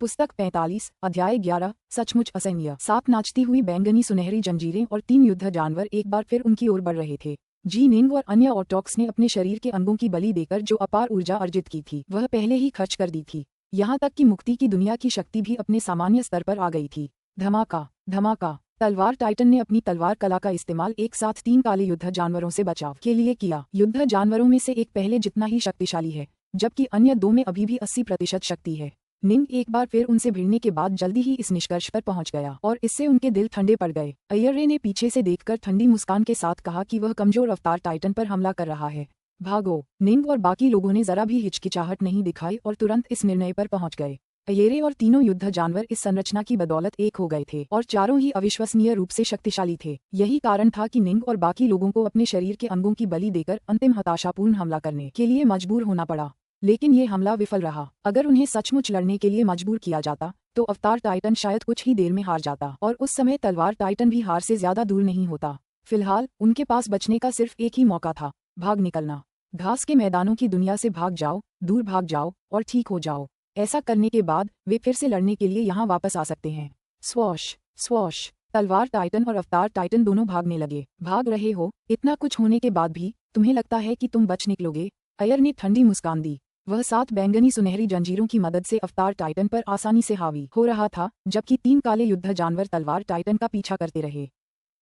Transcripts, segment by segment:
पुस्तक 45, अध्याय 11, सचमुच असहनीय। 7 नाचती हुई बैंगनी सुनहरी जंजीरें और 3 युद्ध जानवर एक बार फिर उनकी ओर बढ़ रहे थे। जी निंग और अन्य ऑटोक्स ने अपने शरीर के अंगों की बलि देकर जो अपार ऊर्जा अर्जित की थी वह पहले ही खर्च कर दी थी। यहाँ तक कि मुक्ति की दुनिया की शक्ति भी अपने सामान्य स्तर पर आ गई थी। धमाका धमाका। तलवार टाइटन ने अपनी तलवार कला का इस्तेमाल एक साथ 3 काले युद्ध जानवरों से बचाव के लिए किया। युद्ध जानवरों में से एक पहले जितना ही शक्तिशाली है, जबकि अन्य 2 में अभी भी 80% शक्ति है। निंग एक बार फिर उनसे भिड़ने के बाद जल्दी ही इस निष्कर्ष पर पहुंच गया और इससे उनके दिल ठंडे पड़ गए। अय्यरे ने पीछे से देखकर ठंडी मुस्कान के साथ कहा कि वह कमजोर अवतार टाइटन पर हमला कर रहा है। भागो। निंग और बाकी लोगों ने जरा भी हिचकिचाहट नहीं दिखाई और तुरंत इस निर्णय पर पहुंच गए। अय्यरे और तीनों युद्ध जानवर इस संरचना की बदौलत एक हो गए थे और चारों ही अविश्वसनीय रूप से शक्तिशाली थे। यही कारण था कि निंग और बाकी लोगों को अपने शरीर के अंगों की बलि देकर अंतिम हताशापूर्ण हमला करने के लिए मजबूर होना पड़ा। लेकिन ये हमला विफल रहा। अगर उन्हें सचमुच लड़ने के लिए मजबूर किया जाता तो अवतार टाइटन शायद कुछ ही देर में हार जाता और उस समय तलवार टाइटन भी हार से ज्यादा दूर नहीं होता। फिलहाल उनके पास बचने का सिर्फ एक ही मौका था, भाग निकलना। घास के मैदानों की दुनिया से भाग जाओ, दूर भाग जाओ और ठीक हो जाओ। ऐसा करने के बाद वे फिर से लड़ने के लिए यहाँ वापस आ सकते हैं। Swash swash. तलवार टाइटन और अवतार टाइटन दोनों भागने लगे। भाग रहे हो, इतना कुछ होने के बाद भी तुम्हें लगता है कि तुम बच निकलोगे? अयर ने ठंडी मुस्कान दी। वह 7 बैंगनी सुनहरी जंजीरों की मदद से अवतार टाइटन पर आसानी से हावी हो रहा था, जबकि 3 काले युद्ध जानवर तलवार टाइटन का पीछा करते रहे।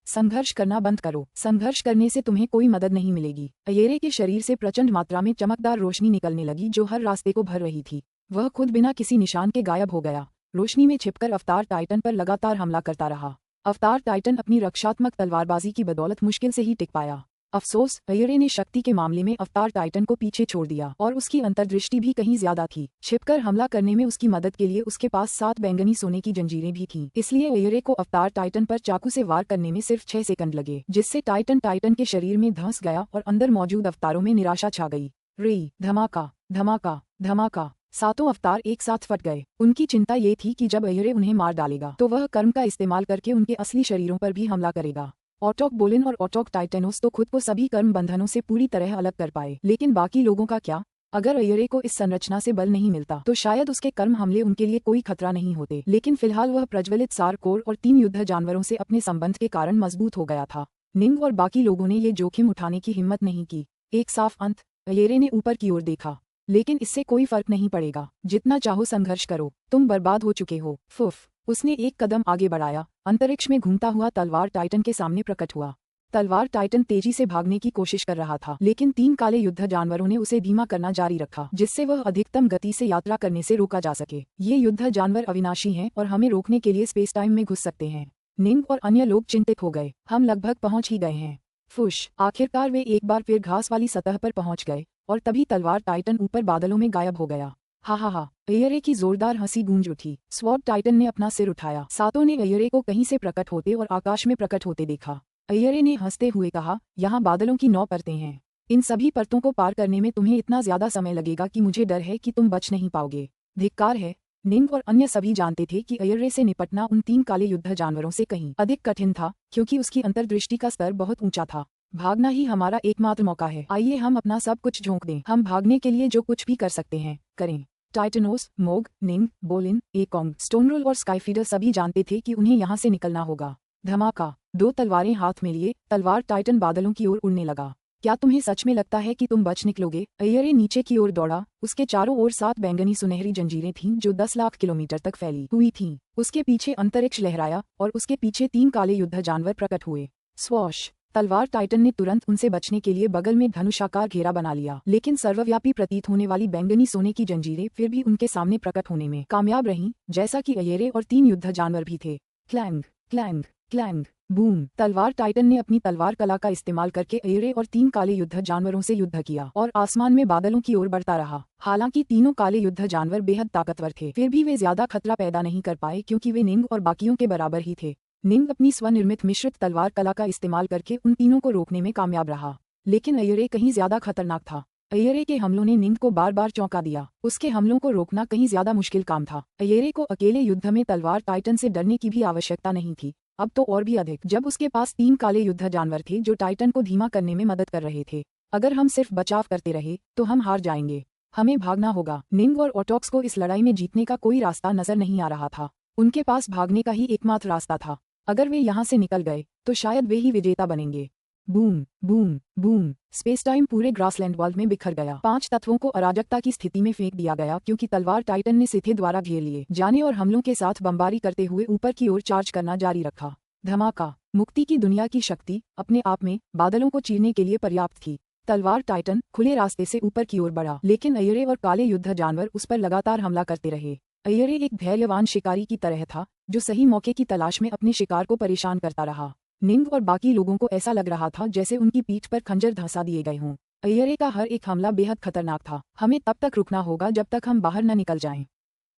संघर्ष करना बंद करो। संघर्ष करने से तुम्हें कोई मदद नहीं मिलेगी। अयेरे के शरीर से प्रचंड मात्रा में चमकदार रोशनी निकलने लगी जो हर रास्ते को भर रही थी। वह खुद बिना किसी निशान के गायब हो गया। रोशनी में छिपकर अवतार टाइटन पर लगातार हमला करता रहा। अवतार टाइटन अपनी रक्षात्मक तलवारबाजी की बदौलत मुश्किल से ही टिक पाया। अफसोस, अय्यरे ने शक्ति के मामले में अवतार टाइटन को पीछे छोड़ दिया और उसकी अंतर्दृष्टि भी कहीं ज्यादा थी। छिपकर हमला करने में उसकी मदद के लिए उसके पास 7 बैंगनी सोने की जंजीरें भी थीं। इसलिए अय्यरे को अवतार टाइटन पर चाकू से वार करने में सिर्फ 6 सेकंड लगे, जिससे टाइटन के शरीर में धंस गया और अंदर मौजूद अवतारों में निराशा छा गई। रे धमाका धमाका धमाका। 7 अवतार एक साथ फट गए। उनकी चिंता ये थी कि जब अय्यरे उन्हें मार डालेगा तो वह कर्म का इस्तेमाल करके उनके असली शरीरों पर भी हमला करेगा। ऑटोक बोलिन और ऑटोक टाइटेनोस तो खुद को सभी कर्म बंधनों से पूरी तरह अलग कर पाए, लेकिन बाकी लोगों का क्या? अगर अय्यरे को इस संरचना से बल नहीं मिलता तो शायद उसके कर्म हमले उनके लिए कोई खतरा नहीं होते, लेकिन फिलहाल वह प्रज्वलित सार कोर और 3 युद्ध जानवरों से अपने संबंध के कारण मजबूत हो गया था। निंग और बाकी लोगों ने ये जोखिम उठाने की हिम्मत नहीं की। एक साफ अंत। अय्यरे ने ऊपर की ओर देखा। लेकिन इससे कोई फर्क नहीं पड़ेगा। जितना चाहो संघर्ष करो, तुम बर्बाद हो चुके हो। फुफ। उसने एक कदम आगे बढ़ाया। अंतरिक्ष में घूमता हुआ तलवार टाइटन के सामने प्रकट हुआ। तलवार टाइटन तेजी से भागने की कोशिश कर रहा था, लेकिन 3 काले युद्ध जानवरों ने उसे धीमा करना जारी रखा, जिससे वह अधिकतम गति से यात्रा करने से रोका जा सके। ये युद्ध जानवर अविनाशी हैं और हमें रोकने के लिए स्पेस टाइम में घुस सकते हैं। निंग और अन्य लोग चिंतित हो गए। हम लगभग पहुंच ही गए हैं। फुश। आखिरकार वे एक बार फिर घास वाली सतह पर पहुंच गए और तभी तलवार टाइटन ऊपर बादलों में गायब हो गया। हा हा हा। अय्यरे की जोरदार हंसी गूंज उठी। स्वॉर्ड टाइटन ने अपना सिर उठाया। 7 ने अय्यरे को कहीं से प्रकट होते और आकाश में प्रकट होते देखा। अय्यरे ने हंसते हुए कहा, यहाँ बादलों की 9 परतें हैं। इन सभी परतों को पार करने में तुम्हें इतना ज्यादा समय लगेगा कि मुझे डर है कि तुम बच नहीं पाओगे। धिक्कार है। निंग और अन्य सभी जानते थे कि अय्यरे से निपटना उन 3 काले युद्ध जानवरों से कहीं अधिक कठिन था, क्योंकि उसकी अंतर्दृष्टि का स्तर बहुत ऊंचा था। भागना ही हमारा एकमात्र मौका है। आइए हम अपना सब कुछ झोंक दें। हम भागने के लिए जो कुछ भी कर सकते हैं, करें। टाइटनोस, मोग, निंग, बोलिन, एकोंग, स्टोनरोल और स्काईफीडर सभी जानते थे कि उन्हें यहाँ से निकलना होगा। धमाका। 2 तलवारें हाथ में लिए तलवार टाइटन बादलों की ओर उड़ने लगा। क्या तुम्हें सच में लगता है कि तुम बच निकलोगे? अय्यरे नीचे की ओर दौड़ा। उसके चारों ओर 7 बैंगनी सुनहरी जंजीरें थीं जो 10 लाख किलोमीटर तक फैली हुई थीं। उसके पीछे अंतरिक्ष लहराया और उसके पीछे 3 काले युद्ध जानवर प्रकट हुए। स्वॉश। तलवार टाइटन ने तुरंत उनसे बचने के लिए बगल में धनुषाकार घेरा बना लिया, लेकिन सर्वव्यापी प्रतीत होने वाली बैंगनी सोने की जंजीरें फिर भी उनके सामने प्रकट होने में कामयाब रहीं, जैसा कि अय्यरे और 3 युद्ध जानवर भी थे। Clang clang clang. बूम। तलवार टाइटन ने अपनी तलवार कला का इस्तेमाल करके अय्यरे और 3 काले युद्ध जानवरों से युद्ध किया और आसमान में बादलों की ओर बढ़ता रहा। हालांकि तीनों काले युद्ध जानवर बेहद ताकतवर थे, फिर भी वे ज्यादा खतरा पैदा नहीं कर पाए क्योंकि वे निंग और बाकियों के बराबर ही थे। निंग अपनी स्वनिर्मित मिश्रित तलवार कला का इस्तेमाल करके उन तीनों को रोकने में कामयाब रहा, लेकिन अय्यरे कहीं ज्यादा खतरनाक था। अय्यरे के हमलों ने निंग को बार बार चौंका दिया। उसके हमलों को रोकना कहीं ज्यादा मुश्किल काम था। अय्यरे को अकेले युद्ध में तलवार टाइटन से डरने की भी आवश्यकता नहीं थी, अब तो और भी अधिक, जब उसके पास 3 काले युद्ध जानवर थे जो टाइटन को धीमा करने में मदद कर रहे थे। अगर हम सिर्फ बचाव करते रहे तो हम हार जाएंगे। हमें भागना होगा। निंग और ऑटोक्स को इस लड़ाई में जीतने का कोई रास्ता नजर नहीं आ रहा था। उनके पास भागने का ही एकमात्र रास्ता था। अगर वे यहाँ से निकल गए तो शायद वे ही विजेता बनेंगे। Boom boom boom, space time पूरे ग्रासलैंड वर्ल्ड में बिखर गया। 5 तत्वों को अराजकता की स्थिति में फेंक दिया गया क्योंकि तलवार टाइटन ने सिथे द्वारा घेर लिए जाने और हमलों के साथ बमबारी करते हुए ऊपर की ओर चार्ज करना जारी रखा। धमाका। मुक्ति की दुनिया की शक्ति अपने आप में बादलों को चीरने के लिए पर्याप्त थी। तलवार टाइटन खुले रास्ते से ऊपर की ओर बढ़ा, लेकिन अयरे और काले युद्ध जानवर उस पर लगातार हमला करते रहे। अयरे एक धैर्यवान शिकारी की तरह था जो सही मौके की तलाश में अपने शिकार को परेशान करता रहा। निंग और बाकी लोगों को ऐसा लग रहा था जैसे उनकी पीठ पर खंजर धंसा दिए गए हों। अयरे का हर एक हमला बेहद खतरनाक था। हमें तब तक रुकना होगा जब तक हम बाहर न निकल जाएं।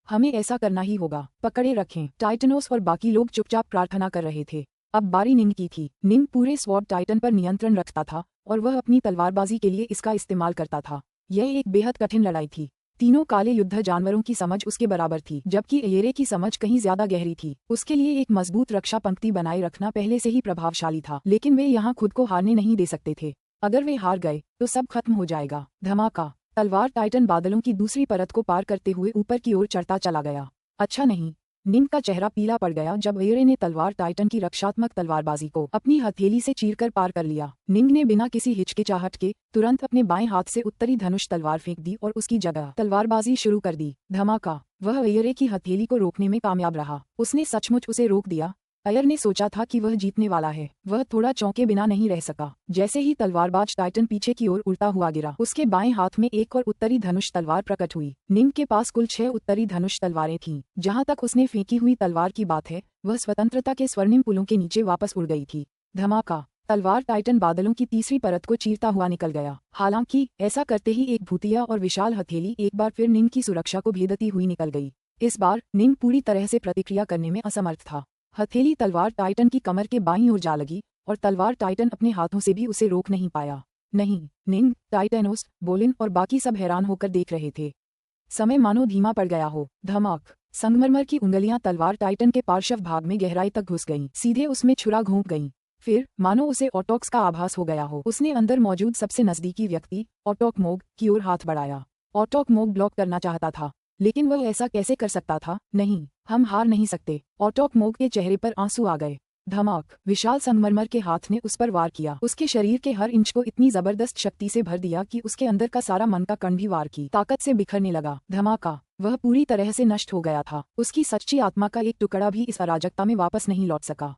हमें ऐसा करना ही होगा। पकड़े रखें। टाइटनोस और बाकी लोग चुपचाप प्रार्थना कर रहे थे। अब बारी निंग की थी। निंग पूरे स्वॉर्ड टाइटन पर नियंत्रण रखता था और वह अपनी तलवारबाजी के लिए इसका इस्तेमाल करता था। यह एक बेहद कठिन लड़ाई थी। तीनों काले युद्ध जानवरों की समझ उसके बराबर थी, जबकि अयरे की समझ कहीं ज्यादा गहरी थी। उसके लिए एक मजबूत रक्षा पंक्ति बनाए रखना पहले से ही प्रभावशाली था, लेकिन वे यहाँ खुद को हारने नहीं दे सकते थे। अगर वे हार गए तो सब खत्म हो जाएगा। धमाका। तलवार टाइटन बादलों की दूसरी परत को पार करते हुए ऊपर की ओर चढ़ता चला गया। अच्छा नहीं। निंग का चेहरा पीला पड़ गया जब अयरे ने तलवार टाइटन की रक्षात्मक तलवारबाजी को अपनी हथेली से चीरकर पार कर लिया। निंग ने बिना किसी हिचकिचाहट के तुरंत अपने बाएं हाथ से उत्तरी धनुष तलवार फेंक दी और उसकी जगह तलवारबाजी शुरू कर दी। धमाका। वह अयरे की हथेली को रोकने में कामयाब रहा। उसने सचमुच उसे रोक दिया। अयर ने सोचा था कि वह जीतने वाला है। वह थोड़ा चौंके बिना नहीं रह सका। जैसे ही तलवारबाज टाइटन पीछे की ओर उल्टा हुआ गिरा, उसके बाएं हाथ में एक और उत्तरी धनुष तलवार प्रकट हुई। निंग के पास कुल 6 उत्तरी धनुष तलवारें थीं। जहां तक उसने फेंकी हुई तलवार की बात है, वह स्वतंत्रता के स्वर्णिम पुलों के नीचे वापस उड़ गई थी। धमाका। तलवार टाइटन बादलों की तीसरी परत को चीरता हुआ निकल गया। हालांकि ऐसा करते ही एक भूतिया और विशाल हथेली एक बार फिर निंग की सुरक्षा को भेदती हुई निकल गई। इस बार निंग पूरी तरह से प्रतिक्रिया करने में असमर्थ था। हथेली तलवार टाइटन की कमर के बाईं ओर जा लगी और तलवार टाइटन अपने हाथों से भी उसे रोक नहीं पाया। नहीं। निंग, टाइटैनोस, बोलिन और बाकी सब हैरान होकर देख रहे थे। समय मानो धीमा पड़ गया हो। धमाक। संगमरमर की उंगलियां तलवार टाइटन के पार्श्व भाग में गहराई तक घुस गईं, सीधे उसमें छुरा घोंप गईं। फिर मानो उसे ऑटोक्स का आभास हो गया हो। उसने अंदर मौजूद सबसे नजदीकी व्यक्ति ऑटोक मोग की ओर हाथ बढ़ाया। ऑटोक मोग ब्लॉक करना चाहता था, लेकिन वह ऐसा कैसे कर सकता था। नहीं, हम हार नहीं सकते। ऑटोक मोग के चेहरे पर आंसू आ गए। धमाक। विशाल संगमरमर के हाथ ने उस पर वार किया। उसके शरीर के हर इंच को इतनी जबरदस्त शक्ति से भर दिया कि उसके अंदर का सारा मन का कण भी वार की ताकत से बिखरने लगा। धमाका। वह पूरी तरह से नष्ट हो गया था। उसकी सच्ची आत्मा का एक टुकड़ा भी इस अराजकता में वापस नहीं लौट सका।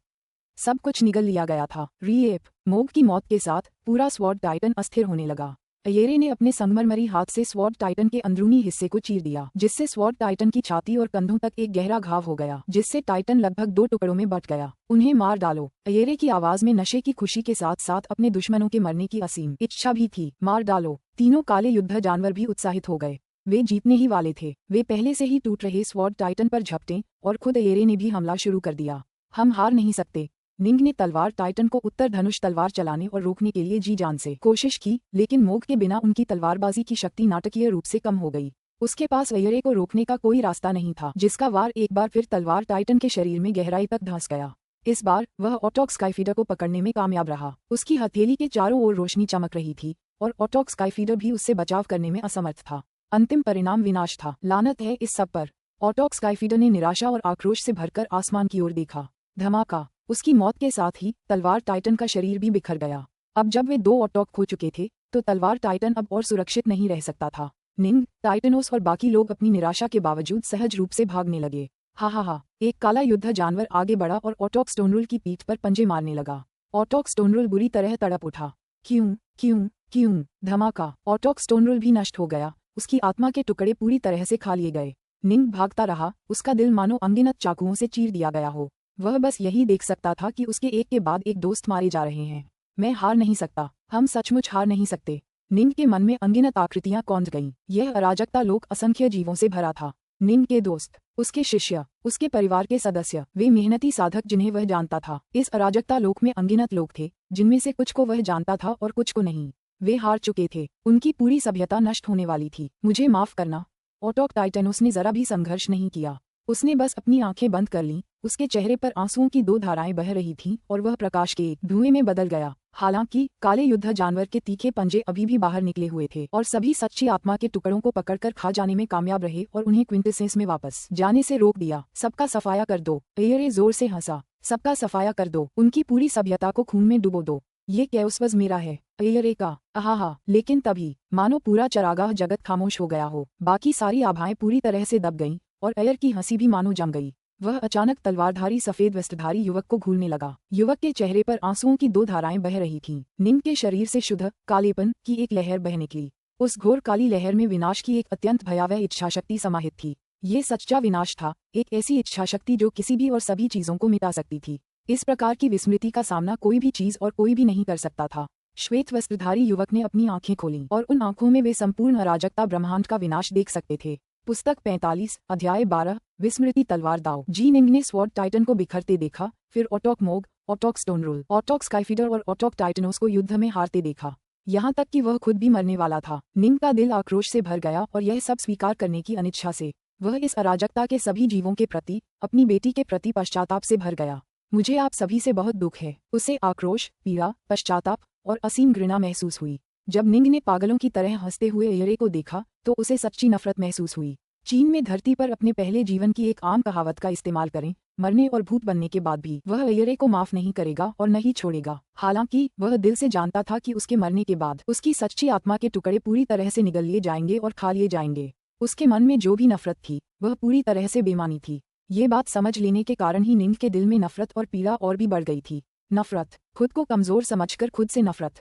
सब कुछ निगल लिया गया था। रिएप। मोग की मौत के साथ पूरा स्वॉर्ड टाइटन अस्थिर होने लगा। अयरे ने अपने संगमरमरी हाथ से स्वॉर्ड टाइटन के अंदरूनी हिस्से को चीर दिया, जिससे स्वॉर्ड टाइटन की छाती और कंधों तक एक गहरा घाव हो गया, जिससे टाइटन लगभग 2 टुकड़ों में बंट गया। उन्हें मार डालो। अयरे की आवाज में नशे की खुशी के साथ साथ अपने दुश्मनों के मरने की असीम इच्छा भी थी। मार डालो। तीनों काले युद्ध जानवर भी उत्साहित हो गए। वे जीतने ही वाले थे। वे पहले से ही टूट रहे स्वॉर्ड टाइटन पर झपटे और खुद अयरे ने भी हमला शुरू कर दिया। हम हार नहीं सकते। निंग ने तलवार टाइटन को उत्तर धनुष तलवार चलाने और रोकने के लिए जी जान से कोशिश की, लेकिन मोग के बिना उनकी तलवारबाजी की शक्ति नाटकीय रूप से कम हो गई। उसके पास अयरे को रोकने का कोई रास्ता नहीं था, जिसका वार एक बार फिर तलवार टाइटन के शरीर में गहराई तक धंस गया। इस बार वह ऑटोक स्काईफीडर को पकड़ने में कामयाब रहा। उसकी हथेली के चारों ओर रोशनी चमक रही थी और ऑटोक स्काईफीडर भी उससे बचाव करने में असमर्थ था। अंतिम परिणाम विनाश था। लानत है इस सब पर। ऑटोक स्काईफीडर ने निराशा और आक्रोश से भरकर आसमान की ओर देखा। धमाका। उसकी मौत के साथ ही तलवार टाइटन का शरीर भी बिखर गया। अब जब वे 2 ऑटोक खो चुके थे तो तलवार टाइटन अब और सुरक्षित नहीं रह सकता था। निंग, टाइटनोस और बाकी लोग अपनी निराशा के बावजूद सहज रूप से भागने लगे। हा। एक काला युद्ध जानवर आगे बढ़ा और ऑटोक स्टोनरुल की पीठ पर पंजे मारने लगा। ऑटोक स्टोनरुल बुरी तरह तड़प उठा। क्यों क्यों क्यों। धमाका। ऑटोक स्टोनरुल भी नष्ट हो गया। उसकी आत्मा के टुकड़े पूरी तरह से खा लिए गए। निंग भागता रहा। उसका दिल मानो अनगिनत चाकुओं से चीर दिया गया हो। वह बस यही देख सकता था कि उसके एक के बाद एक दोस्त मारे जा रहे हैं। मैं हार नहीं सकता। हम सचमुच हार नहीं सकते। निंग के मन में अनगिनत आकृतियां कौंध गईं। यह अराजकता लोक असंख्य जीवों से भरा था। निंग के दोस्त, उसके शिष्य, उसके परिवार के सदस्य, वे मेहनती साधक जिन्हें वह जानता था। इस अराजकता लोक में अनगिनत लोग थे, जिनमें से कुछ को वह जानता था और कुछ को नहीं। वे हार चुके थे। उनकी पूरी सभ्यता नष्ट होने वाली थी। मुझे माफ करना। ऑटोक टाइटैनोस ने जरा भी संघर्ष नहीं किया। उसने बस अपनी आंखें बंद कर लीं उसके चेहरे पर आंसुओं की 2 धाराएं बह रही थीं और वह प्रकाश के एक धुएं में बदल गया। हालांकि काले युद्ध जानवर के तीखे पंजे अभी भी बाहर निकले हुए थे और सभी सच्ची आत्मा के टुकड़ों को पकड़कर खा जाने में कामयाब रहे और उन्हें क्विंटेसेंस में वापस जाने से रोक दिया। सबका सफाया कर दो, एयरे जोर से हंसा। सबका सफाया कर दो, उनकी पूरी सभ्यता को खून में डुबो दो। ये कैओस मेरा है, एयरे का आहा। लेकिन तभी मानो पूरा चरागाह जगत खामोश हो गया हो। बाकी सारी आभाएं पूरी तरह से दब गईं और एयर की हंसी भी मानो जम गई। वह अचानक तलवारधारी सफेद वस्त्रधारी युवक को घूरने लगा। युवक के चेहरे पर आंसुओं की 2 धाराएं बह रही थीं। निम के शरीर से शुद्ध कालेपन की एक लहर बह निकली। उस घोर काली लहर में विनाश की एक अत्यंत भयावह इच्छाशक्ति समाहित थी। ये सच्चा विनाश था, एक ऐसी इच्छाशक्ति जो किसी भी और सभी चीजों को मिटा सकती थी। इस प्रकार की विस्मृति का सामना कोई भी चीज और कोई भी नहीं कर सकता था। श्वेत वस्त्रधारी युवक ने अपनी आंखें खोलीं और उन आंखों में वे संपूर्ण अराजकता ब्रह्मांड का विनाश देख सकते थे। पुस्तक 45 अध्याय 12 विस्मृति तलवार दाव। जी निंग ने स्वॉर्ड टाइटन को बिखरते देखा, फिर ऑटोक मोग, ऑटोक स्टोनरोल, ऑटोक स्काईफीडर और ऑटोक टाइटनोस को युद्ध में हारते देखा। यहाँ तक कि वह खुद भी मरने वाला था। निंग का दिल आक्रोश से भर गया और यह सब स्वीकार करने की अनिच्छा से वह इस अराजकता के सभी जीवों के प्रति, अपनी बेटी के प्रति पश्चाताप से भर गया। मुझे आप सभी से बहुत दुख है। उसे आक्रोश, पीड़ा, पश्चाताप और असीम घृणा महसूस हुई। जब निंग ने पागलों की तरह हंसते हुए एयरे को देखा तो उसे सच्ची नफरत महसूस हुई। चीन में धरती पर अपने पहले जीवन की एक आम कहावत का इस्तेमाल करें, मरने और भूत बनने के बाद भी वह एयरे को माफ नहीं करेगा और न ही छोड़ेगा। हालांकि वह दिल से जानता था कि उसके मरने के बाद उसकी सच्ची आत्मा के टुकड़े पूरी तरह से निगल लिए जाएंगे और खा लिए जाएंगे। उसके मन में जो भी नफरत थी वह पूरी तरह से बेमानी थी। ये बात समझ लेने के कारण ही निंग के दिल में नफरत और पीड़ा और भी बढ़ गई थी। नफरत, खुद को कमजोर समझकर खुद से नफरत।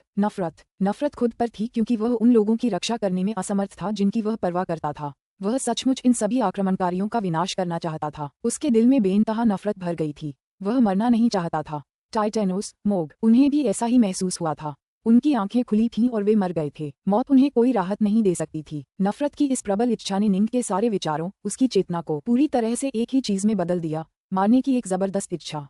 नफरत खुद पर थी क्योंकि वह उन लोगों की रक्षा करने में असमर्थ था जिनकी वह परवाह करता था। वह सचमुच इन सभी आक्रमणकारियों का विनाश करना चाहता था। उसके दिल में बेइंतहा नफरत भर गई थी। वह मरना नहीं चाहता था। टाइटेनोस, मोग, उन्हें भी ऐसा ही महसूस हुआ था। उनकी आंखें खुली थीं और वे मर गए थे। मौत उन्हें कोई राहत नहीं दे सकती थी। नफरत की इस प्रबल इच्छा ने निंग के सारे विचारों, उसकी चेतना को पूरी तरह से एक ही चीज में बदल दिया, मारने की एक जबरदस्त इच्छा,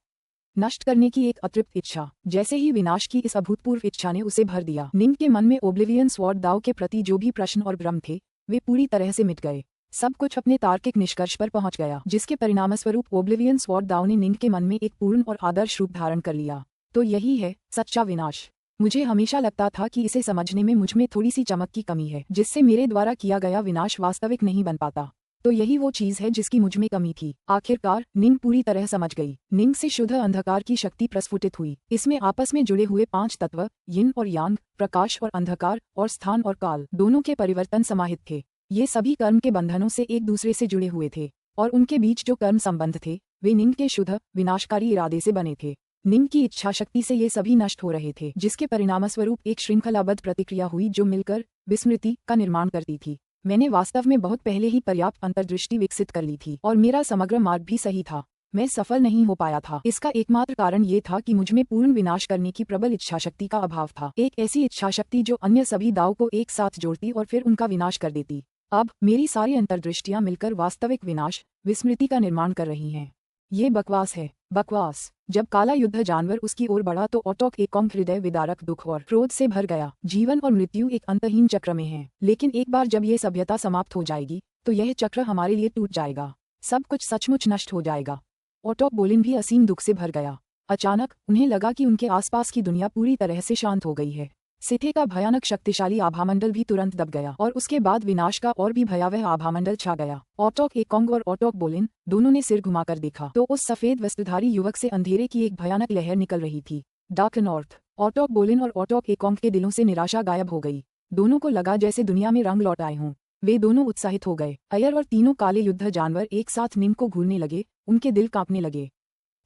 नष्ट करने की एक अतृप्त इच्छा। जैसे ही विनाश की इस अभूतपूर्व इच्छा ने उसे भर दिया, निंग के मन में ओब्लिवियन स्वॉर्ड दाव के प्रति जो भी प्रश्न और भ्रम थे वे पूरी तरह से मिट गए। सब कुछ अपने तार्किक निष्कर्ष पर पहुंच गया, जिसके परिणामस्वरूप ओब्लिवियन स्वॉर्ड दाव ने निंग के मन में एक पूर्ण और आदर्श रूप धारण कर लिया। तो यही है सच्चा विनाश। मुझे हमेशा लगता था कि इसे समझने में मुझमें थोड़ी सी चमक की कमी है, जिससे मेरे द्वारा किया गया विनाश वास्तविक नहीं बन पाता। तो यही वो चीज है जिसकी मुझमें कमी थी। आखिरकार निंग पूरी तरह समझ गई। निंग से शुद्ध अंधकार की शक्ति प्रस्फुटित हुई। इसमें आपस में जुड़े हुए 5 तत्व, यिन और यांग, प्रकाश और अंधकार, और स्थान और काल, दोनों के परिवर्तन समाहित थे। ये सभी कर्म के बंधनों से एक दूसरे से जुड़े हुए थे और उनके बीच जो कर्म संबंध थे वे निंग के शुद्ध विनाशकारी इरादे से बने थे। निंग की इच्छा शक्ति से ये सभी नष्ट हो रहे थे, जिसके परिणामस्वरूप एक श्रृंखलाबद्ध प्रतिक्रिया हुई जो मिलकर विस्मृति का निर्माण करती थी। मैंने वास्तव में बहुत पहले ही पर्याप्त अंतर्दृष्टि विकसित कर ली थी और मेरा समग्र मार्ग भी सही था। मैं सफल नहीं हो पाया था। इसका एकमात्र कारण ये था कि मुझमें पूर्ण विनाश करने की प्रबल इच्छाशक्ति का अभाव था। एक ऐसी इच्छाशक्ति जो अन्य सभी दाव को एक साथ जोड़ती और फिर उनका विनाश कर देती। अब मेरी सारी अंतर्दृष्टियां मिलकर वास्तविक विनाश, विस्मृति का निर्माण कर रही हैं। ये बकवास है, बकवास। जब काला युद्ध जानवर उसकी ओर बढ़ा तो ऑटोक एक हृदय विदारक दुख और क्रोध से भर गया। जीवन और मृत्यु एक अंतहीन चक्र में है, लेकिन एक बार जब ये सभ्यता समाप्त हो जाएगी तो यह चक्र हमारे लिए टूट जाएगा। सब कुछ सचमुच नष्ट हो जाएगा। ऑटोक बोलिन भी असीम दुख से भर गया। अचानक उन्हें लगा कि उनके आसपास की दुनिया पूरी तरह से शांत हो गई है। सिथे का भयानक शक्तिशाली आभामंडल भी तुरंत दब गया और उसके बाद विनाश का और भी भयावह आभामंडल छा गया। ऑटोक एकोंग और ऑटोक बोलिन दोनों ने सिर घुमाकर देखा तो उस सफेद वस्त्रधारी युवक से अंधेरे की एक भयानक लहर निकल रही थी। Dark north. ऑटोक बोलिन और ऑटोक एकोंग के दिलों से निराशा गायब हो गई। दोनों को लगा जैसे दुनिया में रंग लौट आए हों। वे दोनों उत्साहित हो गए। अयर और तीनों काले युद्ध जानवर एक साथ निंग को घूरने लगे। उनके दिल कांपने लगे।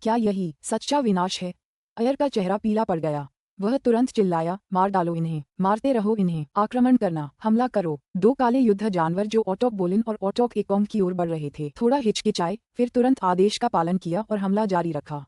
क्या यही सच्चा विनाश है? अयर का चेहरा पीला पड़ गया। वह तुरंत चिल्लाया, मार डालो इन्हें, मारते रहो इन्हें, आक्रमण करना, हमला करो। 2 काले युद्ध जानवर जो ऑटोक बोलिन और ऑटोक एकोंग की ओर बढ़ रहे थे थोड़ा हिचकिचाए, फिर तुरंत आदेश का पालन किया और हमला जारी रखा।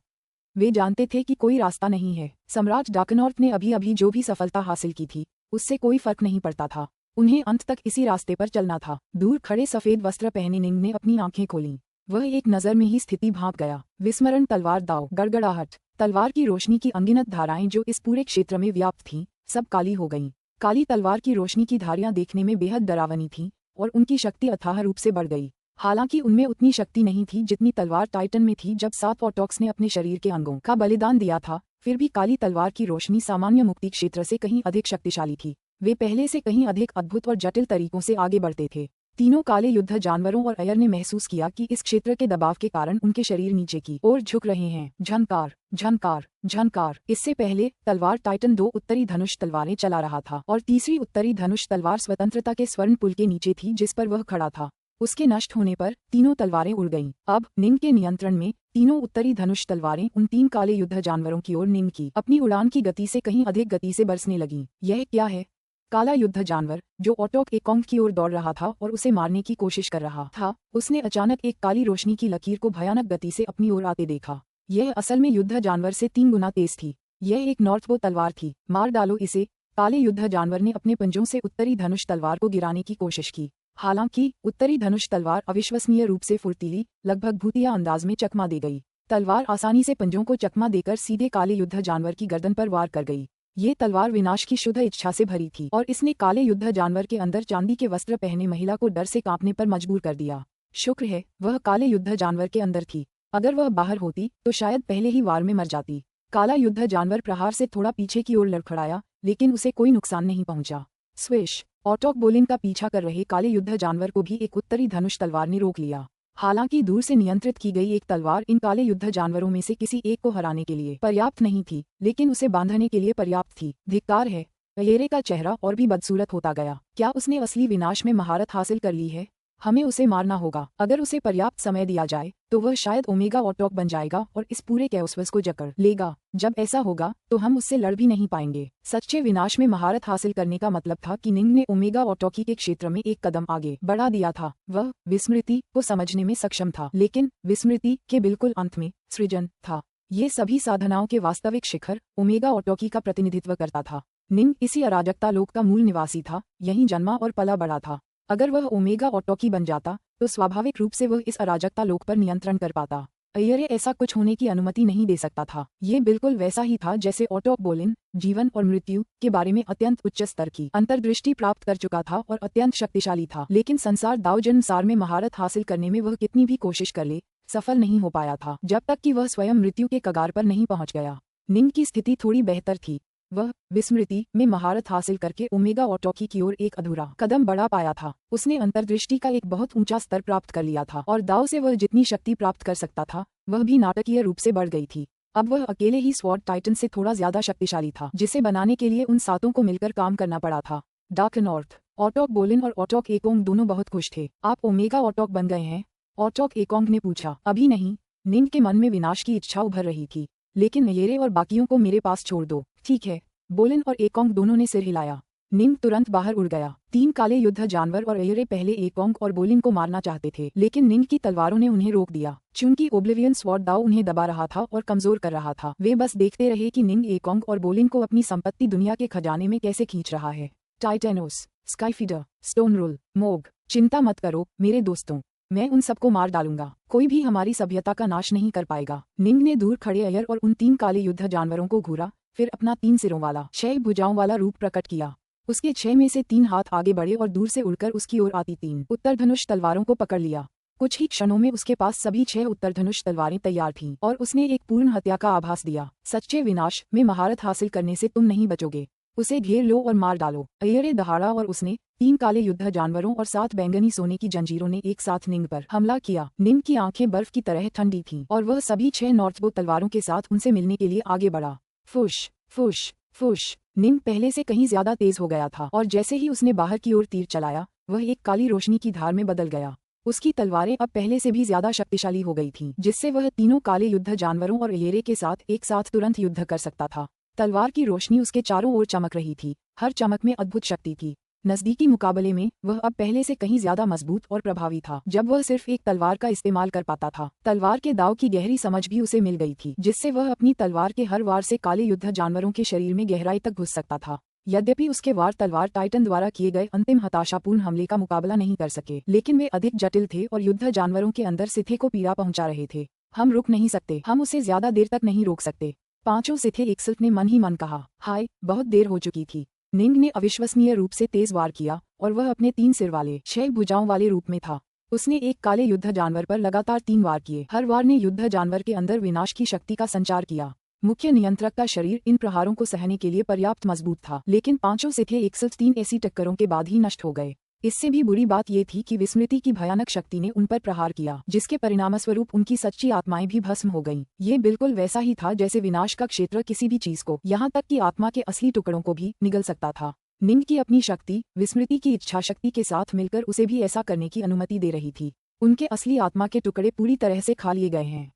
वे जानते थे कि कोई रास्ता नहीं है। सम्राट डार्कनॉर्थ ने अभी अभी जो भी सफलता हासिल की थी उससे कोई फर्क नहीं पड़ता था। उन्हें अंत तक इसी रास्ते पर चलना था। दूर खड़े सफेद वस्त्र पहने निंग ने अपनी आंखें खोलीं। वह एक नजर में ही स्थिति भांप गया। विस्मरण तलवार दाव, गड़गड़ाहट। तलवार की रोशनी की अनगिनत धाराएं जो इस पूरे क्षेत्र में व्याप्त थीं, सब काली हो गईं। काली तलवार की रोशनी की धारियां देखने में बेहद डरावनी थीं और उनकी शक्ति अथाह रूप से बढ़ गई। हालांकि उनमें उतनी शक्ति नहीं थी जितनी तलवार टाइटन में थी। जब 7 ऑटोक्स ने अपने शरीर के अंगों का बलिदान दिया था, फिर भी काली तलवार की रोशनी सामान्य मुक्ति क्षेत्र से कहीं अधिक शक्तिशाली थी। वे पहले से कहीं अधिक अद्भुत और जटिल तरीकों से आगे बढ़ते थे। तीनों काले युद्ध जानवरों और अयर ने महसूस किया कि इस क्षेत्र के दबाव के कारण उनके शरीर नीचे की ओर झुक रहे हैं। झनकार, झनकार, झनकार। इससे पहले तलवार टाइटन 2 उत्तरी धनुष तलवारें चला रहा था और तीसरी उत्तरी धनुष तलवार स्वतंत्रता के स्वर्ण पुल के नीचे थी जिस पर वह खड़ा था। उसके नष्ट होने पर तीनों तलवारें उड़ गईं। अब निंग के नियंत्रण में तीनों उत्तरी धनुष तलवारें उन 3 काले युद्ध जानवरों की ओर निंग की अपनी उड़ान की गति से कहीं अधिक गति से बरसने लगीं। यह क्या है? काला युद्ध जानवर जो ऑटोक एकोंग की ओर दौड़ रहा था और उसे मारने की कोशिश कर रहा था, उसने अचानक एक काली रोशनी की लकीर को भयानक गति से अपनी ओर आते देखा। यह असल में युद्ध जानवर से 3 गुना तेज थी। यह एक नॉर्थबो तलवार थी। मार डालो इसे। काले युद्ध जानवर ने अपने पंजों से उत्तरी धनुष तलवार को गिराने की कोशिश की। हालांकि उत्तरी धनुष तलवार अविश्वसनीय रूप से फुर्तीली, लगभग भूतिया अंदाज में चकमा दे गई। तलवार आसानी से पंजों को चकमा देकर सीधे काले युद्ध जानवर की गर्दन पर वार कर गई। ये तलवार विनाश की शुद्ध इच्छा से भरी थी और इसने काले युद्ध जानवर के अंदर चांदी के वस्त्र पहने महिला को डर से कांपने पर मजबूर कर दिया। शुक्र है वह काले युद्ध जानवर के अंदर थी। अगर वह बाहर होती तो शायद पहले ही वार में मर जाती। काला युद्ध जानवर प्रहार से थोड़ा पीछे की ओर लड़खड़ाया, लेकिन उसे कोई नुकसान नहीं पहुंचा। स्विश। ऑटोक बोलिन का पीछा कर रहे काले युद्ध जानवर को भी एक उत्तरी धनुष तलवार ने रोक लिया। हालांकि दूर से नियंत्रित की गई एक तलवार इन काले युद्ध जानवरों में से किसी एक को हराने के लिए पर्याप्त नहीं थी, लेकिन उसे बांधने के लिए पर्याप्त थी। धिक्कार है। अयेरे का चेहरा और भी बदसूरत होता गया। क्या उसने असली विनाश में महारत हासिल कर ली है? हमें उसे मारना होगा। अगर उसे पर्याप्त समय दिया जाए तो वह शायद ओमेगा ऑटोक बन जाएगा और इस पूरे कैओसवर्स को जकड़ लेगा। जब ऐसा होगा तो हम उससे लड़ भी नहीं पाएंगे। सच्चे विनाश में महारत हासिल करने का मतलब था कि निंग ने ओमेगा ऑटोकी के क्षेत्र में एक कदम आगे बढ़ा दिया था। वह विस्मृति को समझने में सक्षम था, लेकिन विस्मृति के बिल्कुल अंत में सृजन था। ये सभी साधनाओं के वास्तविक शिखर ओमेगा ऑटोकी का प्रतिनिधित्व करता था। निंग इसी अराजकता लोक का मूल निवासी था, यहीं जन्मा और पला बड़ा था। अगर वह ओमेगा ऑटोकी बन जाता तो स्वाभाविक रूप से वह इस अराजकता लोक पर नियंत्रण कर पाता। अय्यरे ऐसा कुछ होने की अनुमति नहीं दे सकता था। ये बिल्कुल वैसा ही था जैसे ऑटोक बोलिन जीवन और मृत्यु के बारे में अत्यंत उच्च स्तर की अंतर्दृष्टि प्राप्त कर चुका था और अत्यंत शक्तिशाली था, लेकिन संसार दाव जन्मसार में महारत हासिल करने में वह कितनी भी कोशिश कर ले सफल नहीं हो पाया था, जब तक कि वह स्वयं मृत्यु के कगार पर नहीं पहुंच गया। निंग की स्थिति थोड़ी बेहतर थी। वह विस्मृति में महारत हासिल करके ओमेगा ऑटोकी की ओर एक अधूरा कदम बढ़ा पाया था। उसने अंतर्दृष्टि का एक बहुत ऊंचा स्तर प्राप्त कर लिया था और दाव से वह जितनी शक्ति प्राप्त कर सकता था वह भी नाटकीय रूप से बढ़ गई थी। अब वह अकेले ही स्वॉर्ड टाइटन से थोड़ा ज्यादा शक्तिशाली था, जिसे बनाने के लिए उन 7 को मिलकर काम करना पड़ा था। Dark north. ऑटोक बोलिन और ऑटोक एकोंग दोनों बहुत खुश थे। आप ओमेगा ऑटोक बन गए हैं? ऑटोक एकोंग ने पूछा। अभी नहीं। निंग के मन में विनाश की इच्छा उभर रही थी। लेकिन अयेरे और बाकियों को मेरे पास छोड़ दो। ठीक है। बोलिन और एकोंग दोनों ने सिर हिलाया। निंग तुरंत बाहर उड़ गया। 3 काले युद्ध जानवर और अयेरे पहले एकोंग और बोलिन को मारना चाहते थे, लेकिन निंग की तलवारों ने उन्हें रोक दिया। चूंकि ओब्लिवियन स्वॉर्ड दाव उन्हें दबा रहा था और कमजोर कर रहा था, वे बस देखते रहे कि निंग एकोंग और बोलिन को अपनी संपत्ति दुनिया के खजाने में कैसे खींच रहा है। टाइटेनोस, स्काईफीडर, स्टोन रोल, मोग, चिंता मत करो मेरे दोस्तों, मैं उन सबको मार डालूंगा। कोई भी हमारी सभ्यता का नाश नहीं कर पाएगा। निंग ने दूर खड़े अयर और उन 3 काले युद्ध जानवरों को घूरा, फिर अपना 3 सिरों वाला 6 भुजाओं वाला रूप प्रकट किया। उसके 6 में से 3 हाथ आगे बढ़े और दूर से उड़कर उसकी ओर आती 3 उत्तरधनुष तलवारों को पकड़ लिया। कुछ ही क्षणों में उसके पास सभी 6 उत्तरधनुष तलवारें तैयार थीं और उसने एक पूर्ण हत्या का आभास दिया। सच्चे विनाश में महारत हासिल करने से तुम नहीं बचोगे। उसे घेर लो और मार डालो। अय्यरे दहाड़ा और उसने 3 काले युद्ध जानवरों और 7 बैंगनी सोने की जंजीरों ने एक साथ निंग पर हमला किया। निंग की आंखें बर्फ की तरह ठंडी थीं और वह सभी 6 नॉर्थबो तलवारों के साथ उनसे मिलने के लिए आगे बढ़ा। फुश फुश फुश। निंग पहले से कहीं ज्यादा तेज हो गया था और जैसे ही उसने बाहर की ओर तीर चलाया वह एक काली रोशनी की धार में बदल गया। उसकी तलवारें अब पहले से भी ज्यादा शक्तिशाली हो गई थीं, जिससे वह तीनों काले युद्ध जानवरों और अयेरे के साथ एक साथ तुरंत युद्ध कर सकता था। तलवार की रोशनी उसके चारों ओर चमक रही थी। हर चमक में अद्भुत शक्ति थी। नजदीकी मुकाबले में वह अब पहले से कहीं ज्यादा मजबूत और प्रभावी था, जब वह सिर्फ एक तलवार का इस्तेमाल कर पाता था। तलवार के दाव की गहरी समझ भी उसे मिल गई थी, जिससे वह अपनी तलवार के हर वार से काले युद्ध जानवरों के शरीर में गहराई तक घुस सकता था। यद्यपि उसके वार तलवार टाइटन द्वारा किए गए अंतिम हताशापूर्ण हमले का मुकाबला नहीं कर सके, लेकिन वे अधिक जटिल थे और युद्ध जानवरों के अंदर सिथे को पीड़ा पहुंचा रहे थे। हम रुक नहीं सकते, हम उसे ज्यादा देर तक नहीं रोक सकते। 5 सिथे एकसल्फ ने मन ही मन कहा। हाय, बहुत देर हो चुकी थी। निंग ने अविश्वसनीय रूप से तेज वार किया और वह अपने 3 सिर वाले 6 भुजाओं वाले रूप में था। उसने एक काले युद्ध जानवर पर लगातार 3 वार किए। हर वार ने युद्ध जानवर के अंदर विनाश की शक्ति का संचार किया। मुख्य नियंत्रक का शरीर इन प्रहारों को सहने के लिए पर्याप्त मजबूत था, लेकिन पांचों से थे 103 ऐसी टक्करों के बाद ही नष्ट हो गए। इससे भी बुरी बात ये थी कि विस्मृति की भयानक शक्ति ने उन पर प्रहार किया, जिसके परिणामस्वरूप उनकी सच्ची आत्माएं भी भस्म हो गईं। ये बिल्कुल वैसा ही था जैसे विनाश का क्षेत्र किसी भी चीज को, यहाँ तक कि आत्मा के असली टुकड़ों को भी निगल सकता था। निंग की अपनी शक्ति विस्मृति की इच्छा शक्ति के साथ मिलकर उसे भी ऐसा करने की अनुमति दे रही थी। उनके असली आत्मा के टुकड़े पूरी तरह से खा लिए गए हैं।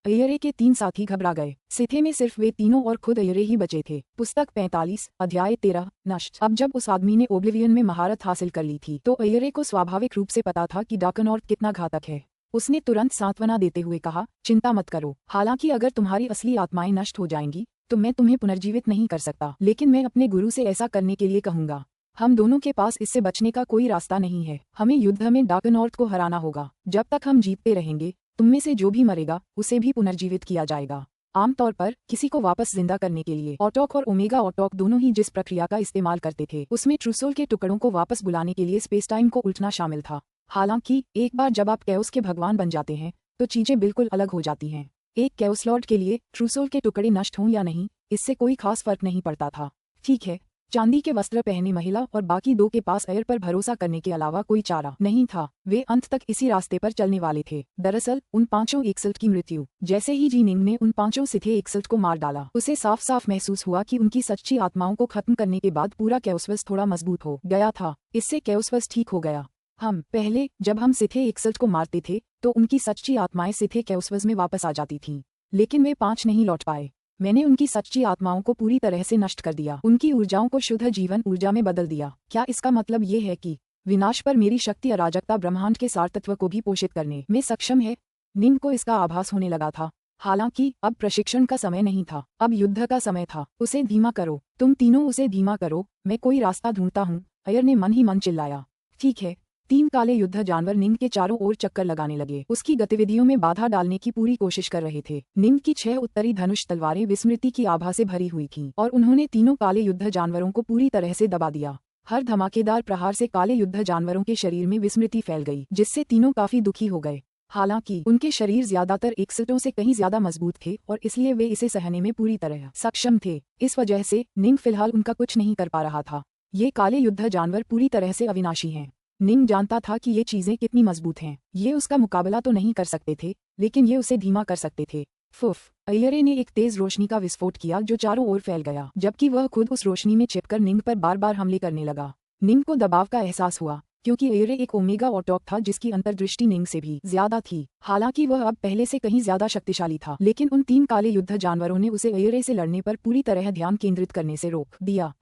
अय्यरे के 3 साथी घबरा गए। सिथे में सिर्फ वे तीनों और खुद अय्यरे ही बचे थे। पुस्तक 45 अध्याय 13 नष्ट। अब जब उस आदमी ने ओब्लिवियन में महारत हासिल कर ली थी तो अय्यरे को स्वाभाविक रूप से पता था कि डार्कनॉर्थ कितना घातक है। उसने तुरंत सांत्वना देते हुए कहा, चिंता मत करो। हालांकि अगर तुम्हारी असली आत्माएं नष्ट हो जाएंगी तो मैं तुम्हें पुनर्जीवित नहीं कर सकता, लेकिन मैं अपने गुरु से ऐसा करने के लिए कहूंगा। हम दोनों के पास इससे बचने का कोई रास्ता नहीं है। हमें युद्ध में डार्कनॉर्थ को हराना होगा। जब तक हम जीतते रहेंगे तुम में से जो भी मरेगा उसे भी पुनर्जीवित किया जाएगा। आमतौर पर किसी को वापस जिंदा करने के लिए ऑटोक और ओमेगा ऑटोक दोनों ही जिस प्रक्रिया का इस्तेमाल करते थे उसमें ट्रूसोल के टुकड़ों को वापस बुलाने के लिए स्पेस टाइम को उल्टना शामिल था। हालांकि एक बार जब आप कैओस के भगवान बन जाते हैं तो चीजें बिल्कुल अलग हो जाती हैं। एक कैओस लॉर्ड के लिए ट्रूसोल के टुकड़े नष्ट हों या नहीं इससे कोई खास फर्क नहीं पड़ता था। ठीक है, चांदी के वस्त्र पहने महिला और बाकी 2 के पास अयर पर भरोसा करने के अलावा कोई चारा नहीं था। वे अंत तक इसी रास्ते पर चलने वाले थे। दरअसल उन पांचों एक्सल्ट की मृत्यु जैसे ही जीनिंग ने उन पांचों सिथे एक्सल्ट को मार डाला, उसे साफ साफ महसूस हुआ कि उनकी सच्ची आत्माओं को खत्म करने के बाद पूरा कैओसवस थोड़ा मजबूत हो गया था। इससे कैओसवस ठीक हो गया। हम पहले जब हम सिथे एक्सल्ट को मारते थे तो उनकी सच्ची आत्माएं सिथे कैओसवस में वापस आ जाती थीं, लेकिन वे 5 नहीं लौट पाए। मैंने उनकी सच्ची आत्माओं को पूरी तरह से नष्ट कर दिया, उनकी ऊर्जाओं को शुद्ध जीवन ऊर्जा में बदल दिया। क्या इसका मतलब ये है कि विनाश पर मेरी शक्ति अराजकता ब्रह्मांड के सार तत्व को भी पोषित करने में सक्षम है? निंग को इसका आभास होने लगा था। हालांकि अब प्रशिक्षण का समय नहीं था, अब युद्ध का समय था। उसे धीमा करो, तुम तीनों उसे धीमा करो, मैं कोई रास्ता ढूंढता हूँ, अयर ने मन ही मन चिल्लाया। ठीक है। 3 काले युद्ध जानवर निंग के चारों ओर चक्कर लगाने लगे, उसकी गतिविधियों में बाधा डालने की पूरी कोशिश कर रहे थे। निंग की 6 उत्तरी धनुष तलवारें विस्मृति की आभा से भरी हुई थीं और उन्होंने तीनों काले युद्ध जानवरों को पूरी तरह से दबा दिया। हर धमाकेदार प्रहार से काले युद्ध जानवरों के शरीर में विस्मृति फैल गई, जिससे तीनों काफी दुखी हो गए। हालांकि उनके शरीर ज्यादातर एक्सल्टों से कहीं ज्यादा मजबूत थे और इसलिए वे इसे सहने में पूरी तरह सक्षम थे। इस वजह से निंग फिलहाल उनका कुछ नहीं कर पा रहा था। ये काले युद्ध जानवर पूरी तरह से अविनाशी हैं। निंग जानता था कि ये चीजें कितनी मजबूत हैं। ये उसका मुकाबला तो नहीं कर सकते थे, लेकिन ये उसे धीमा कर सकते थे। फुफ, अय्यरे ने एक तेज रोशनी का विस्फोट किया जो चारों ओर फैल गया, जबकि वह खुद उस रोशनी में छिपकर निंग पर बार बार हमले करने लगा। निंग को दबाव का एहसास हुआ, क्योंकि अय्यरे एक ओमेगा ऑटोक था जिसकी अंतर्दृष्टि निंग से भी ज्यादा थी। हालांकि वह अब पहले से कहीं ज्यादा शक्तिशाली था, लेकिन उन 3 काले युद्ध जानवरों ने उसे अय्यरे से लड़ने पर पूरी तरह ध्यान केंद्रित करने से रोक दिया।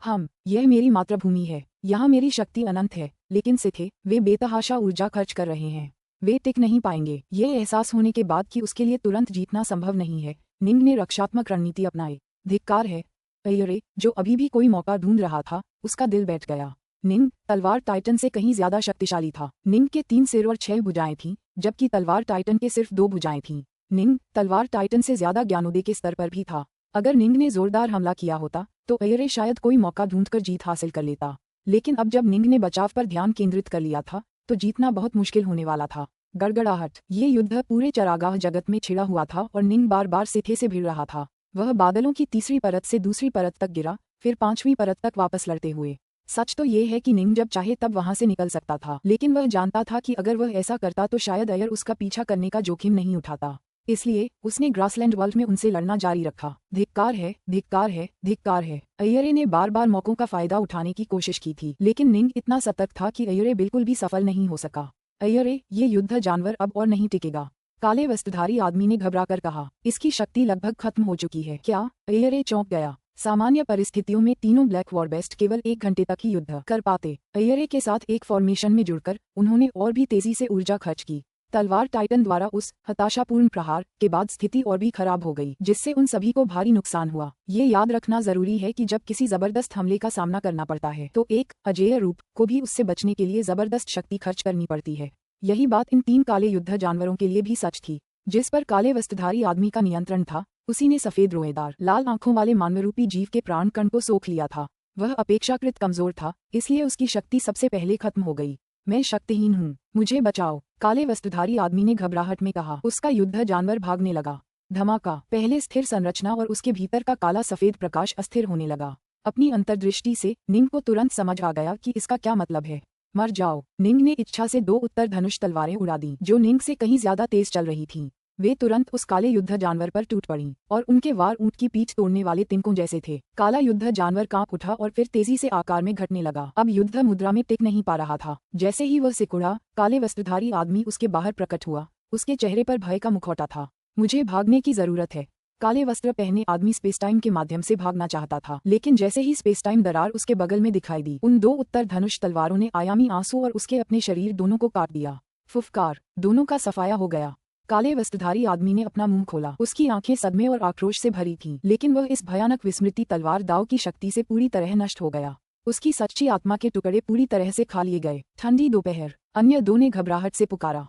यह मेरी मातृभूमि है, यहाँ मेरी शक्ति अनंत है, लेकिन सिथे वे बेतहाशा ऊर्जा खर्च कर रहे हैं, वे टिक नहीं पाएंगे। ये एहसास होने के बाद कि उसके लिए तुरंत जीतना संभव नहीं है, निंग ने रक्षात्मक रणनीति अपनाई। धिक्कार है। अय्यरे, जो अभी भी कोई मौका ढूंढ रहा था, उसका दिल बैठ गया। निंग तलवार टाइटन से कहीं ज्यादा शक्तिशाली था। निंग के 3 सिर और 6 भुजाएं थीं, जबकि तलवार टाइटन के सिर्फ 2 भुजाएं थीं। निंग तलवार टाइटन से ज्यादा ज्ञानोदय के स्तर पर भी था। अगर निंग ने जोरदार हमला किया होता तो अय्यरे शायद कोई मौका ढूंढकर जीत हासिल कर लेता, लेकिन अब जब निंग ने बचाव पर ध्यान केंद्रित कर लिया था तो जीतना बहुत मुश्किल होने वाला था। गड़गड़ाहट। ये युद्ध पूरे चरागाह जगत में छिड़ा हुआ था और निंग बार बार सिथे से भिड़ रहा था। वह बादलों की तीसरी परत से दूसरी परत तक गिरा, फिर 5वीं परत तक वापस लड़ते हुए। सच तो ये है कि निंग जब चाहे तब वहां से निकल सकता था, लेकिन वह जानता था कि अगर वह ऐसा करता तो शायद अयर उसका पीछा करने का जोखिम नहीं उठाता। इसलिए उसने ग्रासलैंड वर्ल्ड में उनसे लड़ना जारी रखा। धिक्कार है, धिक्कार है, धिक्कार है। अय्यरे ने बार बार मौकों का फायदा उठाने की कोशिश की थी, लेकिन निंग इतना सतर्क था कि अय्यरे बिल्कुल भी सफल नहीं हो सका। अय्यरे, ये युद्ध जानवर अब और नहीं टिकेगा, काले वस्त्रधारी आदमी ने घबराकर कहा। इसकी शक्ति लगभग खत्म हो चुकी है। क्या? अय्यरे चौंक गया। सामान्य परिस्थितियों में तीनों ब्लैक वॉरबेस्ट केवल 1 घंटे तक ही युद्ध कर पाते। अय्यरे के साथ एक फॉर्मेशन में जुड़कर उन्होंने और भी तेजी से ऊर्जा खर्च की। तलवार टाइटन द्वारा उस हताशापूर्ण प्रहार के बाद स्थिति और भी खराब हो गई, जिससे उन सभी को भारी नुकसान हुआ। ये याद रखना जरूरी है कि जब किसी जबरदस्त हमले का सामना करना पड़ता है तो एक अजेय रूप को भी उससे बचने के लिए जबरदस्त शक्ति खर्च करनी पड़ती है। यही बात इन 3 काले युद्ध जानवरों के लिए भी सच थी। जिस पर काले वस्त्रधारी आदमी का नियंत्रण था, उसी ने सफेद रोएदार लाल आंखों वाले मानवरूपी जीव के प्राण कण को सोख लिया था। वह अपेक्षाकृत कमजोर था, इसलिए उसकी शक्ति सबसे पहले खत्म हो गई। मैं शक्तिहीन हूँ, मुझे बचाओ, काले वस्त्रधारी आदमी ने घबराहट में कहा। उसका युद्ध जानवर भागने लगा। धमाका, पहले स्थिर संरचना और उसके भीतर का काला सफेद प्रकाश अस्थिर होने लगा। अपनी अंतर्दृष्टि से निंग को तुरंत समझ आ गया कि इसका क्या मतलब है। मर जाओ। निंग ने इच्छा से 2 उत्तर धनुष तलवारें उड़ा दी जो निंग से कहीं ज्यादा तेज चल रही थीं। वे तुरंत उस काले युद्ध जानवर पर टूट पड़ीं और उनके वार ऊंट की पीठ तोड़ने वाले तिनकों जैसे थे। काला युद्ध जानवर कांप उठा और फिर तेजी से आकार में घटने लगा। अब युद्ध मुद्रा में टिक नहीं पा रहा था। जैसे ही वह सिकुड़ा, काले वस्त्रधारी आदमी उसके बाहर प्रकट हुआ। उसके चेहरे पर भय का मुखौटा था। मुझे भागने की जरूरत है। काले वस्त्र पहने आदमी स्पेस-टाइम के माध्यम से भागना चाहता था, लेकिन जैसे ही स्पेस-टाइम दरार उसके बगल में दिखाई दी, उन 2 उत्तर धनुष तलवारों ने आयामी आंसू और उसके अपने शरीर दोनों को काट दिया। फुफकार, दोनों का सफाया हो गया। काले वस्त्रधारी आदमी ने अपना मुंह खोला। उसकी आंखें सदमे और आक्रोश से भरी थीं, लेकिन वह इस भयानक विस्मृति तलवार दाव की शक्ति से पूरी तरह नष्ट हो गया। उसकी सच्ची आत्मा के टुकड़े पूरी तरह से खा लिए गए। ठंडी दोपहर, अन्य 2 ने घबराहट से पुकारा।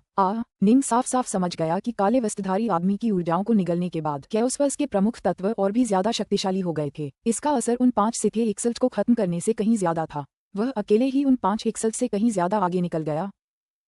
निंग साफ साफ समझ गया कि काले वस्त्रधारी आदमी की ऊर्जाओं को निगलने के बाद कैओसवर्स के प्रमुख तत्व और भी ज्यादा शक्तिशाली हो गए थे। इसका असर उन 5 सिथे एक्सल्ट को खत्म करने से कहीं ज्यादा था। वह अकेले ही उन 5 एक्सल्ट से कहीं ज्यादा आगे निकल गया।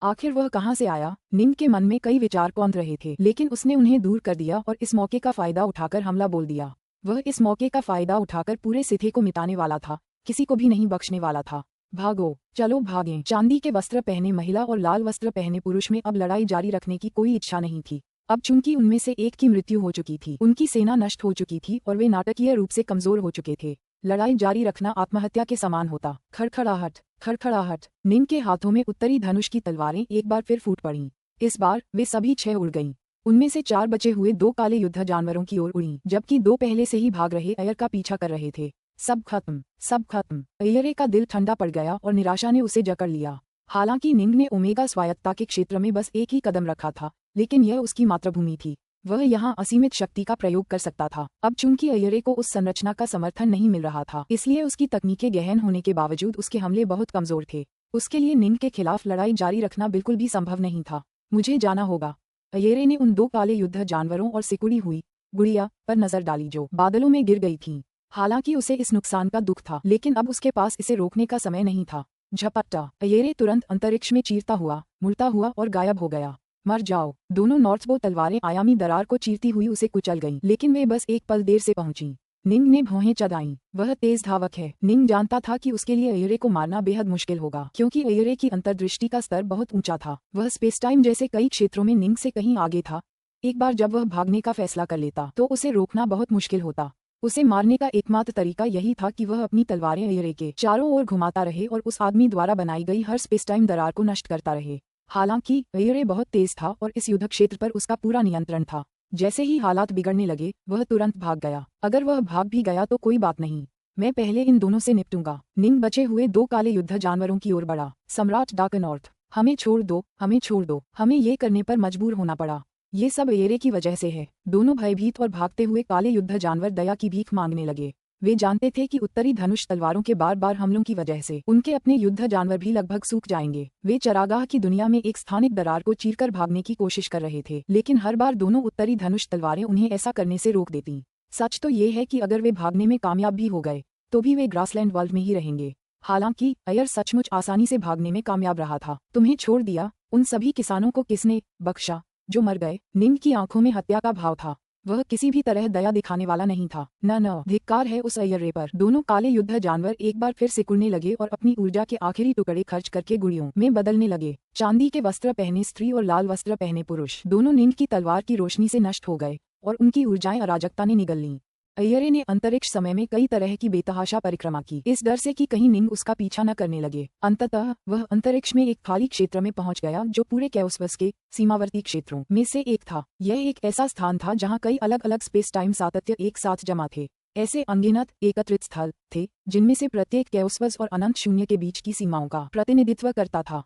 आखिर वह कहां से आया? निंग के मन में कई विचार कौंध रहे थे, लेकिन उसने उन्हें दूर कर दिया और इस मौके का फायदा उठाकर हमला बोल दिया। वह इस मौके का फायदा उठाकर पूरे सिथे को मिटाने वाला था, किसी को भी नहीं बख्शने वाला था। भागो, चलो भागें। चांदी के वस्त्र पहने महिला और लाल वस्त्र पहने पुरुष में अब लड़ाई जारी रखने की कोई इच्छा नहीं थी। अब चूंकि उनमें से एक की मृत्यु हो चुकी थी, उनकी सेना नष्ट हो चुकी थी और वे नाटकीय रूप से कमजोर हो चुके थे। लड़ाई जारी रखना आत्महत्या के समान होता। खड़खड़ाहट, खड़खड़ाहट। निंग के हाथों में उत्तरी धनुष की तलवारें एक बार फिर फूट पड़ीं। इस बार वे सभी 6 उड़ गईं। उनमें से 4 बचे हुए 2 काले युद्ध जानवरों की ओर उड़ीं, जबकि 2 पहले से ही भाग रहे अयर का पीछा कर रहे थे। सब खत्म, सब खत्म। अयरे का दिल ठंडा पड़ गया और निराशा ने उसे जकड़ लिया। हालांकि निंग ने ओमेगा स्वायत्तता के क्षेत्र में बस एक ही कदम रखा था, लेकिन यह उसकी मातृभूमि थी। वह यहाँ असीमित शक्ति का प्रयोग कर सकता था। अब चूंकि अयरे को उस संरचना का समर्थन नहीं मिल रहा था, इसलिए उसकी तकनीकें गहन होने के बावजूद उसके हमले बहुत कमजोर थे। उसके लिए निंग के खिलाफ लड़ाई जारी रखना बिल्कुल भी संभव नहीं था। मुझे जाना होगा। अयरे ने उन 2 काले युद्ध जानवरों और सिकुड़ी हुई गुड़िया पर नजर डाली जो बादलों में गिर गई थीं। हालांकि उसे इस नुकसान का दुख था, लेकिन अब उसके पास इसे रोकने का समय नहीं था। झपट्टा, अयरे तुरंत अंतरिक्ष में चीरता हुआ, मुड़ता हुआ और गायब हो गया। मर जाओ। दोनों नॉर्थबो तलवारें आयामी दरार को चीरती हुई उसे कुचल गईं, लेकिन वे बस एक पल देर से पहुंची। निंग ने भौहें चढ़ाईं। वह तेज धावक है। निंग जानता था कि उसके लिए अयरे को मारना बेहद मुश्किल होगा, क्योंकि अयरे की अंतर्दृष्टि का स्तर बहुत ऊंचा था। वह स्पेस-टाइम जैसे कई क्षेत्रों में निंग से कहीं आगे था। एक बार जब वह भागने का फैसला कर लेता तो उसे रोकना बहुत मुश्किल होता। उसे मारने का एकमात्र तरीका यही था कि वह अपनी तलवारें अयरे के चारों ओर घुमाता रहे और उस आदमी द्वारा बनाई गई हर स्पेस-टाइम दरार को नष्ट करता रहे। हालांकि अयरे बहुत तेज था और इस युद्ध क्षेत्र पर उसका पूरा नियंत्रण था। जैसे ही हालात बिगड़ने लगे, वह तुरंत भाग गया। अगर वह भाग भी गया तो कोई बात नहीं, मैं पहले इन दोनों से निपटूंगा। निंग बचे हुए 2 काले युद्ध जानवरों की ओर बढ़ा। सम्राट डार्कनॉर्थ, हमें छोड़ दो, हमें छोड़ दो। हमें ये करने पर मजबूर होना पड़ा। ये सब अयरे की वजह से है। दोनों भयभीत और भागते हुए काले युद्ध जानवर दया की भीख मांगने लगे। वे जानते थे कि उत्तरी धनुष तलवारों के बार बार हमलों की वजह से उनके अपने युद्ध जानवर भी लगभग सूख जाएंगे। वे चरागाह की दुनिया में एक स्थानिक दरार को चीरकर भागने की कोशिश कर रहे थे, लेकिन हर बार दोनों उत्तरी धनुष तलवारें उन्हें ऐसा करने से रोक देती। सच तो ये है कि अगर वे भागने में कामयाब भी हो गए तो भी वे ग्रासलैंड वर्ल्ड में ही रहेंगे। हालांकि अयर सचमुच आसानी से भागने में कामयाब रहा था। तुम्हें छोड़ दिया, उन सभी किसानों को किसने बख्शा जो मर गए? निंग की आंखों में हत्या का भाव था। वह किसी भी तरह दया दिखाने वाला नहीं था। न धिक्कार है उस अय्यरे पर। दोनों काले युद्ध जानवर एक बार फिर सिकुड़ने लगे और अपनी ऊर्जा के आखिरी टुकड़े खर्च करके गुड़ियों में बदलने लगे। चांदी के वस्त्र पहने स्त्री और लाल वस्त्र पहने पुरुष दोनों निंग की तलवार की रोशनी से नष्ट हो गए और उनकी ऊर्जाएं अराजकता ने निगल लीं। अय्यरे ने अंतरिक्ष समय में कई तरह की बेतहाशा परिक्रमा की, इस डर से कि कहीं निंग उसका पीछा न करने लगे। अंततः वह अंतरिक्ष में एक खाली क्षेत्र में पहुंच गया जो पूरे कैओसवर्स के सीमावर्ती क्षेत्रों में से एक था। यह एक ऐसा स्थान था जहां कई अलग अलग स्पेस टाइम सातत्य एक साथ जमा थे। ऐसे अनगिनत एकत्रित स्थल थे जिनमें से प्रत्येक कैओसवर्स और अनंत शून्य के बीच की सीमाओं का प्रतिनिधित्व करता था।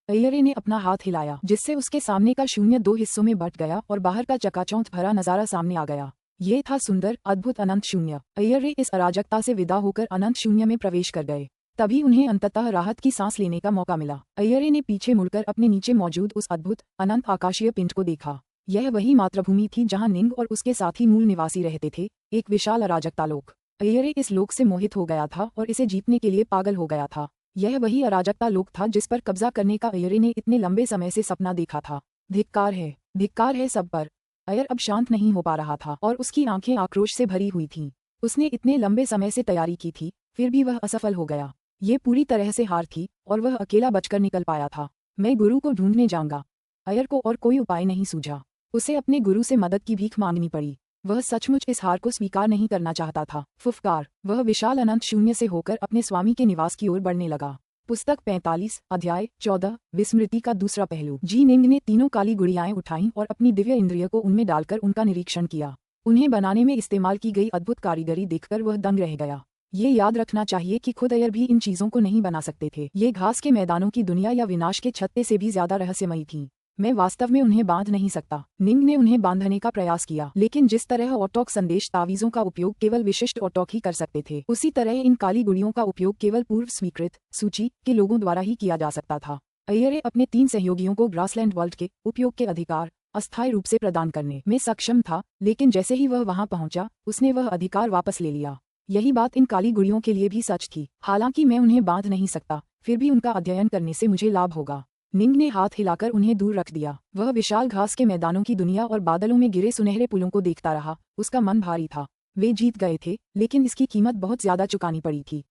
अय्यरे ने अपना हाथ हिलाया, जिससे उसके सामने का शून्य 2 हिस्सों में बंट गया और बाहर का चकाचौंध भरा नजारा सामने आ गया। ये था सुंदर अद्भुत अनंत शून्य। अय्यरे इस अराजकता से विदा होकर अनंत शून्य में प्रवेश कर गए। तभी उन्हें अंततः राहत की सांस लेने का मौका मिला। अय्यरे ने पीछे मुड़कर अपने नीचे मौजूद उस अद्भुत अनंत आकाशीय पिंड को देखा। यह वही मातृभूमि थी जहां निंग और उसके साथी मूल निवासी रहते थे, एक विशाल अराजकता लोक। अय्यरे इस लोक से मोहित हो गया था और इसे जीतने के लिए पागल हो गया था। यह वही अराजकता लोक था जिस पर कब्जा करने का अय्यरे ने इतने लंबे समय से सपना देखा था। धिक्कार है सब पर। अय्यर अब शांत नहीं हो पा रहा था और उसकी आंखें आक्रोश से भरी हुई थीं। उसने इतने लंबे समय से तैयारी की थी, फिर भी वह असफल हो गया। ये पूरी तरह से हार थी और वह अकेला बचकर निकल पाया था। मैं गुरु को ढूंढने जाऊंगा। अय्यर को और कोई उपाय नहीं सूझा। उसे अपने गुरु से मदद की भीख मांगनी पड़ी। वह सचमुच इस हार को स्वीकार नहीं करना चाहता था। फुफकार। वह विशाल अनंत शून्य से होकर अपने स्वामी के निवास की ओर बढ़ने लगा। पुस्तक 45 अध्याय 14 विस्मृति का दूसरा पहलू। जी निंग ने तीनों काली गुड़ियाएं उठाईं और अपनी दिव्य इंद्रिय को उनमें डालकर उनका निरीक्षण किया। उन्हें बनाने में इस्तेमाल की गई अद्भुत कारीगरी देखकर वह दंग रह गया। ये याद रखना चाहिए कि खुद अय्यर भी इन चीजों को नहीं बना सकते थे। ये घास के मैदानों की दुनिया या विनाश के छत्ते से भी ज्यादा रहस्यमयी थी। मैं वास्तव में उन्हें बांध नहीं सकता। निंग ने उन्हें बांधने का प्रयास किया, लेकिन जिस तरह ऑटोक संदेश तावीजों का उपयोग केवल विशिष्ट ऑटोक ही कर सकते थे, उसी तरह इन काली गुड़ियों का उपयोग केवल पूर्व स्वीकृत सूची के लोगों द्वारा ही किया जा सकता था। अय्यर अपने 3 सहयोगियों को ग्रासलैंड वर्ल्ड के उपयोग के अधिकार अस्थायी रूप से प्रदान करने में सक्षम था, लेकिन जैसे ही वह वहां पहुंचा, उसने वह अधिकार वापस ले लिया। यही बात इन काली गुड़ियों के लिए भी सच थी। हालांकि मैं उन्हें बांध नहीं सकता, फिर भी उनका अध्ययन करने से मुझे लाभ होगा। निंग ने हाथ हिलाकर उन्हें दूर रख दिया। वह विशाल घास के मैदानों की दुनिया और बादलों में गिरे सुनहरे पुलों को देखता रहा। उसका मन भारी था। वे जीत गए थे, लेकिन इसकी कीमत बहुत ज्यादा चुकानी पड़ी थी।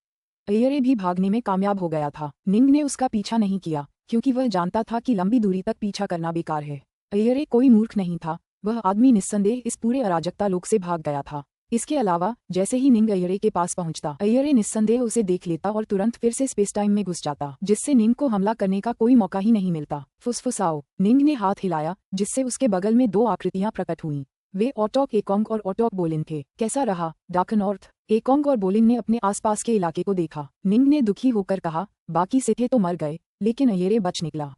अय्यर भी भागने में कामयाब हो गया था। निंग ने उसका पीछा नहीं किया, क्योंकि वह जानता था कि लंबी दूरी तक पीछा करना बेकार है। अय्यर कोई मूर्ख नहीं था। वह आदमी निस्संदेह इस पूरे अराजकता लोक से भाग गया था। इसके अलावा जैसे ही निंग अय्यर के पास पहुंचता, अय्यर निस्संदेह उसे देख लेता और तुरंत फिर से स्पेस टाइम में घुस जाता, जिससे निंग को हमला करने का कोई मौका ही नहीं मिलता। फुसफुसाओ। निंग ने हाथ हिलाया, जिससे उसके बगल में 2 आकृतियां प्रकट हुईं। वे ऑटोक एकोंग और ऑटोक बोलिन थे। कैसा रहा डार्कनॉर्थ? एकोंग और बोलिन ने अपने आसपास के इलाके को देखा। निंग ने दुखी होकर कहा, बाकी से थे तो मर गए, लेकिन अय्यर बच निकला।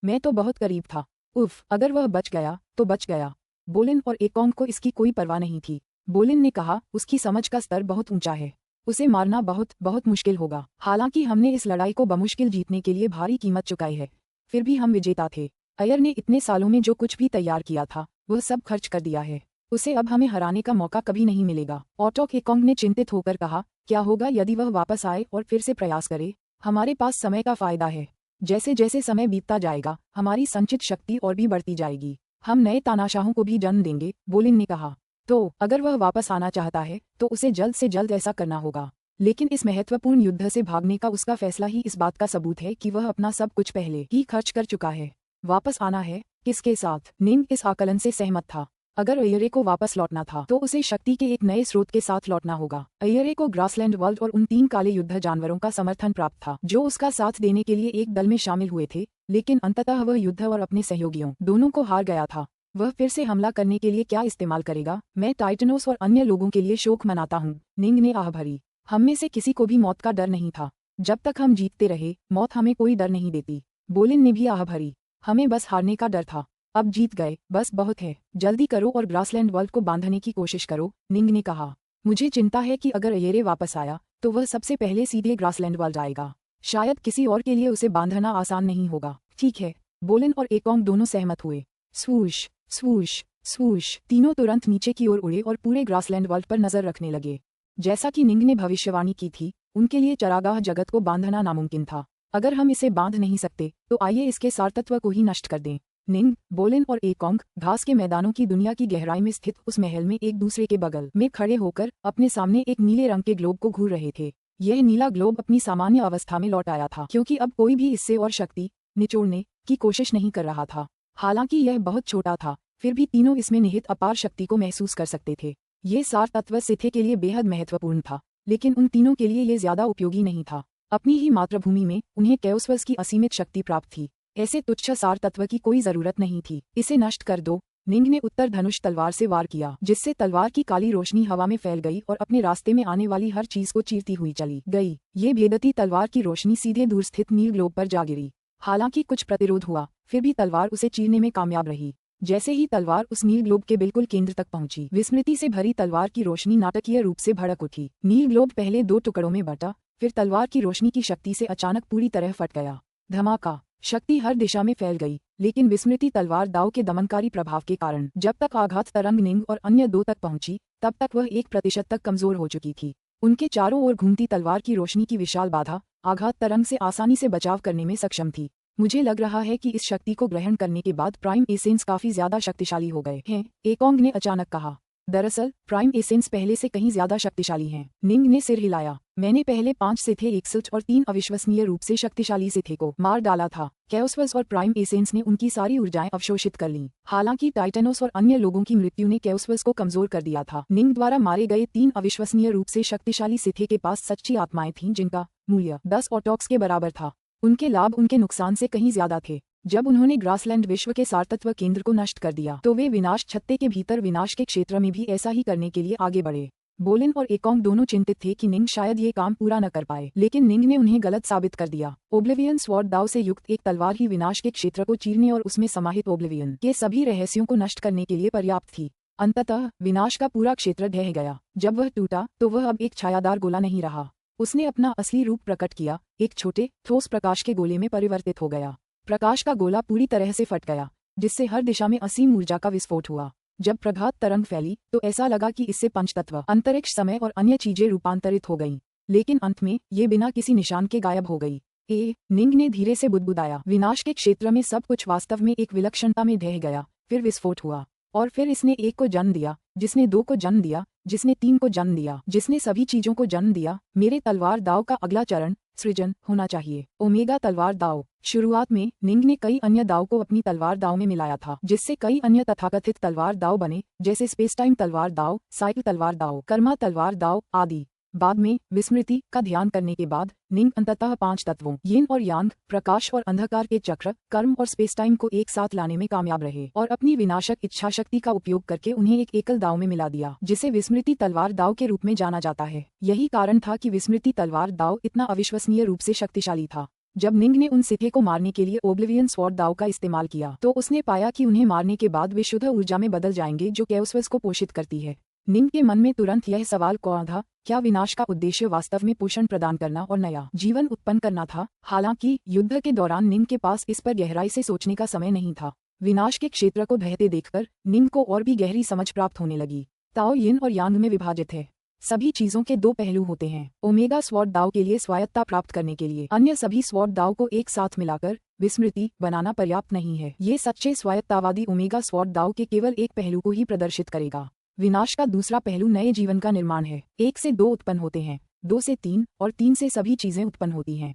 मैं तो बहुत करीब था। उफ, अगर वह बच गया तो बच गया। बोलिन और एकोंग को इसकी कोई परवाह नहीं थी। बोलिन ने कहा, उसकी समझ का स्तर बहुत ऊंचा है। उसे मारना बहुत बहुत मुश्किल होगा। हालांकि हमने इस लड़ाई को बमुश्किल जीतने के लिए भारी कीमत चुकाई है, फिर भी हम विजेता थे। अय्यर ने इतने सालों में जो कुछ भी तैयार किया था, वह सब खर्च कर दिया है। उसे अब हमें हराने का मौका कभी नहीं मिलेगा। ऑटोक एकोंग ने चिंतित होकर कहा, क्या होगा यदि वह वापस आए और फिर से प्रयास करे? हमारे पास समय का फायदा है। जैसे जैसे समय बीतता जाएगा, हमारी संचित शक्ति और भी बढ़ती जाएगी। हम नए तानाशाहों को भी जन्म देंगे। बोलिन ने कहा, तो अगर वह वापस आना चाहता है तो उसे जल्द से जल्द ऐसा करना होगा। लेकिन इस महत्वपूर्ण युद्ध से भागने का उसका फैसला ही इस बात का सबूत है कि वह अपना सब कुछ पहले ही खर्च कर चुका है। वापस आना है? किसके साथ? निंग इस आकलन से सहमत था। अगर अय्यर को वापस लौटना था तो उसे शक्ति के एक नए स्रोत के साथ लौटना होगा। अय्यर को ग्रासलैंड वर्ल्ड और उन 3 काले युद्ध जानवरों का समर्थन प्राप्त था, जो उसका साथ देने के लिए एक दल में शामिल हुए थे, लेकिन अंततः वह युद्ध और अपने सहयोगियों दोनों को हार गया था। वह फिर से हमला करने के लिए क्या इस्तेमाल करेगा? मैं टाइटनोस और अन्य लोगों के लिए शोक मनाता हूँ। निंग ने आह भरी। हम में से किसी को भी मौत का डर नहीं था। जब तक हम जीतते रहे, मौत हमें कोई डर नहीं देती। बोलिन ने भी आह भरी। हमें बस हारने का डर था। अब जीत गए, बस बहुत है। जल्दी करो और ग्रासलैंड वर्ल्ड को बांधने की कोशिश करो, निंग ने कहा। मुझे चिंता है कि अगर अय्यर वापस आया तो वह सबसे पहले सीधे ग्रासलैंड वर्ल्ड आएगा। शायद किसी और के लिए उसे बांधना आसान नहीं होगा। ठीक है। बोलिन और एकोंग दोनों सहमत हुए। स्वूश स्वूश स्वूश। तीनों तुरंत नीचे की ओर उड़े और पूरे ग्रासलैंड वर्ल्ड पर नजर रखने लगे। जैसा कि निंग ने भविष्यवाणी की थी, उनके लिए चरागाह जगत को बांधना नामुमकिन था। अगर हम इसे बांध नहीं सकते तो आइए इसके सारतत्व को ही नष्ट कर दें। निंग, बोलिन और एकोंग घास के मैदानों की दुनिया की गहराई में स्थित उस महल में एक दूसरे के बगल में खड़े होकर अपने सामने एक नीले रंग के ग्लोब को घूर रहे थे। यह नीला ग्लोब अपनी सामान्य अवस्था में लौट आया था, क्योंकि अब कोई भी इससे और शक्ति निचोड़ने की कोशिश नहीं कर रहा था। हालांकि यह बहुत छोटा था, फिर भी तीनों इसमें निहित अपार शक्ति को महसूस कर सकते थे। ये सार तत्व सिथे के लिए बेहद महत्वपूर्ण था, लेकिन उन तीनों के लिए ये ज्यादा उपयोगी नहीं था। अपनी ही मातृभूमि में उन्हें कैओसवर्स की असीमित शक्ति प्राप्त थी। ऐसे तुच्छ सार तत्व की कोई जरूरत नहीं थी। इसे नष्ट कर दो। निंग ने उत्तर धनुष तलवार से वार किया, जिससे तलवार की काली रोशनी हवा में फैल गई और अपने रास्ते में आने वाली हर चीज को चीरती हुई चली गई। ये भेदती तलवार की रोशनी सीधे दूर स्थित नील ग्लोब पर जा गिरी। हालांकि कुछ प्रतिरोध हुआ, फिर भी तलवार उसे चीरने में कामयाब रही। जैसे ही तलवार उस नील ग्लोब के बिल्कुल केंद्र तक पहुंची, विस्मृति से भरी तलवार की रोशनी नाटकीय रूप से भड़क उठी। नील ग्लोब पहले 2 टुकड़ों में बटा, फिर तलवार की रोशनी की शक्ति से अचानक पूरी तरह फट गया। धमाका। शक्ति हर दिशा में फैल गई, लेकिन विस्मृति तलवार दाव के दमनकारी प्रभाव के कारण जब तक आघात तरंग निंग और अन्य 2 तक पहुंची, तब तक वह 1% तक कमजोर हो चुकी थी। उनके चारों ओर घूमती तलवार की रोशनी की विशाल बाधा आघात तरंग से आसानी से बचाव करने में सक्षम थी। मुझे लग रहा है कि इस शक्ति को ग्रहण करने के बाद प्राइम एसेंस काफी ज्यादा शक्तिशाली हो गए हैं, एकोंग ने अचानक कहा। दरअसल प्राइम एसेंस पहले से कहीं ज्यादा शक्तिशाली हैं। निंग ने सिर हिलाया। मैंने पहले 5 से थे 61 और 3 अविश्वसनीय रूप से शक्तिशाली से थे को मार डाला था। कैओसवर्स और प्राइम एसेंस ने उनकी सारी ऊर्जाएं अवशोषित कर लीं। हालांकि टाइटेनोस और अन्य लोगों की मृत्यु ने कैओसवर्स को कमजोर कर दिया था। निंग द्वारा मारे गए 3 अविश्वसनीय रूप से शक्तिशाली सिथे के पास सच्ची आत्माएं थीं जिनका मूल्य 10 ऑटॉक्स के बराबर था। उनके लाभ उनके नुकसान से कहीं ज्यादा थे। जब उन्होंने ग्रासलैंड विश्व के सारतत्व केंद्र को नष्ट कर दिया तो वे विनाश छत्ते के भीतर विनाश के क्षेत्र में भी ऐसा ही करने के लिए आगे बढ़े। बोलिन और एकोंग दोनों चिंतित थे कि निंग शायद ये काम पूरा न कर पाए, लेकिन निंग ने उन्हें गलत साबित कर दिया। ओब्लिवियन स्वॉर्ड दाव से युक्त एक तलवार ही विनाश के क्षेत्र को चीरने और उसमें समाहित ओब्लिवियन के सभी रहस्यों को नष्ट करने के लिए पर्याप्त थी। अंततः विनाश का पूरा क्षेत्र ढह गया। जब वह टूटा तो वह अब एक छायादार गोला नहीं रहा। उसने अपना असली रूप प्रकट किया, एक छोटे ठोस प्रकाश के गोले में परिवर्तित हो गया। प्रकाश का गोला पूरी तरह से फट गया, जिससे हर दिशा में असीम ऊर्जा का विस्फोट हुआ। जब प्रघात तरंग फैली तो ऐसा लगा कि इससे पंचतत्व, अंतरिक्ष, समय और अन्य चीजें रूपांतरित हो गईं। लेकिन अंत में ये बिना किसी निशान के गायब हो गई। निंग ने धीरे से बुदबुदाया। विनाश के क्षेत्र में सब कुछ वास्तव में एक विलक्षणता में ढह गया। फिर विस्फोट हुआ और फिर इसने 1 को जन्म दिया, जिसने 2 को जन्म दिया, जिसने 3 को जन्म दिया, जिसने सभी चीजों को जन्म दिया। मेरे तलवार दाव का अगला चरण सृजन होना चाहिए। ओमेगा तलवार दाव। शुरुआत में निंग ने कई अन्य दाव को अपनी तलवार दाव में मिलाया था, जिससे कई अन्य तथाकथित तलवार दाव बने, जैसे स्पेसटाइम तलवार दाव, साइकिल तलवार दाव, कर्मा तलवार दाव आदि। बाद में विस्मृति का ध्यान करने के बाद निंग अंततः 5 तत्वों यिन और यांग, प्रकाश और अंधकार के चक्र, कर्म और स्पेसटाइम को एक साथ लाने में कामयाब रहे और अपनी विनाशक इच्छा शक्ति का उपयोग करके उन्हें एक एकल दाव में मिला दिया, जिसे विस्मृति तलवार दाव के रूप में जाना जाता है। यही कारण था कि विस्मृति तलवार दाव इतना अविश्वसनीय रूप से शक्तिशाली था। जब निंग ने उन सिथे को मारने के लिए ओब्लिवियन स्वॉर्ड दाव का इस्तेमाल किया तो उसने पाया कि उन्हें मारने के बाद वे शुद्ध ऊर्जा में बदल जाएंगे जो कैओसवर्स को पोषित करती है। निंग के मन में तुरंत यह सवाल कौन था, क्या विनाश का उद्देश्य वास्तव में पोषण प्रदान करना और नया जीवन उत्पन्न करना था? हालांकि युद्ध के दौरान निंग के पास इस पर गहराई से सोचने का समय नहीं था। विनाश के क्षेत्र को ढहते देखकर निंग को और भी गहरी समझ प्राप्त होने लगी। ताओ यिन और यांग में विभाजित है। सभी चीजों के 2 पहलू होते हैं। ओमेगा स्वॉर्ड दाव के लिए स्वायत्तता प्राप्त करने के लिए अन्य सभी स्वॉर्ड दाव को एक साथ मिलाकर विस्मृति बनाना पर्याप्त नहीं है। ये सच्चे स्वायत्ततावादी ओमेगा स्वॉर्ड दाव के केवल एक पहलू को ही प्रदर्शित करेगा। विनाश का दूसरा पहलू नए जीवन का निर्माण है। 1 से 2 उत्पन्न होते हैं, 2 से 3 और 3 से सभी चीजें उत्पन्न होती हैं।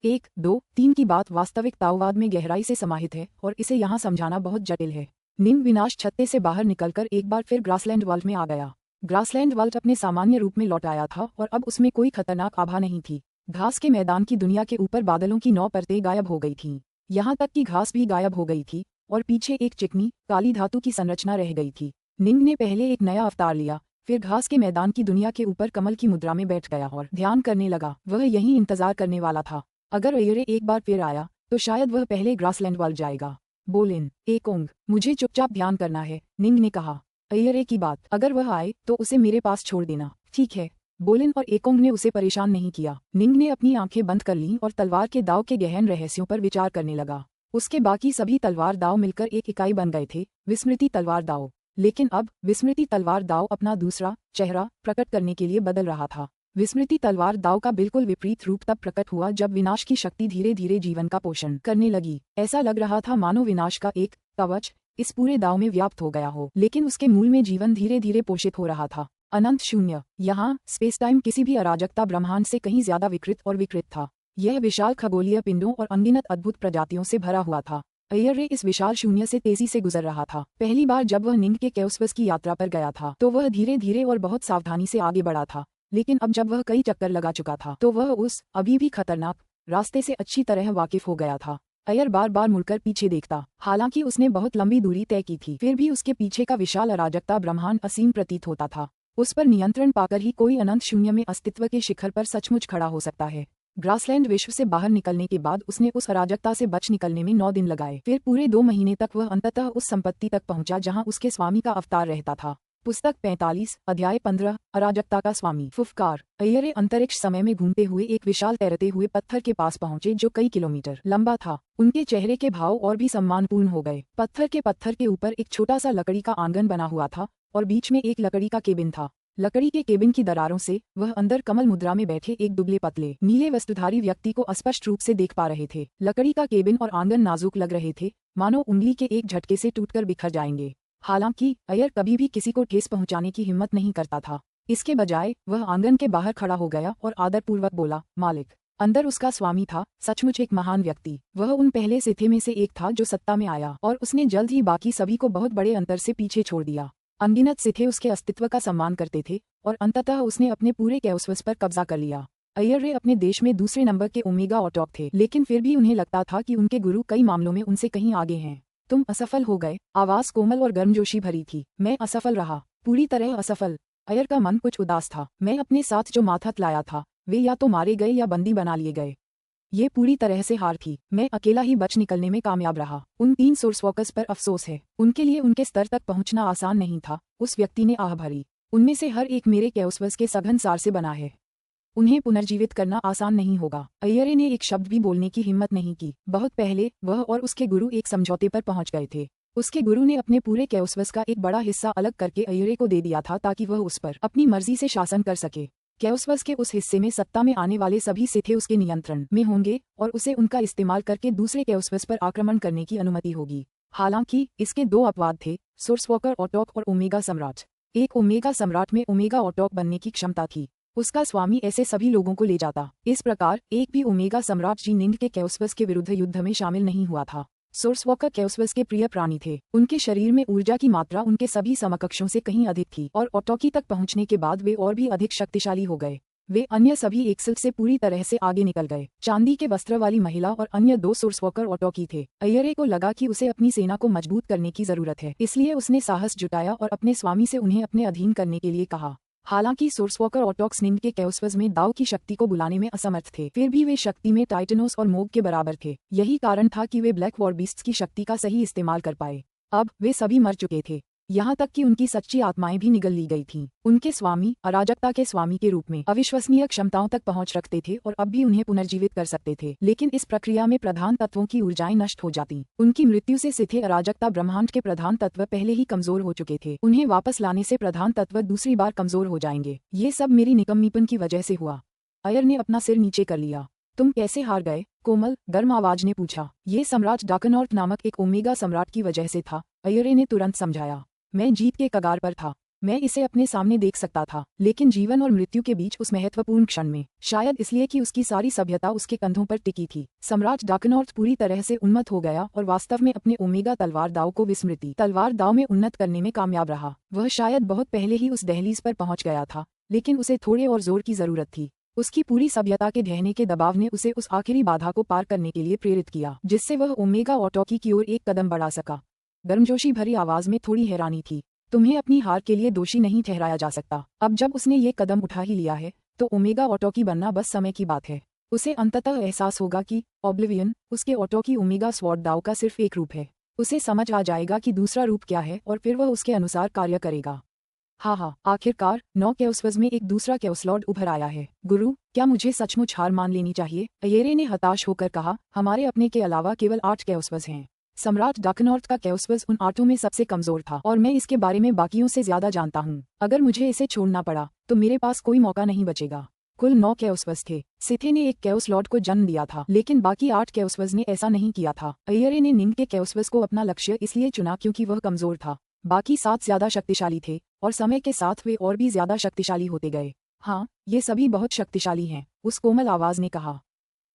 1, 2, 3 की बात वास्तविक ताओवाद में गहराई से समाहित है और इसे यहाँ समझाना बहुत जटिल है। निंग विनाश छत्ते से बाहर निकलकर एक बार फिर ग्रासलैंड वर्ल्ड में आ गया। ग्रासलैंड वर्ल्ड अपने सामान्य रूप में लौट आया था और अब उसमें कोई खतरनाक आभा नहीं थी। घास के मैदान की दुनिया के ऊपर बादलों की 9 परतें गायब हो गई थीं। यहाँ तक कि घास भी गायब हो गई थी और पीछे एक चिकनी काली धातु की संरचना रह गई थी। निंग ने पहले एक नया अवतार लिया, फिर घास के मैदान की दुनिया के ऊपर कमल की मुद्रा में बैठ गया और ध्यान करने लगा। वह यहीं इंतजार करने वाला था। अगर अयरे एक बार फिर आया तो शायद वह पहले ग्रासलैंड वर्ल्ड जाएगा। बोलिन, एकोंग, मुझे चुपचाप ध्यान करना है, निंग ने कहा। अयरे की बात, अगर वह आए तो उसे मेरे पास छोड़ देना, ठीक है? बोलिन और एकोंग ने उसे परेशान नहीं किया। निंग ने अपनी आंखें बंद कर लीं और तलवार के दाव के गहन रहस्यों पर विचार करने लगा। उसके बाकी सभी तलवार दाव मिलकर एक इकाई बन गए थे, विस्मृति तलवार दाव। लेकिन अब विस्मृति तलवार दाव अपना दूसरा चेहरा प्रकट करने के लिए बदल रहा था। विस्मृति तलवार दाव का बिल्कुल विपरीत रूप तब प्रकट हुआ जब विनाश की शक्ति धीरे धीरे जीवन का पोषण करने लगी। ऐसा लग रहा था मानो विनाश का एक कवच इस पूरे दाव में व्याप्त हो गया हो, लेकिन उसके मूल में जीवन धीरे धीरे पोषित हो रहा था। अनंत शून्य। यहाँ स्पेस टाइम किसी भी अराजकता ब्रह्मांड से कहीं ज्यादा विकृत और विकृत था। यह विशाल खगोलीय पिंडों और अनगिनत अद्भुत प्रजातियों से भरा हुआ था। अयरे इस विशाल शून्य से तेजी से गुजर रहा था। पहली बार जब वह निंग के कैओसवर्स की यात्रा पर गया था तो वह धीरे धीरे और बहुत सावधानी से आगे बढ़ा था, लेकिन अब जब वह कई चक्कर लगा चुका था तो वह उस अभी भी खतरनाक रास्ते से अच्छी तरह वाकिफ हो गया था। अयर बार बार मुड़कर पीछे देखता। हालांकि उसने बहुत लंबी दूरी तय की थी, फिर भी उसके पीछे का विशाल अराजकता ब्रह्मांड असीम प्रतीत होता था। उस पर नियंत्रण पाकर ही कोई अनंत शून्य में अस्तित्व के शिखर पर सचमुच खड़ा हो सकता है। ग्रासलैंड विश्व से बाहर निकलने के बाद उसने उस अराजकता से बच निकलने में 9 दिन लगाए। फिर पूरे 2 महीने तक वह अंततः उस संपत्ति तक पहुंचा जहां उसके स्वामी का अवतार रहता था। पुस्तक 45, अध्याय 15, अराजकता का स्वामी। फुफकार। अयरे अंतरिक्ष समय में घूमते हुए एक विशाल तैरते हुए पत्थर के पास पहुंचे जो कई किलोमीटर लंबा था। उनके चेहरे के भाव और भी सम्मानपूर्ण हो गए। पत्थर के ऊपर एक छोटा सा लकड़ी का आंगन बना हुआ था और बीच में एक लकड़ी का केबिन था। लकड़ी के केबिन की दरारों से वह अंदर कमल मुद्रा में बैठे एक दुबले पतले नीले वस्त्रधारी व्यक्ति को स्पष्ट रूप से देख पा रहे थे। लकड़ी का केबिन और आंगन नाजुक लग रहे थे, मानो उंगली के एक झटके से टूटकर बिखर जाएंगे। हालांकि अय्यर कभी भी किसी को ठेस पहुंचाने की हिम्मत नहीं करता था। इसके बजाय वह आंगन के बाहर खड़ा हो गया और आदरपूर्वक बोला, मालिक। अंदर उसका स्वामी था, सचमुच एक महान व्यक्ति। वह उन पहले सिथे में से एक था जो सत्ता में आया और उसने जल्द ही बाकी सभी को बहुत बड़े अंतर से पीछे छोड़ दिया। अनगिनत सिथे उसके अस्तित्व का सम्मान करते थे और अंततः उसने अपने पूरे कैओस्वर्स पर कब्जा कर लिया। अय्यर रे अपने देश में दूसरे नंबर के ओमेगा ऑटॉक थे, लेकिन फिर भी उन्हें लगता था कि उनके गुरु कई मामलों में उनसे कहीं आगे हैं। तुम असफल हो गए। आवाज कोमल और गर्मजोशी भरी थी। मैं असफल रहा, पूरी तरह असफल। अय्यर का मन कुछ उदास था। मैं अपने साथ जो माथत लाया था वे या तो मारे गए या बंदी बना लिए गए। ये पूरी तरह से हार थी। मैं अकेला ही बच निकलने में कामयाब रहा। उन 3 सोर्सवॉकर्स पर अफसोस है। उनके लिए उनके स्तर तक पहुंचना आसान नहीं था। उस व्यक्ति ने आह भरी। उनमें से हर एक मेरे कैओस्वर्स के सघन सार से बना है। उन्हें पुनर्जीवित करना आसान नहीं होगा। अय्यर ने एक शब्द भी बोलने की हिम्मत नहीं की। बहुत पहले वह और उसके गुरु एक समझौते पर पहुंच गए थे। उसके गुरु ने अपने पूरे कैओस्वर्स का एक बड़ा हिस्सा अलग करके अय्यर को दे दिया था ताकि वह उस पर अपनी मर्जी से शासन कर सके। कैओस्वर्स के उस हिस्से में सत्ता में आने वाले सभी सिथे उसके नियंत्रण में होंगे और उसे उनका इस्तेमाल करके दूसरे कैओस्वर्स पर आक्रमण करने की अनुमति होगी। हालांकि इसके 2 अपवाद थे, सोर्सवॉकर ऑटॉक और ओमेगा सम्राट। एक ओमेगा सम्राट में ओमेगा ऑटॉक बनने की क्षमता थी। उसका स्वामी ऐसे सभी लोगों को ले जाता। इस प्रकार एक भी ओमेगा सम्राट जी निंड के कैओस्वर्स के विरुद्ध युद्ध में शामिल नहीं हुआ था। सोर्सवॉकर कैओस्वर्स के प्रिय प्राणी थे। उनके शरीर में ऊर्जा की मात्रा उनके सभी समकक्षों से कहीं अधिक थी और ऑटॉकी तक पहुंचने के बाद वे और भी अधिक शक्तिशाली हो गए। वे अन्य सभी एक्सेल से पूरी तरह से आगे निकल गए। चांदी के वस्त्र वाली महिला और अन्य 2 सोर्सवॉकर ऑटॉकी थे। अय्यर को लगा कि उसे अपनी सेना को मजबूत करने की जरूरत है, इसलिए उसने साहस जुटाया और अपने स्वामी से उन्हें अपने अधीन करने के लिए कहा। हालांकि सोर्सवॉकर ऑटॉक्स निंड के कैओस्वर्स में दाव की शक्ति को बुलाने में असमर्थ थे, फिर भी वे शक्ति में टाइटनोस और मोग के बराबर थे। यही कारण था कि वे ब्लैक वॉर बीस्ट्स की शक्ति का सही इस्तेमाल कर पाए। अब वे सभी मर चुके थे, यहाँ तक कि उनकी सच्ची आत्माएं भी निगल ली गई थीं। उनके स्वामी अराजकता के स्वामी के रूप में अविश्वसनीय क्षमताओं तक पहुंच रखते थे और अब भी उन्हें पुनर्जीवित कर सकते थे, लेकिन इस प्रक्रिया में प्रधान तत्वों की ऊर्जाएं नष्ट हो जाती। उनकी मृत्यु से सिथे अराजकता ब्रह्मांड के प्रधान तत्व पहले ही कमजोर हो चुके थे। उन्हें वापस लाने से प्रधान तत्व दूसरी बार कमजोर हो जाएंगे। ये सब मेरी निकम्मीपन की वजह से हुआ। अय्यर ने अपना सिर नीचे कर लिया। तुम कैसे हार गए? कोमल गर्म आवाज ने पूछा। ये सम्राट डाकनॉर्थ नामक एक ओमेगा सम्राट की वजह से था, अय्यर ने तुरंत समझाया। मैं जीत के कगार पर था। मैं इसे अपने सामने देख सकता था, लेकिन जीवन और मृत्यु के बीच उस महत्वपूर्ण क्षण में, शायद इसलिए कि उसकी सारी सभ्यता उसके कंधों पर टिकी थी, सम्राट डाकनॉर्थ पूरी तरह से उन्मत्त हो गया और वास्तव में अपने ओमेगा तलवार दाव को विस्मृति तलवार दाव में उन्नत करने में कामयाब रहा। वह शायद बहुत पहले ही उस दहलीज पर पहुंच गया था, लेकिन उसे थोड़े और जोर की जरूरत थी। उसकी पूरी सभ्यता के ढहने के दबाव ने उसे उस आखिरी बाधा को पार करने के लिए प्रेरित किया, जिससे वह ओमेगा ऑटॉकी की ओर एक कदम बढ़ा सका। गर्मजोशी भरी आवाज में थोड़ी हैरानी थी। तुम्हें अपनी हार के लिए दोषी नहीं ठहराया जा सकता। अब जब उसने ये कदम उठा ही लिया है, तो ओमेगा ऑटॉकी बनना बस समय की बात है। उसे अंततः एहसास होगा कि ऑब्लिवियन, उसके ऑटॉकी ओमेगा स्वॉर्ड दाव का सिर्फ एक रूप है। उसे समझ आ जाएगा कि दूसरा रूप क्या है और फिर वह उसके अनुसार कार्य करेगा। हाँ, आखिरकार 9 कैओस्वर्स में एक दूसरा कैओस्लॉर्ड उभर आया है। गुरु, क्या मुझे सचमुच हार मान लेनी चाहिए? अय्यर ने हताश होकर कहा। हमारे अपने के अलावा केवल 8 कैओस्वर्स हैं। सम्राट डाकनॉर्थ का कैओस्वर्स उन 8 में सबसे कमजोर था और मैं इसके बारे में बाकियों से ज्यादा जानता हूँ। अगर मुझे इसे छोड़ना पड़ा तो मेरे पास कोई मौका नहीं बचेगा। कुल 9 कैओस्वर्स थे। सिथे ने एक कैओस्लॉर्ड को जन्म दिया था, लेकिन बाकी 8 कैओस्वर्स ने ऐसा नहीं किया था। अय्यर ने निंड के कैओस्वर्स को अपना लक्ष्य इसलिए चुना क्योंकि वह कमजोर था। बाकी 7 ज्यादा शक्तिशाली थे और समय के साथ वे और भी ज्यादा शक्तिशाली होते गए। हाँ, ये सभी बहुत शक्तिशाली हैं, उस कोमल आवाज ने कहा।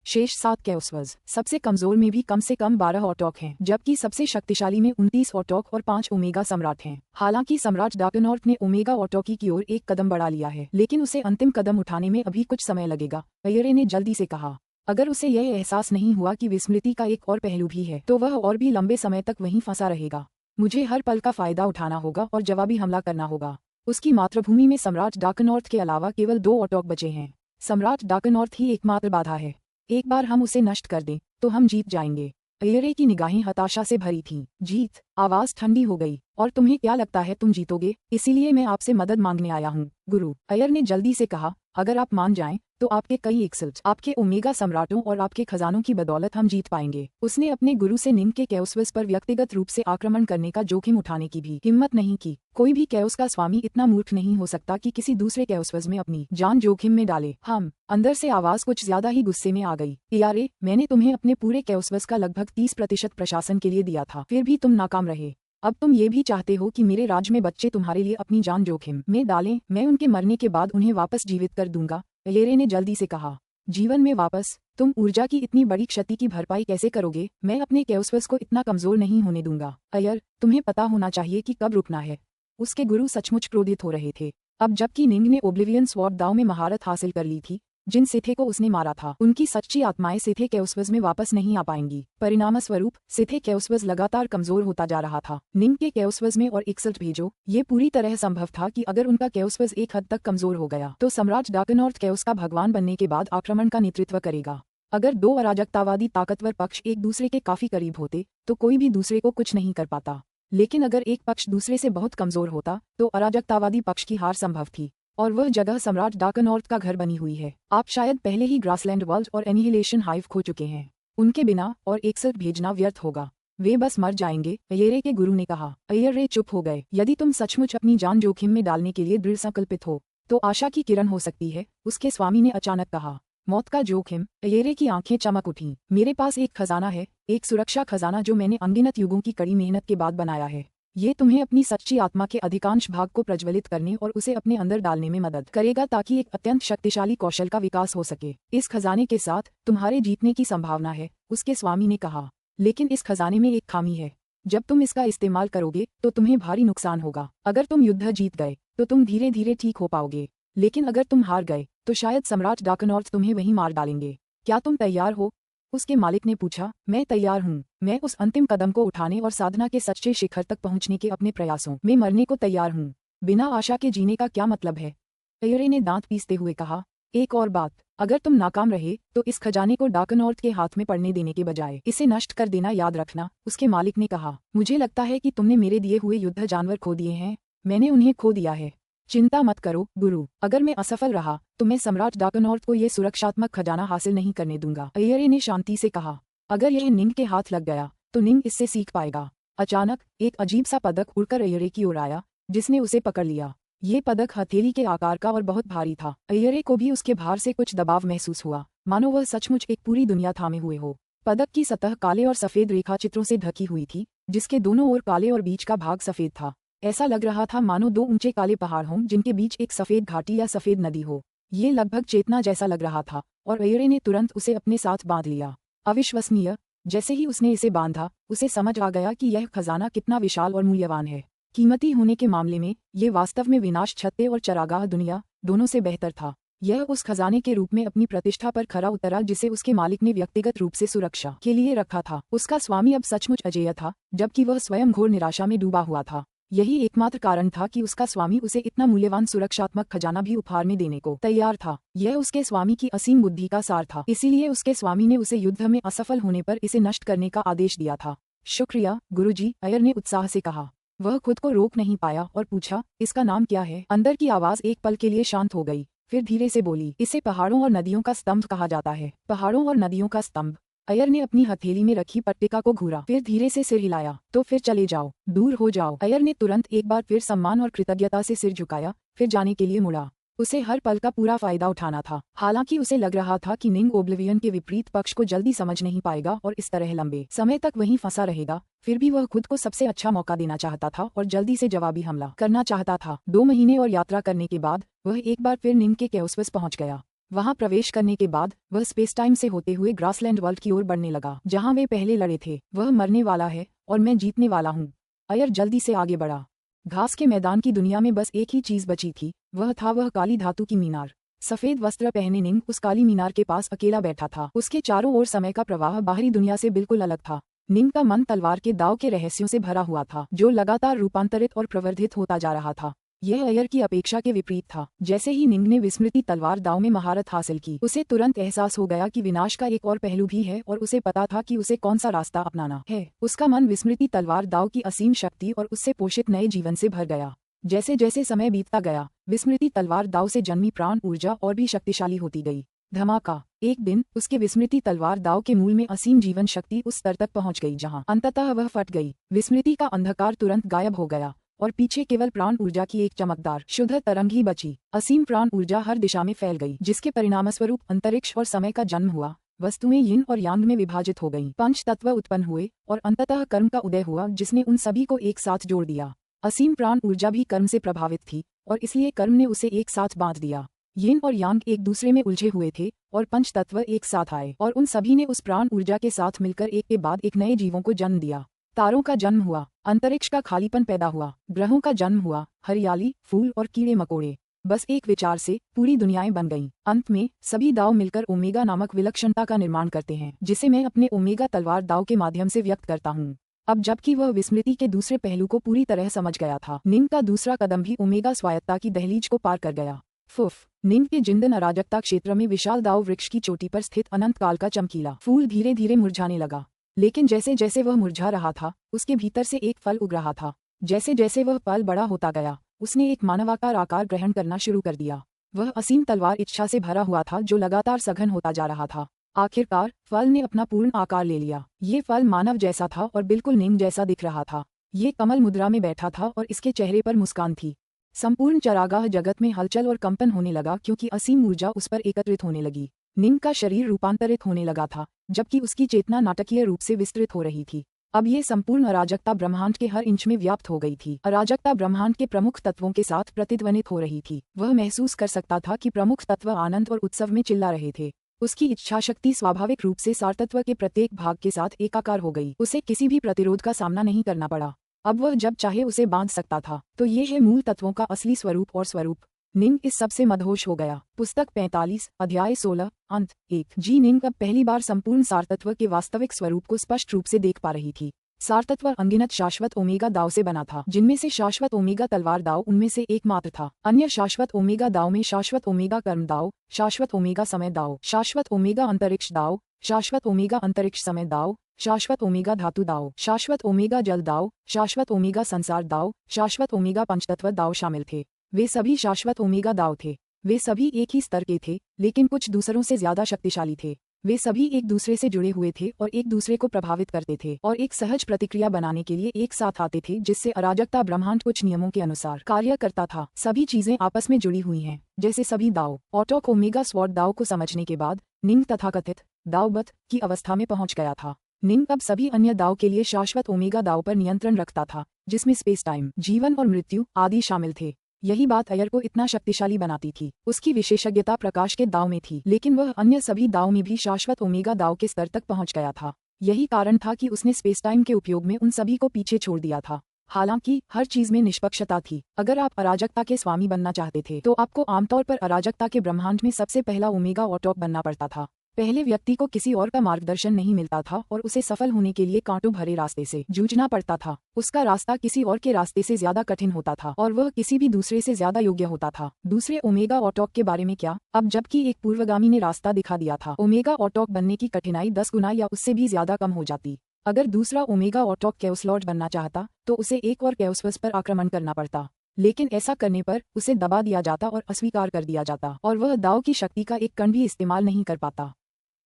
शेष 7 कैओस्वर्स, सबसे कमजोर में भी कम से कम 12 ऑटॉक हैं, जबकि सबसे शक्तिशाली में 29 ऑटॉक और 5 ओमेगा सम्राट हैं। हालांकि सम्राट डाकनॉर्थ ने ओमेगा ऑटॉकी की ओर एक कदम बढ़ा लिया है, लेकिन उसे अंतिम कदम उठाने में अभी कुछ समय लगेगा, अय्यर ने जल्दी से कहा। अगर उसे यह एहसास नहीं हुआ कि विस्मृति का एक और पहलू भी है, तो वह और भी लंबे समय तक वहीं फंसा रहेगा। मुझे हर पल का फायदा उठाना होगा और जवाबी हमला करना होगा। उसकी मातृभूमि में सम्राट डाकनॉर्थ के अलावा केवल 2 ऑटॉक बचे हैं। सम्राट डाकनॉर्थ ही एकमात्र बाधा है। एक बार हम उसे नष्ट कर दें तो हम जीत जाएंगे। अय्यर की निगाहें हताशा से भरी थीं। जीत? आवाज ठंडी हो गई। और तुम्हें क्या लगता है तुम जीतोगे? इसीलिए मैं आपसे मदद मांगने आया हूँ गुरु। अय्यर ने जल्दी से कहा, अगर आप मान जाएं तो आपके कई एक्सल्ट, आपके ओमेगा सम्राटों और आपके खजानों की बदौलत हम जीत पाएंगे। उसने अपने गुरु से निंग के कैओसवस पर व्यक्तिगत रूप से आक्रमण करने का जोखिम उठाने की भी हिम्मत नहीं की। कोई भी कैओस का स्वामी इतना मूर्ख नहीं हो सकता कि किसी दूसरे कैओसवस में अपनी जान जोखिम में डाले। हम अंदर से आवाज कुछ ज्यादा ही गुस्से में आ गई। यारे, मैंने तुम्हें अपने पूरे कैओसवस का लगभग 30% प्रशासन के लिए दिया था, फिर भी तुम नाकाम रहे। अब तुम ये भी चाहते हो कि मेरे राज में बच्चे तुम्हारे लिए अपनी जान जोखिम में डालें? मैं उनके मरने के बाद उन्हें वापस जीवित कर दूंगा। अय्यर ने जल्दी से कहा, जीवन में वापस? तुम ऊर्जा की इतनी बड़ी क्षति की भरपाई कैसे करोगे? मैं अपने कैओसवस को इतना कमजोर नहीं होने दूंगा। अय्यर, तुम्हें पता होना चाहिए कि कब रुकना है। उसके गुरु सचमुच क्रोधित हो रहे थे। अब जबकि निंग ने ओब्लिवियन स्वॉर्ड दाव में महारत हासिल कर ली थी, जिन सिथे को उसने मारा था उनकी सच्ची आत्माएं सिथे कैओसवस में वापस नहीं आ पाएंगी। परिणामस्वरूप सिथे कैओसवस लगातार कमजोर होता जा रहा था। निंग के कैओसवस में और एक्सल्ट भेजो। ये पूरी तरह संभव था कि अगर उनका कैओसवस एक हद तक कमजोर हो गया तो सम्राट डार्कनॉर्थ कैओस का भगवान बनने के बाद आक्रमण का नेतृत्व करेगा। अगर दो अराजकतावादी ताकतवर पक्ष एक दूसरे के काफी करीब होते तो कोई भी दूसरे को कुछ नहीं कर पाता, लेकिन अगर एक पक्ष दूसरे से बहुत कमजोर होता तो अराजकतावादी पक्ष की हार संभव थी। और वह जगह सम्राट डार्कनॉर्थ का घर बनी हुई है। आप शायद पहले ही ग्रासलैंड वर्ल्ड और एनिहिलेशन हाइव खो चुके हैं। उनके बिना और एक्सल्ट भेजना व्यर्थ होगा। वे बस मर जाएंगे, अय्यर के गुरु ने कहा। अय्यर चुप हो गए। यदि तुम सचमुच अपनी जान जोखिम में डालने के लिए दृढ़ संकल्पित हो तो आशा की किरण हो सकती है, उसके स्वामी ने अचानक कहा। मौत का जोखिम? अय्यर की आंखें चमक उठीं। मेरे पास एक खजाना है, एक सुरक्षा खजाना जो मैंने अनगिनत युगों की कड़ी मेहनत के बाद बनाया है। ये तुम्हें अपनी सच्ची आत्मा के अधिकांश भाग को प्रज्वलित करने और उसे अपने अंदर डालने में मदद करेगा ताकि एक अत्यंत शक्तिशाली कौशल का विकास हो सके। इस खजाने के साथ तुम्हारे जीतने की संभावना है, उसके स्वामी ने कहा। लेकिन इस खजाने में एक खामी है। जब तुम इसका इस्तेमाल करोगे तो तुम्हें भारी नुकसान होगा। अगर तुम युद्ध जीत गए तो तुम धीरे धीरे ठीक हो पाओगे, लेकिन अगर तुम हार गए तो शायद सम्राट डार्कनॉर्थ तुम्हें वहीं मार डालेंगे। क्या तुम तैयार हो? उसके मालिक ने पूछा। मैं तैयार हूँ। मैं उस अंतिम कदम को उठाने और साधना के सच्चे शिखर तक पहुँचने के अपने प्रयासों में मरने को तैयार हूँ। बिना आशा के जीने का क्या मतलब है? अय्यर ने दांत पीसते हुए कहा। एक और बात, अगर तुम नाकाम रहे तो इस खजाने को डार्कनॉर्थ के हाथ में पड़ने देने के बजाय इसे नष्ट कर देना याद रखना, उसके मालिक ने कहा। मुझे लगता है कि तुमने मेरे दिए हुए युद्ध जानवर खो दिए हैं। मैंने उन्हें खो दिया है। चिंता मत करो गुरु, अगर मैं असफल रहा तो मैं सम्राट डार्कनॉर्थ को यह सुरक्षात्मक खजाना हासिल नहीं करने दूंगा। अय्यर ने शांति से कहा। अगर यह निंग के हाथ लग गया तो निंग इससे सीख पाएगा। अचानक एक अजीब सा पदक उड़कर अय्यर की ओर आया, जिसने उसे पकड़ लिया। ये पदक हथेली के आकार का और बहुत भारी था। अय्यर को भी उसके भार से कुछ दबाव महसूस हुआ, मानो वह सचमुच एक पूरी दुनिया थामे हुए हो। पदक की सतह काले और सफेद रेखा चित्रों से ढकी हुई थी, जिसके दोनों ओर काले और बीच का भाग सफेद था। ऐसा लग रहा था मानो दो ऊंचे काले पहाड़ हों जिनके बीच एक सफेद घाटी या सफेद नदी हो। ये लगभग चेतना जैसा लग रहा था और अय्यर ने तुरंत उसे अपने साथ बांध लिया। अविश्वसनीय। जैसे ही उसने इसे बांधा, उसे समझ आ गया कि यह खजाना कितना विशाल और मूल्यवान है। कीमती होने के मामले में ये वास्तव में विनाश छत्ते और चरागाह दुनिया दोनों से बेहतर था। यह उस खजाने के रूप में अपनी प्रतिष्ठा पर खरा उतरा जिसे उसके मालिक ने व्यक्तिगत रूप से सुरक्षा के लिए रखा था। उसका स्वामी अब सचमुच अजेय था, जबकि वह स्वयं घोर निराशा में डूबा हुआ था। यही एकमात्र कारण था कि उसका स्वामी उसे इतना मूल्यवान सुरक्षात्मक खजाना भी उपहार में देने को तैयार था। यह उसके स्वामी की असीम बुद्धि का सार था। इसीलिए उसके स्वामी ने उसे युद्ध में असफल होने पर इसे नष्ट करने का आदेश दिया था। शुक्रिया गुरुजी, अय्यर ने उत्साह से कहा। वह खुद को रोक नहीं पाया और पूछा, इसका नाम क्या है? अंदर की आवाज एक पल के लिए शांत हो गई, फिर धीरे से बोली, इसे पहाड़ों और नदियों का स्तंभ कहा जाता है। पहाड़ों और नदियों का स्तंभ। अय्यर ने अपनी हथेली में रखी पट्टिका को घूरा, फिर धीरे से सिर हिलाया। तो फिर चले जाओ, दूर हो जाओ। अय्यर ने तुरंत एक बार फिर सम्मान और कृतज्ञता से सिर झुकाया, फिर जाने के लिए मुड़ा। उसे हर पल का पूरा फायदा उठाना था। हालांकि उसे लग रहा था कि निंग ओब्लिवियन के विपरीत पक्ष को जल्दी समझ नहीं पाएगा और इस तरह लंबे समय तक वहीं फंसा रहेगा, फिर भी वह खुद को सबसे अच्छा मौका देना चाहता था और जल्दी से जवाबी हमला करना चाहता था। 2 महीने और यात्रा करने के बाद वह एक बार फिर निंग के कैओसवस पहुंच गया। वहां प्रवेश करने के बाद वह स्पेस टाइम से होते हुए ग्रासलैंड वर्ल्ड की ओर बढ़ने लगा, जहां वे पहले लड़े थे। वह मरने वाला है और मैं जीतने वाला हूँ। अय्यर जल्दी से आगे बढ़ा। घास के मैदान की दुनिया में बस एक ही चीज बची थी, वह काली धातु की मीनार। सफेद वस्त्र पहने निंग उस काली मीनार के पास अकेला बैठा था। उसके चारों ओर समय का प्रवाह बाहरी दुनिया से बिल्कुल अलग था। निंग का मन तलवार के दाव के रहस्यों से भरा हुआ था, जो लगातार रूपांतरित और प्रवर्धित होता जा रहा था। यह अयर की अपेक्षा के विपरीत था। जैसे ही निंग ने विस्मृति तलवार दाव में महारत हासिल की, उसे तुरंत एहसास हो गया कि विनाश का एक और पहलू भी है और उसे पता था कि उसे कौन सा रास्ता अपनाना है। उसका मन विस्मृति तलवार दाव की असीम शक्ति और उससे पोषित नए जीवन से भर गया। जैसे जैसे समय बीतता गया, विस्मृति तलवार दाव से जन्मी प्राण ऊर्जा और भी शक्तिशाली होती गई। धमाका! एक दिन उसके विस्मृति तलवार दाव के मूल में असीम जीवन शक्ति उस स्तर तक पहुंच गई जहां अंततः वह फट गई। विस्मृति का अंधकार तुरंत गायब हो गया और पीछे केवल प्राण ऊर्जा की एक चमकदार शुद्ध तरंग ही बची। असीम प्राण ऊर्जा हर दिशा में फैल गई, जिसके परिणामस्वरूप अंतरिक्ष और समय का जन्म हुआ। वस्तुएं यिन और यांग में विभाजित हो गईं। पंच तत्व उत्पन्न हुए और अंततः कर्म का उदय हुआ, जिसने उन सभी को एक साथ जोड़ दिया। असीम प्राण ऊर्जा भी कर्म से प्रभावित थी और इसलिए कर्म ने उसे एक साथ बांध दिया। यिन और यांग एक दूसरे में उलझे हुए थे और पंच तत्व एक साथ आए और उन सभी ने उस प्राण ऊर्जा के साथ मिलकर एक के बाद एक नए जीवों को जन्म दिया। तारों का जन्म हुआ, अंतरिक्ष का खालीपन पैदा हुआ, ग्रहों का जन्म हुआ, हरियाली, फूल और कीड़े मकोड़े। बस एक विचार से पूरी दुनियाएं बन गईं। अंत में सभी दाव मिलकर ओमेगा नामक विलक्षणता का निर्माण करते हैं, जिसे मैं अपने ओमेगा तलवार दाव के माध्यम से व्यक्त करता हूँ। अब जबकि वह विस्मृति के दूसरे पहलू को पूरी तरह समझ गया था, निंग का दूसरा कदम भी ओमेगा स्वायत्ता की दहलीज को पार कर गया। फुफ! निंग के जिंदन अराजकता क्षेत्र में विशाल दाव वृक्ष की चोटी पर स्थित अनंत काल का चमकीला फूल धीरे धीरे मुरझाने लगा। लेकिन जैसे जैसे वह मुरझा रहा था, उसके भीतर से एक फल उग रहा था। जैसे जैसे वह फल बड़ा होता गया, उसने एक मानवाकार आकार ग्रहण करना शुरू कर दिया। वह असीम तलवार इच्छा से भरा हुआ था जो लगातार सघन होता जा रहा था। आखिरकार फल ने अपना पूर्ण आकार ले लिया। ये फल मानव जैसा था और बिल्कुल निंग जैसा दिख रहा था। ये कमल मुद्रा में बैठा था और इसके चेहरे पर मुस्कान थी। संपूर्ण चरागाह जगत में हलचल और कंपन होने लगा क्योंकि असीम ऊर्जा उस पर एकत्रित होने लगी। निंग का शरीर रूपांतरित होने लगा था, जबकि उसकी चेतना नाटकीय रूप से विस्तृत हो रही थी। अब ये संपूर्ण अराजकता ब्रह्मांड के हर इंच में व्याप्त हो गई थी। अराजकता ब्रह्मांड के प्रमुख तत्वों के साथ प्रतिध्वनित हो रही थी। वह महसूस कर सकता था कि प्रमुख तत्व आनंद और उत्सव में चिल्ला रहे थे। उसकी इच्छा शक्ति स्वाभाविक रूप से सारतत्व के प्रत्येक भाग के साथ एकाकार हो गई। उसे किसी भी प्रतिरोध का सामना नहीं करना पड़ा। अब वह जब चाहे उसे बांध सकता था। तो ये है मूल तत्वों का असली स्वरूप और स्वरूप। निंग इस सब से मदहोश हो गया। पुस्तक 45, अध्याय 16, अंत 1। निंग अब पहली बार संपूर्ण सारतत्व के वास्तविक स्वरूप को स्पष्ट रूप से देख पा रही थी। सारतत्व अनगिनत शाश्वत ओमेगा दाव से बना था, जिनमें से शाश्वत ओमेगा तलवार दाव उनमें से एकमात्र था। अन्य शाश्वत ओमेगा दाव में शाश्वत ओमेगा कर्म दाव, शाश्वत ओमेगा समय दाव, शाश्वत ओमेगा अंतरिक्ष दाव, शाश्वत ओमेगा अंतरिक्ष समय दाव, शाश्वत ओमेगा धातु दाव, शाश्वत ओमेगा जल दाव, शाश्वत ओमेगा संसार दाव, शाश्वत ओमेगा पंचतत्व दाव शामिल थे। वे सभी शाश्वत ओमेगा दाव थे। वे सभी एक ही स्तर के थे, लेकिन कुछ दूसरों से ज्यादा शक्तिशाली थे। वे सभी एक दूसरे से जुड़े हुए थे और एक दूसरे को प्रभावित करते थे और एक सहज प्रतिक्रिया बनाने के लिए एक साथ आते थे, जिससे अराजकता ब्रह्मांड कुछ नियमों के अनुसार कार्य करता था। सभी चीजें आपस में जुड़ी हुई हैं, जैसे सभी दाव। ऑटोक ओमेगा स्वॉर्ड दाव को समझने के बाद निंग तथाकथित दावबत की अवस्था में पहुंच गया था। निंग अब सभी अन्य दाव के लिए शाश्वत ओमेगा दाव पर नियंत्रण रखता था, जिसमें स्पेस टाइम, जीवन और मृत्यु आदि शामिल थे। यही बात अयर को इतना शक्तिशाली बनाती थी। उसकी विशेषज्ञता प्रकाश के दाव में थी, लेकिन वह अन्य सभी दाव में भी शाश्वत ओमेगा दाव के स्तर तक पहुंच गया था। यही कारण था कि उसने स्पेस टाइम के उपयोग में उन सभी को पीछे छोड़ दिया था। हालांकि हर चीज में निष्पक्षता थी। अगर आप अराजकता के स्वामी बनना चाहते थे तो आपको आमतौर पर अराजकता के ब्रह्मांड में सबसे पहला ओमेगा ऑटोक बनना पड़ता था। पहले व्यक्ति को किसी और का मार्गदर्शन नहीं मिलता था और उसे सफल होने के लिए कांटों भरे रास्ते से जूझना पड़ता था। उसका रास्ता किसी और के रास्ते से ज्यादा कठिन होता था और वह किसी भी दूसरे से ज्यादा योग्य होता था। दूसरे ओमेगा ऑटोक के बारे में क्या? अब जबकि एक पूर्वगामी ने रास्ता दिखा दिया था, ओमेगा ऑटोक बनने की कठिनाई 10 गुना या उससे भी ज्यादा कम हो जाती। अगर दूसरा ओमेगा ऑटोक कैओस लॉर्ड बनना चाहता तो उसे एक और कैओसवर्स पर आक्रमण करना पड़ता, लेकिन ऐसा करने पर उसे दबा दिया जाता और अस्वीकार कर दिया जाता और वह दाव की शक्ति का एक कण भी इस्तेमाल नहीं कर पाता।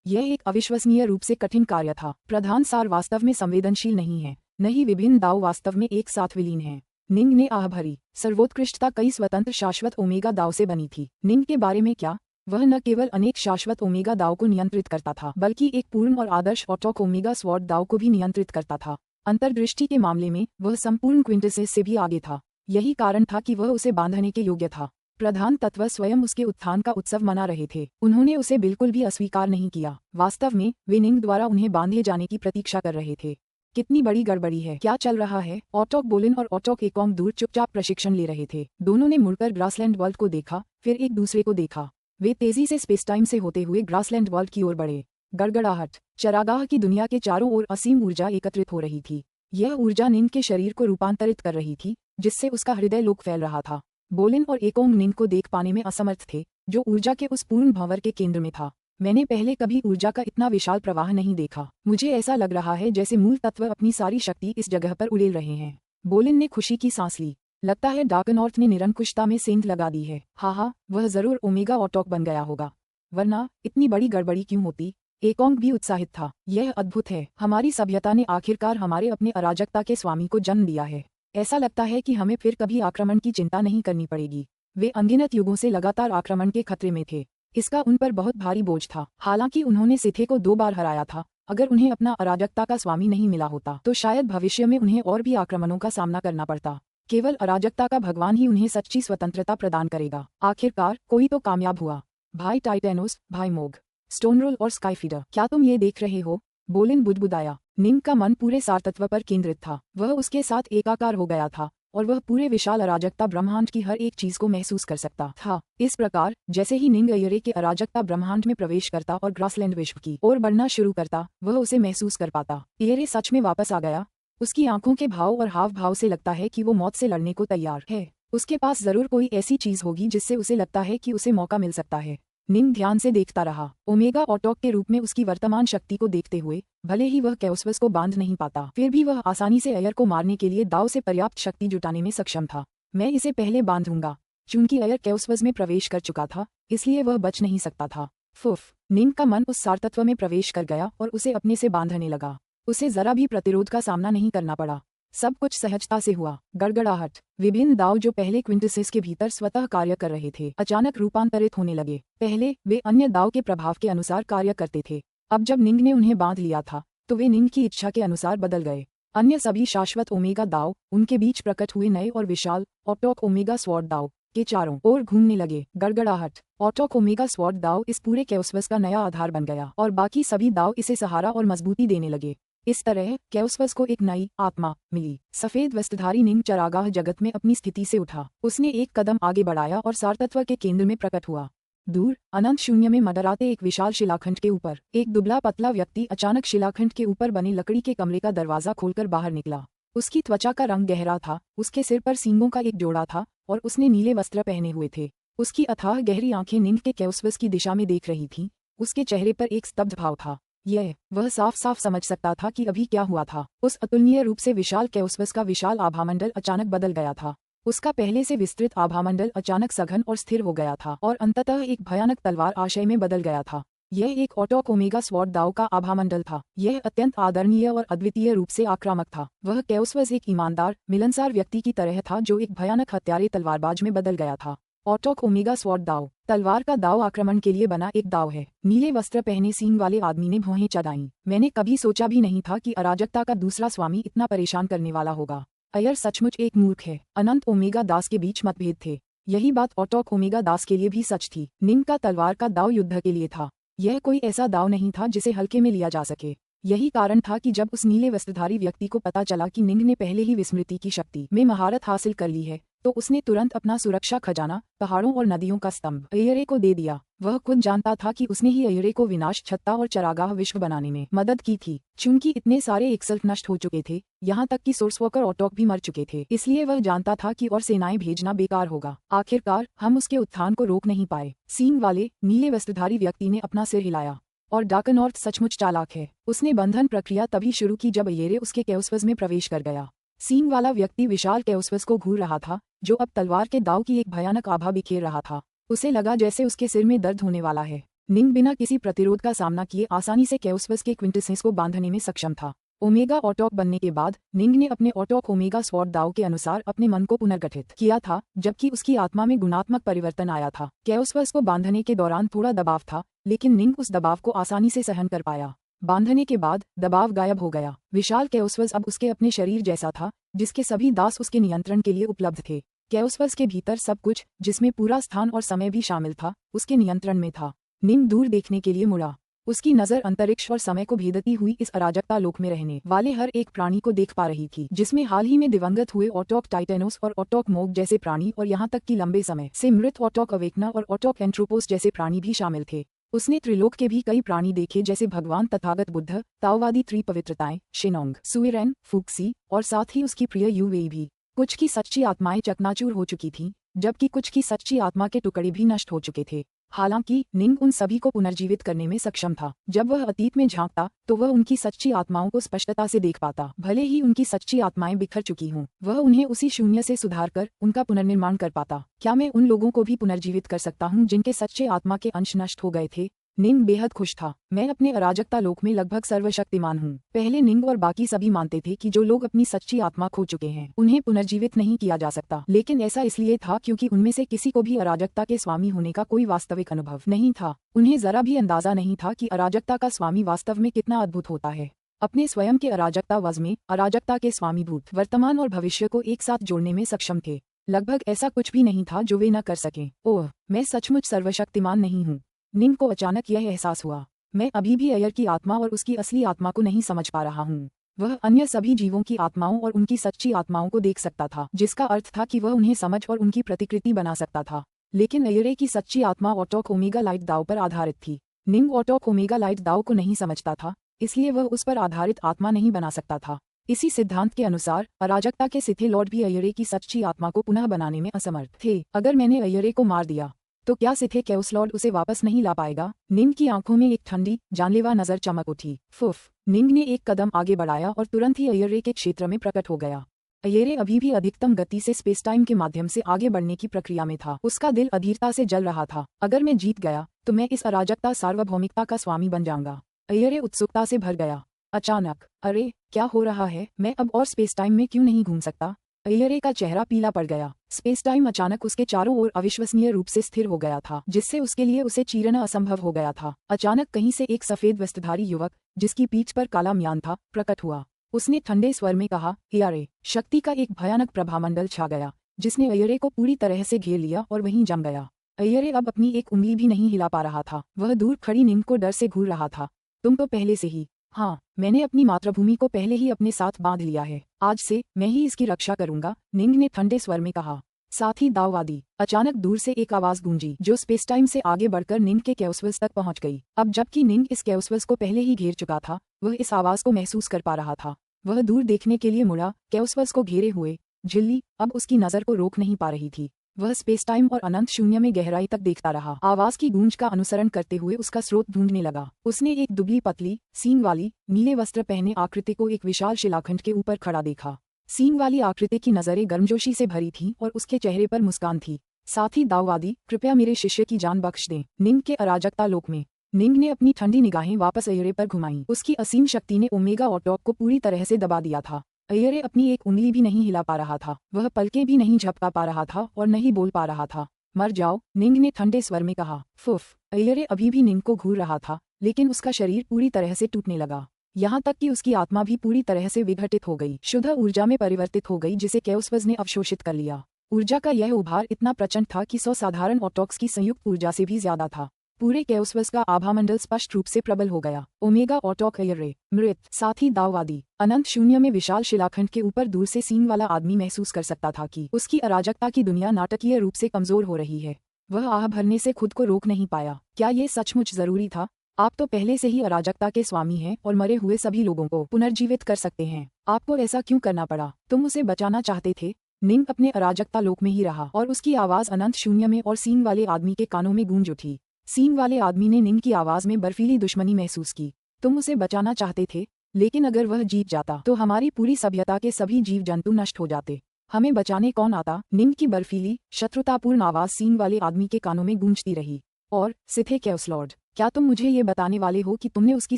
यह एक अविश्वसनीय रूप से कठिन कार्य था। प्रधान सार वास्तव में संवेदनशील नहीं है, न ही विभिन्न दाव वास्तव में एक साथ विलीन हैं। निंग ने आह भरी। सर्वोत्कृष्टता कई स्वतंत्र शाश्वत ओमेगा दाव से बनी थी। निंग के बारे में क्या? वह न केवल अनेक शाश्वत ओमेगा दाव को नियंत्रित करता था, बल्कि एक पूर्ण और आदर्श ऑटोक ओमेगा स्वॉर्ड दाव को भी नियंत्रित करता था। अंतर्दृष्टि के मामले में वह संपूर्ण क्विंटेसेस से भी आगे था। यही कारण था कि वह उसे बांधने के योग्य था। प्रधान तत्व स्वयं उसके उत्थान का उत्सव मना रहे थे। उन्होंने उसे बिल्कुल भी अस्वीकार नहीं किया। वास्तव में वे निंग द्वारा उन्हें बांधे जाने की प्रतीक्षा कर रहे थे। कितनी बड़ी गड़बड़ी है, क्या चल रहा है? ऑटोक बोलिन और ऑटोक एकॉम दूर चुपचाप प्रशिक्षण ले रहे थे। दोनों ने मुड़कर ग्रासलैंड वर्ल्ड को देखा, फिर एक दूसरे को देखा। वे तेजी से स्पेस टाइम से होते हुए ग्रासलैंड वर्ल्ड की ओर बढ़े। गड़गड़ाहट। चरागाह की दुनिया के चारों ओर असीम ऊर्जा एकत्रित हो रही थी। यह ऊर्जा निंग के शरीर को रूपांतरित कर रही थी, जिससे उसका हृदय लोक फैल रहा था। बोलिन और एकोंग निंग को देख पाने में असमर्थ थे, जो ऊर्जा के उस पूर्ण भंवर के केंद्र में था। मैंने पहले कभी ऊर्जा का इतना विशाल प्रवाह नहीं देखा। मुझे ऐसा लग रहा है जैसे मूल तत्व अपनी सारी शक्ति इस जगह पर उड़ेल रहे हैं। बोलिन ने खुशी की सांस ली। लगता है डार्कनॉर्थ ने निरंकुशता में सेंध लगा दी है। हाँ, वह जरूर ओमेगा ऑटोक बन गया होगा, वरना इतनी बड़ी गड़बड़ी क्यों होती। एकोंग भी उत्साहित था। यह अद्भुत है, हमारी सभ्यता ने आखिरकार हमारे अपने अराजकता के स्वामी को जन्म दिया है। ऐसा लगता है कि हमें फिर कभी आक्रमण की चिंता नहीं करनी पड़ेगी। वे अनगिनत युगों से लगातार आक्रमण के खतरे में थे। इसका उन पर बहुत भारी बोझ था। हालांकि उन्होंने सिथे को 2 बार हराया था। अगर उन्हें अपना अराजकता का स्वामी नहीं मिला होता तो शायद भविष्य में उन्हें और भी आक्रमणों का सामना करना पड़ता। केवल अराजकता का भगवान ही उन्हें सच्ची स्वतंत्रता प्रदान करेगा। आखिरकार कोई तो कामयाब हुआ। भाई टाइटेनोस, भाई मोग, स्टोनरोल और स्काईफीडर, क्या तुम ये देख रहे हो? बोलिन बुदबुदाया। निंग का मन पूरे सारतत्व पर केंद्रित था। वह उसके साथ एकाकार हो गया था और वह पूरे विशाल अराजकता ब्रह्मांड की हर एक चीज को महसूस कर सकता था। इस प्रकार जैसे ही निंग अयरे के अराजकता ब्रह्मांड में प्रवेश करता और ग्रासलैंड विश्व की ओर बढ़ना शुरू करता, वह उसे महसूस कर पाता। अयरे सच में वापस आ गया। उसकी आंखों के भाव और हाव भाव से लगता है कि वो मौत से लड़ने को तैयार है। उसके पास जरूर कोई ऐसी चीज होगी जिससे उसे लगता है कि उसे मौका मिल सकता है। निंग ध्यान से देखता रहा। ओमेगा ऑटोक के रूप में उसकी वर्तमान शक्ति को देखते हुए भले ही वह कैओसवस को बांध नहीं पाता, फिर भी वह आसानी से अयर को मारने के लिए दाव से पर्याप्त शक्ति जुटाने में सक्षम था। मैं इसे पहले बांधूंगा। चूंकि अयर कैओसवस में प्रवेश कर चुका था, इसलिए वह बच नहीं सकता था। फुफ, निंग का मन उस सारतत्व में प्रवेश कर गया और उसे अपने से बांधने लगा। उसे जरा भी प्रतिरोध का सामना नहीं करना पड़ा। सब कुछ सहजता से हुआ। गड़गड़ाहट। विभिन्न दाव जो पहले क्विंटसेस के भीतर स्वतः कार्य कर रहे थे, अचानक रूपांतरित होने लगे। पहले वे अन्य दाव के प्रभाव के अनुसार कार्य करते थे। अब जब निंग ने उन्हें बांध लिया था, तो वे निंग की इच्छा के अनुसार बदल गए। अन्य सभी शाश्वत ओमेगा दाव उनके बीच प्रकट हुए नए और विशाल ऑटोक ओमेगा स्वॉर्ड दाव के चारों ओर घूमने लगे। गड़गड़ाहट। ऑटोक ओमेगा स्वॉर्ड दाव इस पूरे कैओसवस का नया आधार बन गया और बाकी सभी दाव इसे सहारा और मजबूती देने लगे। इस तरह कैओसवस को एक नई आत्मा मिली। सफेद वस्त्रधारी निंग चरागाह जगत में अपनी स्थिति से उठा। उसने एक कदम आगे बढ़ाया और सारतत्व के केंद्र में प्रकट हुआ। दूर अनंत शून्य में मडराते एक विशाल शिलाखंड के ऊपर एक दुबला पतला व्यक्ति अचानक शिलाखंड के ऊपर बने लकड़ी के कमरे का दरवाजा खोलकर बाहर निकला। उसकी त्वचा का रंग गहरा था, उसके सिर पर सींगों का एक जोड़ा था और उसने नीले वस्त्र पहने हुए थे। उसकी अथाह गहरी आंखें निंग के कैओसवस की दिशा में देख रही थीं। उसके चेहरे पर एक स्तब्ध भाव था। वह साफ साफ समझ सकता था कि अभी क्या हुआ था। उस अतुलनीय रूप से विशाल कैओसवस का विशाल आभामंडल अचानक बदल गया था। उसका पहले से विस्तृत आभामंडल अचानक सघन और स्थिर हो गया था और अंततः एक भयानक तलवार आशय में बदल गया था। यह एक ऑटोक ओमेगा स्वॉर्ड दाव का आभामंडल था। यह अत्यंत आदरणीय और अद्वितीय रूप से आक्रामक था। वह कैओसवस एक ईमानदार, मिलनसार व्यक्ति की तरह था जो एक भयानक हत्यारे तलवारबाज में बदल गया था। ऑटोक ओमेगा स्वॉर्ड दाव। तलवार का दाव आक्रमण के लिए बना एक दाव है। नीले वस्त्र पहने सींग वाले आदमी ने भौहें चढ़ाईं। मैंने कभी सोचा भी नहीं था कि अराजकता का दूसरा स्वामी इतना परेशान करने वाला होगा। अयर सचमुच एक मूर्ख है। अनंत ओमेगा दास के बीच मतभेद थे। यही बात ऑटोक ओमेगा दास के लिए भी सच थी। निंग का तलवार का दाव युद्ध के लिए था। यह कोई ऐसा दाव नहीं था जिसे हल्के में लिया जा सके। यही कारण था कि जब उस नीले वस्त्रधारी व्यक्ति को पता चला कि निंग ने पहले ही विस्मृति की शक्ति में महारत हासिल कर ली है, तो उसने तुरंत अपना सुरक्षा खजाना, पहाड़ों और नदियों का स्तंभ अयरे को दे दिया। वह खुद जानता था कि उसने ही अयरे को विनाश, छत्ता और चरागाह विश्व बनाने में मदद की थी। चूंकि इतने सारे एक्सल्फ नष्ट हो चुके थे, यहाँ तक कि सोर्सवॉकर ऑटोक भी मर चुके थे, इसलिए वह जानता था कि और सेनाएं भेजना बेकार होगा। आखिरकार हम उसके उत्थान को रोक नहीं पाए। सींग वाले नीले वस्त्रधारी व्यक्ति ने अपना सिर हिलाया। और डार्कनॉर्थ सचमुच चालाक है। उसने बंधन प्रक्रिया तभी शुरू की जब अयरे उसके कैओसवस में प्रवेश कर गया। सींग वाला व्यक्ति विशाल कैओसवस को घूर रहा था, जो अब तलवार के दाव की एक भयानक आभा बिखेर रहा था। उसे लगा जैसे उसके सिर में दर्द होने वाला है। निंग बिना किसी प्रतिरोध का सामना किए आसानी से कैओसवस के क्विंटसेंस को बांधने में सक्षम था। ओमेगा ऑटोक बनने के बाद निंग ने अपने ऑटोक ओमेगा स्वॉर्ड दाव के अनुसार अपने मन को पुनर्गठित किया था, जबकि उसकी आत्मा में गुणात्मक परिवर्तन आया था। कैओसवस को बांधने के दौरान थोड़ा दबाव था, लेकिन निंग उस दबाव को आसानी से सहन कर पाया। बांधने के बाद दबाव गायब हो गया। विशाल कैओसवस अब उसके अपने शरीर जैसा था, जिसके सभी दास उसके नियंत्रण के लिए उपलब्ध थे। कैओसवस के भीतर सब कुछ, जिसमें पूरा स्थान और समय भी शामिल था, उसके नियंत्रण में था। निंग दूर देखने के लिए मुड़ा। उसकी नजर अंतरिक्ष और समय को भेदती हुई इस अराजकता लोक में रहने वाले हर एक प्राणी को देख पा रही थी, जिसमें हाल ही में दिवंगत हुए ऑटोक टाइटेनोस और ऑटोक मोग जैसे प्राणी और यहाँ तक कि लंबे समय से मृत ऑटोक अवेकना और ऑटोक एंट्रोपोस जैसे प्राणी भी शामिल थे। उसने त्रिलोक के भी कई प्राणी देखे, जैसे भगवान तथागत बुद्ध, ताओवादी त्रिपवित्रताएं, शिनोंग, सुइरेन, फुक्सी और साथ ही उसकी प्रिय यूवेई भी। कुछ की सच्ची आत्माएं चकनाचूर हो चुकी थीं, जबकि कुछ की सच्ची आत्मा के टुकड़े भी नष्ट हो चुके थे। हालांकि निंग उन सभी को पुनर्जीवित करने में सक्षम था। जब वह अतीत में झांकता तो वह उनकी सच्ची आत्माओं को स्पष्टता से देख पाता। भले ही उनकी सच्ची आत्माएं बिखर चुकी हों, वह उन्हें उसी शून्य से सुधार कर उनका पुनर्निर्माण कर पाता। क्या मैं उन लोगों को भी पुनर्जीवित कर सकता हूँ जिनके सच्चे आत्मा के अंश नष्ट हो गए थे? निंग बेहद खुश था। मैं अपने अराजकता लोक में लगभग सर्वशक्तिमान हूँ। पहले निंग और बाकी सभी मानते थे कि जो लोग अपनी सच्ची आत्मा खो चुके हैं उन्हें पुनर्जीवित नहीं किया जा सकता, लेकिन ऐसा इसलिए था क्योंकि उनमें से किसी को भी अराजकता के स्वामी होने का कोई वास्तविक अनुभव नहीं था। उन्हें जरा भी अंदाजा नहीं था कि अराजकता का स्वामी वास्तव में कितना अद्भुत होता है। अपने स्वयं के अराजकता वज में अराजकता के स्वामी भूत, वर्तमान और भविष्य को एक साथ जोड़ने में सक्षम थे। लगभग ऐसा कुछ भी नहीं था जो वे न कर सकें। ओह, मैं सचमुच सर्वशक्तिमान नहीं हूँ। निंग को अचानक यह एहसास हुआ, मैं अभी भी अयर की आत्मा और उसकी असली आत्मा को नहीं समझ पा रहा हूँ। वह अन्य सभी जीवों की आत्माओं और उनकी सच्ची आत्माओं को देख सकता था, जिसका अर्थ था कि वह उन्हें समझ और उनकी प्रतिकृति बना सकता था। लेकिन अयरे की सच्ची आत्मा ऑटोक ओमेगा लाइट दाव पर आधारित थी। निंग ऑटोक ओमेगा लाइट दाव को नहीं समझता था, इसलिए वह उस पर आधारित आत्मा नहीं बना सकता था। इसी सिद्धांत के अनुसार अराजकता के सिथे लॉर्ड भी अयरे की सच्ची आत्मा को पुनः बनाने में असमर्थ थे। अगर मैंने अयरे को मार दिया तो क्या सिथे कैओस लॉर्ड उसे वापस नहीं ला पाएगा? निंग की आंखों में एक ठंडी जानलेवा नजर चमक उठी। फुफ! निंग ने एक कदम आगे बढ़ाया और तुरंत ही अयरे के क्षेत्र में प्रकट हो गया। अयरे अभी भी अधिकतम गति से स्पेस टाइम के माध्यम से आगे बढ़ने की प्रक्रिया में था। उसका दिल अधीरता से जल रहा था। अगर मैं जीत गया तो मैं इस अराजकता सार्वभौमिकता का स्वामी बन जाऊंगा। अयरे उत्सुकता से भर गया। अचानक, अरे क्या हो रहा है? मैं अब और स्पेस टाइम में क्यों नहीं घूम सकता? अयरे का चेहरा पीला पड़ गया। स्पेस टाइम अचानक उसके चारों ओर अविश्वसनीय रूप से स्थिर हो गया था, जिससे उसके लिए उसे चीरना असंभव हो गया था। अचानक कहीं से एक सफेद वस्त्रधारी युवक, जिसकी पीठ पर काला म्यान था, प्रकट हुआ। उसने ठंडे स्वर में कहा, अयरे। शक्ति का एक भयानक प्रभामंडल छा गया, जिसने अयरे को पूरी तरह से घेर लिया और वहीं जम गया। अयरे अब अपनी एक उंगली भी नहीं हिला पा रहा था। वह दूर खड़ी निंग को डर से घूर रहा था। तुम तो पहले से ही। हाँ, मैंने अपनी मातृभूमि को पहले ही अपने साथ बांध लिया है। आज से मैं ही इसकी रक्षा करूंगा, निंग ने ठंडे स्वर में कहा। साथ ही दाववादी। अचानक दूर से एक आवाज गूंजी, जो स्पेस टाइम से आगे बढ़कर निंग के कैओसवस तक पहुंच गई। अब जबकि निंग इस कैओसवस को पहले ही घेर चुका था, वह इस आवाज को महसूस कर पा रहा था। वह दूर देखने के लिए मुड़ा। कैओसवस को घेरे हुए झिल्ली अब उसकी नजर को रोक नहीं पा रही थी। वह स्पेस टाइम और अनंत शून्य में गहराई तक देखता रहा। आवाज की गूंज का अनुसरण करते हुए उसका स्रोत ढूंढने लगा। उसने एक दुबली पतली सींग वाली नीले वस्त्र पहने आकृति को एक विशाल शिलाखंड के ऊपर खड़ा देखा। सींग वाली आकृति की नजरें गर्मजोशी से भरी थीं और उसके चेहरे पर मुस्कान थी। साथ ही दाववादी, कृपया मेरे शिष्य की जान बख्श दें। निंग के अराजकता लोक में निंग ने अपनी ठंडी निगाहें वापस अयरे पर घुमाईं। उसकी असीम शक्ति ने ओमेगा ऑटोक को पूरी तरह से दबा दिया था। अयरे अपनी एक उंगली भी नहीं हिला पा रहा था। वह पलकें भी नहीं झपका पा रहा था और नहीं बोल पा रहा था। मर जाओ, निंग ने ठंडे स्वर में कहा। फुफ! अयरे अभी भी निंग को घूर रहा था, लेकिन उसका शरीर पूरी तरह से टूटने लगा। यहाँ तक कि उसकी आत्मा भी पूरी तरह से विघटित हो गई, शुद्ध ऊर्जा में परिवर्तित हो गई, जिसे कैओसवस ने अवशोषित कर लिया। ऊर्जा का यह उभार इतना प्रचंड था कि 100 साधारण ऑटोक्स की संयुक्त ऊर्जा से भी ज्यादा था। पूरे कैओसवस का आभामंडल स्पष्ट रूप से प्रबल हो गया। ओमेगा ऑटोक अयरे मृत। साथ ही दाववादी। अनंत शून्य में विशाल शिलाखंड के ऊपर दूर से सींग वाला आदमी महसूस कर सकता था कि उसकी अराजकता की दुनिया नाटकीय रूप से कमजोर हो रही है। वह आह भरने से खुद को रोक नहीं पाया। क्या ये सचमुच जरूरी था? आप तो पहले से ही अराजकता के स्वामी हैं और मरे हुए सभी लोगों को पुनर्जीवित कर सकते हैं। आपको ऐसा क्यों करना पड़ा? तुम उसे बचाना चाहते थे। निंग अपने अराजकता लोक में ही रहा और उसकी आवाज अनंत शून्य में और सींग वाले आदमी के कानों में गूंज उठी। सींग वाले आदमी ने निंग की आवाज में बर्फीली दुश्मनी महसूस की। तुम उसे बचाना चाहते थे, लेकिन अगर वह जीत जाता तो हमारी पूरी सभ्यता के सभी जीव जंतु नष्ट हो जाते। हमें बचाने कौन आता? निंग की बर्फीली शत्रुतापूर्ण आवाज सींग वाले आदमी के कानों में गूंजती रही। और सिथे कैओस लॉर्ड, क्या तुम मुझे ये बताने वाले हो कि तुमने उसकी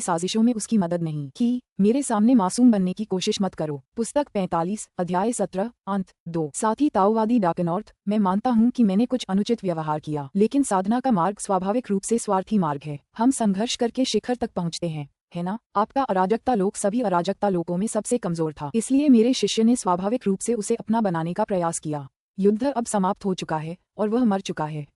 साजिशों में उसकी मदद नहीं की? मेरे सामने मासूम बनने की कोशिश मत करो। पुस्तक 45, अध्याय 17, अंत 2। साथ ही ताओवादी डाकनॉर्थ, मैं मानता हूँ कि मैंने कुछ अनुचित व्यवहार किया, लेकिन साधना का मार्ग स्वाभाविक रूप से स्वार्थी मार्ग है। हम संघर्ष करके शिखर तक पहुँचते हैं, है ना? आपका अराजकता लोक सभी अराजकता लोकों में सबसे कमजोर था, इसलिए मेरे शिष्य ने स्वाभाविक रूप से उसे अपना बनाने का प्रयास किया। युद्ध अब समाप्त हो चुका है और वह मर चुका है।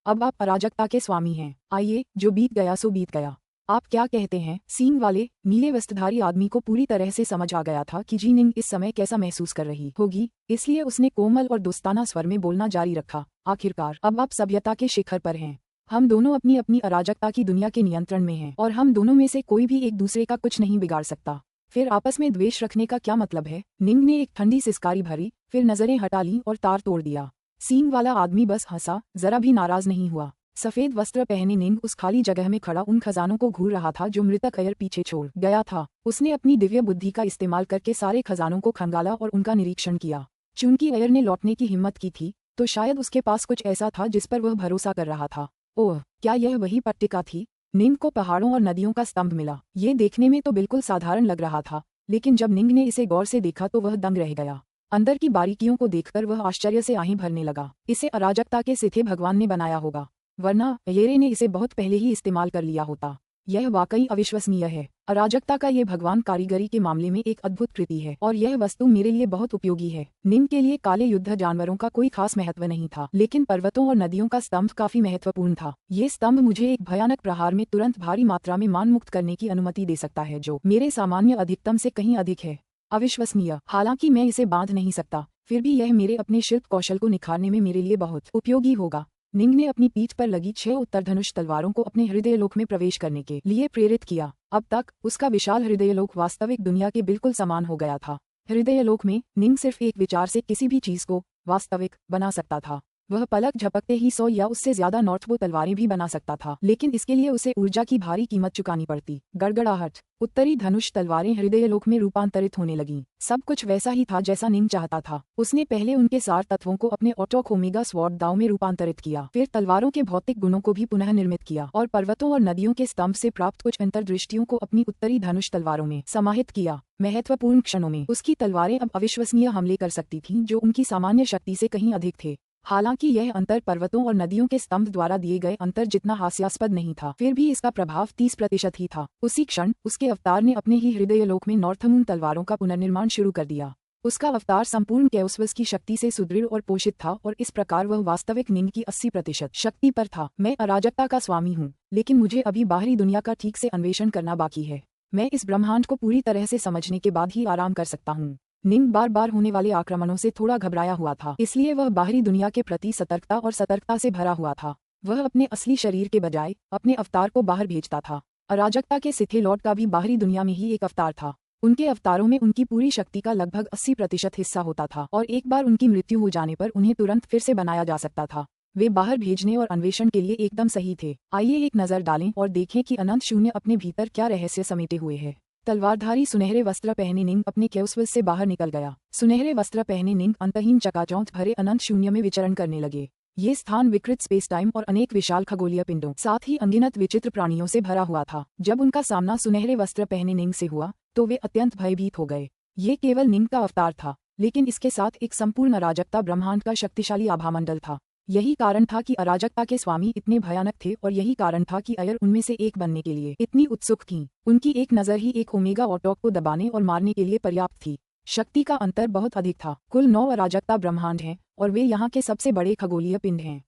अब आप अराजकता के स्वामी हैं। आइए, जो बीत गया सो बीत गया। आप क्या कहते हैं? सींग वाले नीले वस्त्रधारी आदमी को पूरी तरह से समझ आ गया था कि जी निंग इस समय कैसा महसूस कर रही होगी, इसलिए उसने कोमल और दोस्ताना स्वर में बोलना जारी रखा। आखिरकार अब आप सभ्यता के शिखर पर हैं। हम दोनों अपनी अपनी अराजकता की दुनिया के नियंत्रण में हैं और हम दोनों में से कोई भी एक दूसरे का कुछ नहीं बिगाड़ सकता। फिर आपस में द्वेष रखने का क्या मतलब है? निंग ने एक ठंडी सिसकारी भरी, फिर नजरें हटा लीं और तार तोड़ दिया। सींग वाला आदमी बस हंसा, जरा भी नाराज नहीं हुआ। सफेद वस्त्र पहने निंग उस खाली जगह में खड़ा उन खजानों को घूर रहा था जो मृतक अयर पीछे छोड़ गया था। उसने अपनी दिव्य बुद्धि का इस्तेमाल करके सारे खजानों को खंगाला और उनका निरीक्षण किया। चूंकि अयर ने लौटने की हिम्मत की थी, तो शायद उसके पास कुछ ऐसा था जिस पर वह भरोसा कर रहा था। ओह, क्या यह वही पट्टिका थी? निंग को पहाड़ों और नदियों का स्तंभ मिला। ये देखने में तो बिल्कुल साधारण लग रहा था, लेकिन जब निंग ने इसे गौर से देखा तो वह दंग रह गया। अंदर की बारीकियों को देखकर वह आश्चर्य से आंखें भरने लगा। इसे अराजकता के सिथे भगवान ने बनाया होगा, वरना अयेरे ने इसे बहुत पहले ही इस्तेमाल कर लिया होता। यह वाकई अविश्वसनीय है। अराजकता का ये भगवान कारीगरी के मामले में एक अद्भुत कृति है, और यह वस्तु मेरे लिए बहुत उपयोगी है। निंग के लिए काले युद्ध जानवरों का कोई खास महत्व नहीं था, लेकिन पर्वतों और नदियों का स्तंभ काफी महत्वपूर्ण था। ये स्तंभ मुझे एक भयानक प्रहार में तुरंत भारी मात्रा में मान मुक्त करने की अनुमति दे सकता है, जो मेरे सामान्य अधिकतम से कहीं अधिक है। अविश्वसनीय। हालांकि मैं इसे बांध नहीं सकता, फिर भी यह मेरे अपने शिल्प कौशल को निखारने में मेरे लिए बहुत उपयोगी होगा। निंग ने अपनी पीठ पर लगी 6 उत्तरधनुष तलवारों को अपने हृदयलोक में प्रवेश करने के लिए प्रेरित किया। अब तक उसका विशाल हृदयलोक वास्तविक दुनिया के बिल्कुल समान हो गया था। हृदयलोक में निंग सिर्फ एक विचार से किसी भी चीज को वास्तविक बना सकता था। वह पलक झपकते ही 100 या उससे ज्यादा नॉर्थबो तलवारें भी बना सकता था, लेकिन इसके लिए उसे ऊर्जा की भारी कीमत चुकानी पड़ती। गड़गड़ाहट। उत्तरी धनुष तलवारें हृदयलोक में रूपांतरित होने लगीं। सब कुछ वैसा ही था जैसा निंग चाहता था। उसने पहले उनके सार तत्वों को अपने ऑटोक ओमेगा स्वॉर्ड दाव में रूपांतरित किया, फिर तलवारों के भौतिक गुणों को भी पुनः निर्मित किया, और पर्वतों और नदियों के स्तंभ से प्राप्त कुछ अंतर्दृष्टियों को अपनी उत्तरी धनुष तलवारों में समाहित किया। महत्वपूर्ण क्षणों में उसकी तलवारें अब अविश्वसनीय हमले कर सकती थीं, जो उनकी सामान्य शक्ति से कहीं अधिक थे। हालांकि यह अंतर पर्वतों और नदियों के स्तंभ द्वारा दिए गए अंतर जितना हास्यास्पद नहीं था, फिर भी इसका प्रभाव 30% ही था। उसी क्षण उसके अवतार ने अपने ही हृदयलोक में नॉर्थमून तलवारों का पुनर्निर्माण शुरू कर दिया। उसका अवतार संपूर्ण कैओसवस की शक्ति से सुदृढ़ और पोषित था, और इस प्रकार वह वास्तविक निंग की 80% शक्ति पर था। मैं अराजकता का स्वामी हूँ, लेकिन मुझे अभी बाहरी दुनिया का ठीक से अन्वेषण करना बाकी है। मैं इस ब्रह्मांड को पूरी तरह से समझने के बाद ही आराम कर सकता हूँ। निंग बार बार होने वाले आक्रमणों से थोड़ा घबराया हुआ था, इसलिए वह बाहरी दुनिया के प्रति सतर्कता से भरा हुआ था। वह अपने असली शरीर के बजाय अपने अवतार को बाहर भेजता था। अराजकता के सिथे लॉर्ड का भी बाहरी दुनिया में ही एक अवतार था। उनके अवतारों में उनकी पूरी शक्ति का लगभग 80% हिस्सा होता था, और एक बार उनकी मृत्यु हो जाने पर उन्हें तुरंत फिर से बनाया जा सकता था। वे बाहर भेजने और अन्वेषण के लिए एकदम सही थे। आइए एक नजर डालें और देखें कि अनंत शून्य अपने भीतर क्या रहस्य समेटे हुए है। तलवारधारी सुनहरे वस्त्र पहने निंग अपने कैओसवस से बाहर निकल गया। सुनहरे वस्त्र पहने निंग अंतहीन चकाचौंध भरे अनंत शून्य में विचरण करने लगे। ये स्थान विकृत स्पेस टाइम और अनेक विशाल खगोलीय पिंडों, साथ ही अनगिनत विचित्र प्राणियों से भरा हुआ था। जब उनका सामना सुनहरे वस्त्र पहने निंग से हुआ, तो वे अत्यंत भयभीत हो गए। ये केवल निंग का अवतार था, लेकिन इसके साथ एक संपूर्ण अराजकता ब्रह्मांड का शक्तिशाली आभामंडल था। यही कारण था कि अराजकता के स्वामी इतने भयानक थे, और यही कारण था कि अयर उनमें से एक बनने के लिए इतनी उत्सुक थीं। उनकी एक नजर ही एक ओमेगा ऑटोक को दबाने और मारने के लिए पर्याप्त थी। शक्ति का अंतर बहुत अधिक था। कुल 9 अराजकता ब्रह्मांड हैं, और वे यहाँ के सबसे बड़े खगोलीय पिंड हैं।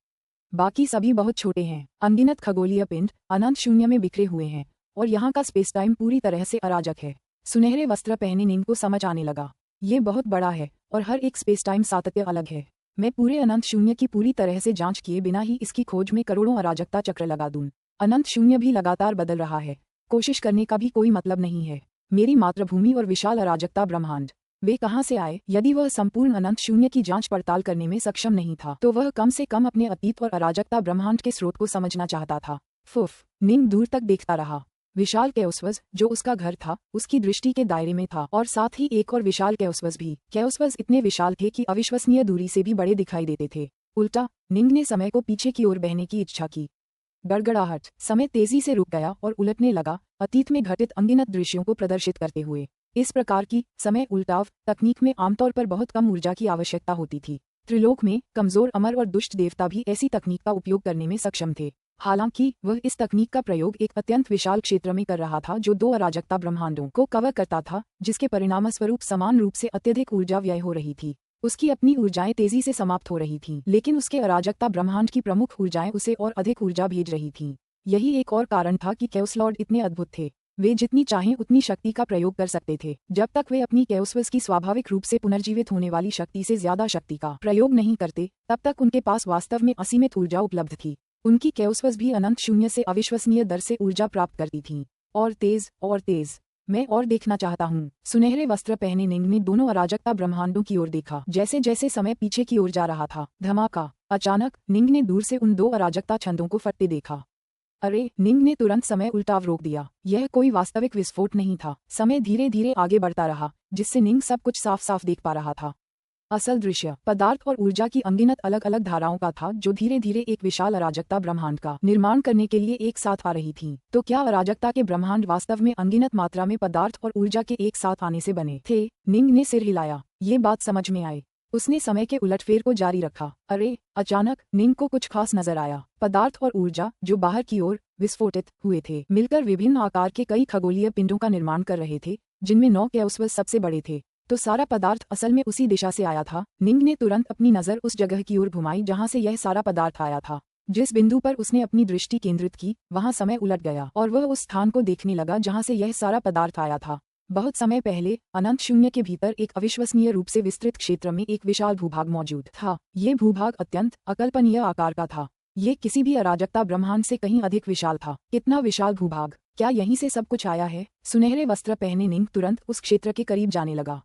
बाकी सभी बहुत छोटे हैं। अनगिनत खगोलीय पिंड अनंत शून्य में बिखरे हुए हैं, और यहाँ का स्पेस टाइम पूरी तरह से अराजक है। सुनहरे वस्त्र पहने निंग को समझ आने लगा, ये बहुत बड़ा है, और हर एक स्पेस टाइम सातत्य अलग है। मैं पूरे अनंत शून्य की पूरी तरह से जांच किए बिना ही इसकी खोज में करोड़ों अराजकता चक्र लगा दूं। अनंत शून्य भी लगातार बदल रहा है। कोशिश करने का भी कोई मतलब नहीं है। मेरी मातृभूमि और विशाल अराजकता ब्रह्मांड, वे कहाँ से आए? यदि वह संपूर्ण अनंत शून्य की जांच पड़ताल करने में सक्षम नहीं था, तो वह कम से कम अपने अतीत और अराजकता ब्रह्मांड के स्रोत को समझना चाहता था। फुफ। निंग दूर तक देखता रहा। विशाल कैओसवस, जो उसका घर था, उसकी दृष्टि के दायरे में था, और साथ ही एक और विशाल कैओसवस भी। कैओसवस इतने विशाल थे कि अविश्वसनीय दूरी से भी बड़े दिखाई देते थे। उल्टा, निंग ने समय को पीछे की ओर बहने की इच्छा की। गड़गड़ाहट। समय तेजी से रुक गया और उलटने लगा, अतीत में घटित अनगिनत दृश्यों को प्रदर्शित करते हुए। इस प्रकार की समय उल्टाव तकनीक में आमतौर पर बहुत कम ऊर्जा की आवश्यकता होती थी। त्रिलोक में कमजोर अमर और दुष्ट देवता भी ऐसी तकनीक का उपयोग करने में सक्षम थे। हालांकि वह इस तकनीक का प्रयोग एक अत्यंत विशाल क्षेत्र में कर रहा था, जो 2 अराजकता ब्रह्मांडों को कवर करता था, जिसके परिणामस्वरूप समान रूप से अत्यधिक ऊर्जा व्यय हो रही थी। उसकी अपनी ऊर्जाएं तेजी से समाप्त हो रही थीं, लेकिन उसके अराजकता ब्रह्मांड की प्रमुख ऊर्जाएं उसे और अधिक ऊर्जा भेज रही थीं। यही एक और कारण था कि कैओस लॉर्ड इतने अद्भुत थे। वे जितनी चाहें उतनी शक्ति का प्रयोग कर सकते थे। जब तक वे अपनी कैओसवस की स्वाभाविक रूप से पुनर्जीवित होने वाली शक्ति से ज्यादा शक्ति का प्रयोग नहीं करते, तब तक उनके पास वास्तव में असीमित ऊर्जा उपलब्ध थी। उनकी कैओसवस भी अनंत शून्य से अविश्वसनीय दर से ऊर्जा प्राप्त करती थीं, और तेज और तेज। मैं और देखना चाहता हूँ। सुनहरे वस्त्र पहने निंग ने दोनों अराजकता ब्रह्मांडों की ओर देखा। जैसे जैसे समय पीछे की ओर जा रहा था, धमाका! अचानक निंग ने दूर से उन दो अराजकता छंदों को फटते देखा। अरे! निंग ने तुरंत समय उल्टा रोक दिया। यह कोई वास्तविक विस्फोट नहीं था। समय धीरे धीरे आगे बढ़ता रहा, जिससे निंग सब कुछ साफ साफ देख पा रहा था। असल दृश्य पदार्थ और ऊर्जा की अनगिनत अलग अलग धाराओं का था, जो धीरे धीरे एक विशाल अराजकता ब्रह्मांड का निर्माण करने के लिए एक साथ आ रही थीं। तो क्या अराजकता के ब्रह्मांड वास्तव में अनगिनत मात्रा में पदार्थ और ऊर्जा के एक साथ आने से बने थे? निंग ने सिर हिलाया। ये बात समझ में आई। उसने समय के उलटफेर को जारी रखा। अरे! अचानक निंग को कुछ खास नजर आया। पदार्थ और ऊर्जा जो बाहर की ओर विस्फोटित हुए थे, मिलकर विभिन्न आकार के कई खगोलीय पिंडों का निर्माण कर रहे थे, जिनमें 9 केओस्वस सबसे बड़े थे। तो सारा पदार्थ असल में उसी दिशा से आया था। निंग ने तुरंत अपनी नजर उस जगह की ओर घुमाई जहां से यह सारा पदार्थ आया था। जिस बिंदु पर उसने अपनी दृष्टि केंद्रित की, वहां समय उलट गया और वह उस स्थान को देखने लगा जहां से यह सारा पदार्थ आया था। बहुत समय पहले अनंत शून्य के भीतर एक अविश्वसनीय रूप से विस्तृत क्षेत्र में एक विशाल भूभाग मौजूद था। ये भूभाग अत्यंत अकल्पनीय आकार का था। ये किसी भी अराजकता ब्रह्मांड से कहीं अधिक विशाल था। कितना विशाल भूभाग! क्या यहीं से सब कुछ आया है? सुनहरे वस्त्र पहने निंग तुरंत उस क्षेत्र के करीब जाने लगा।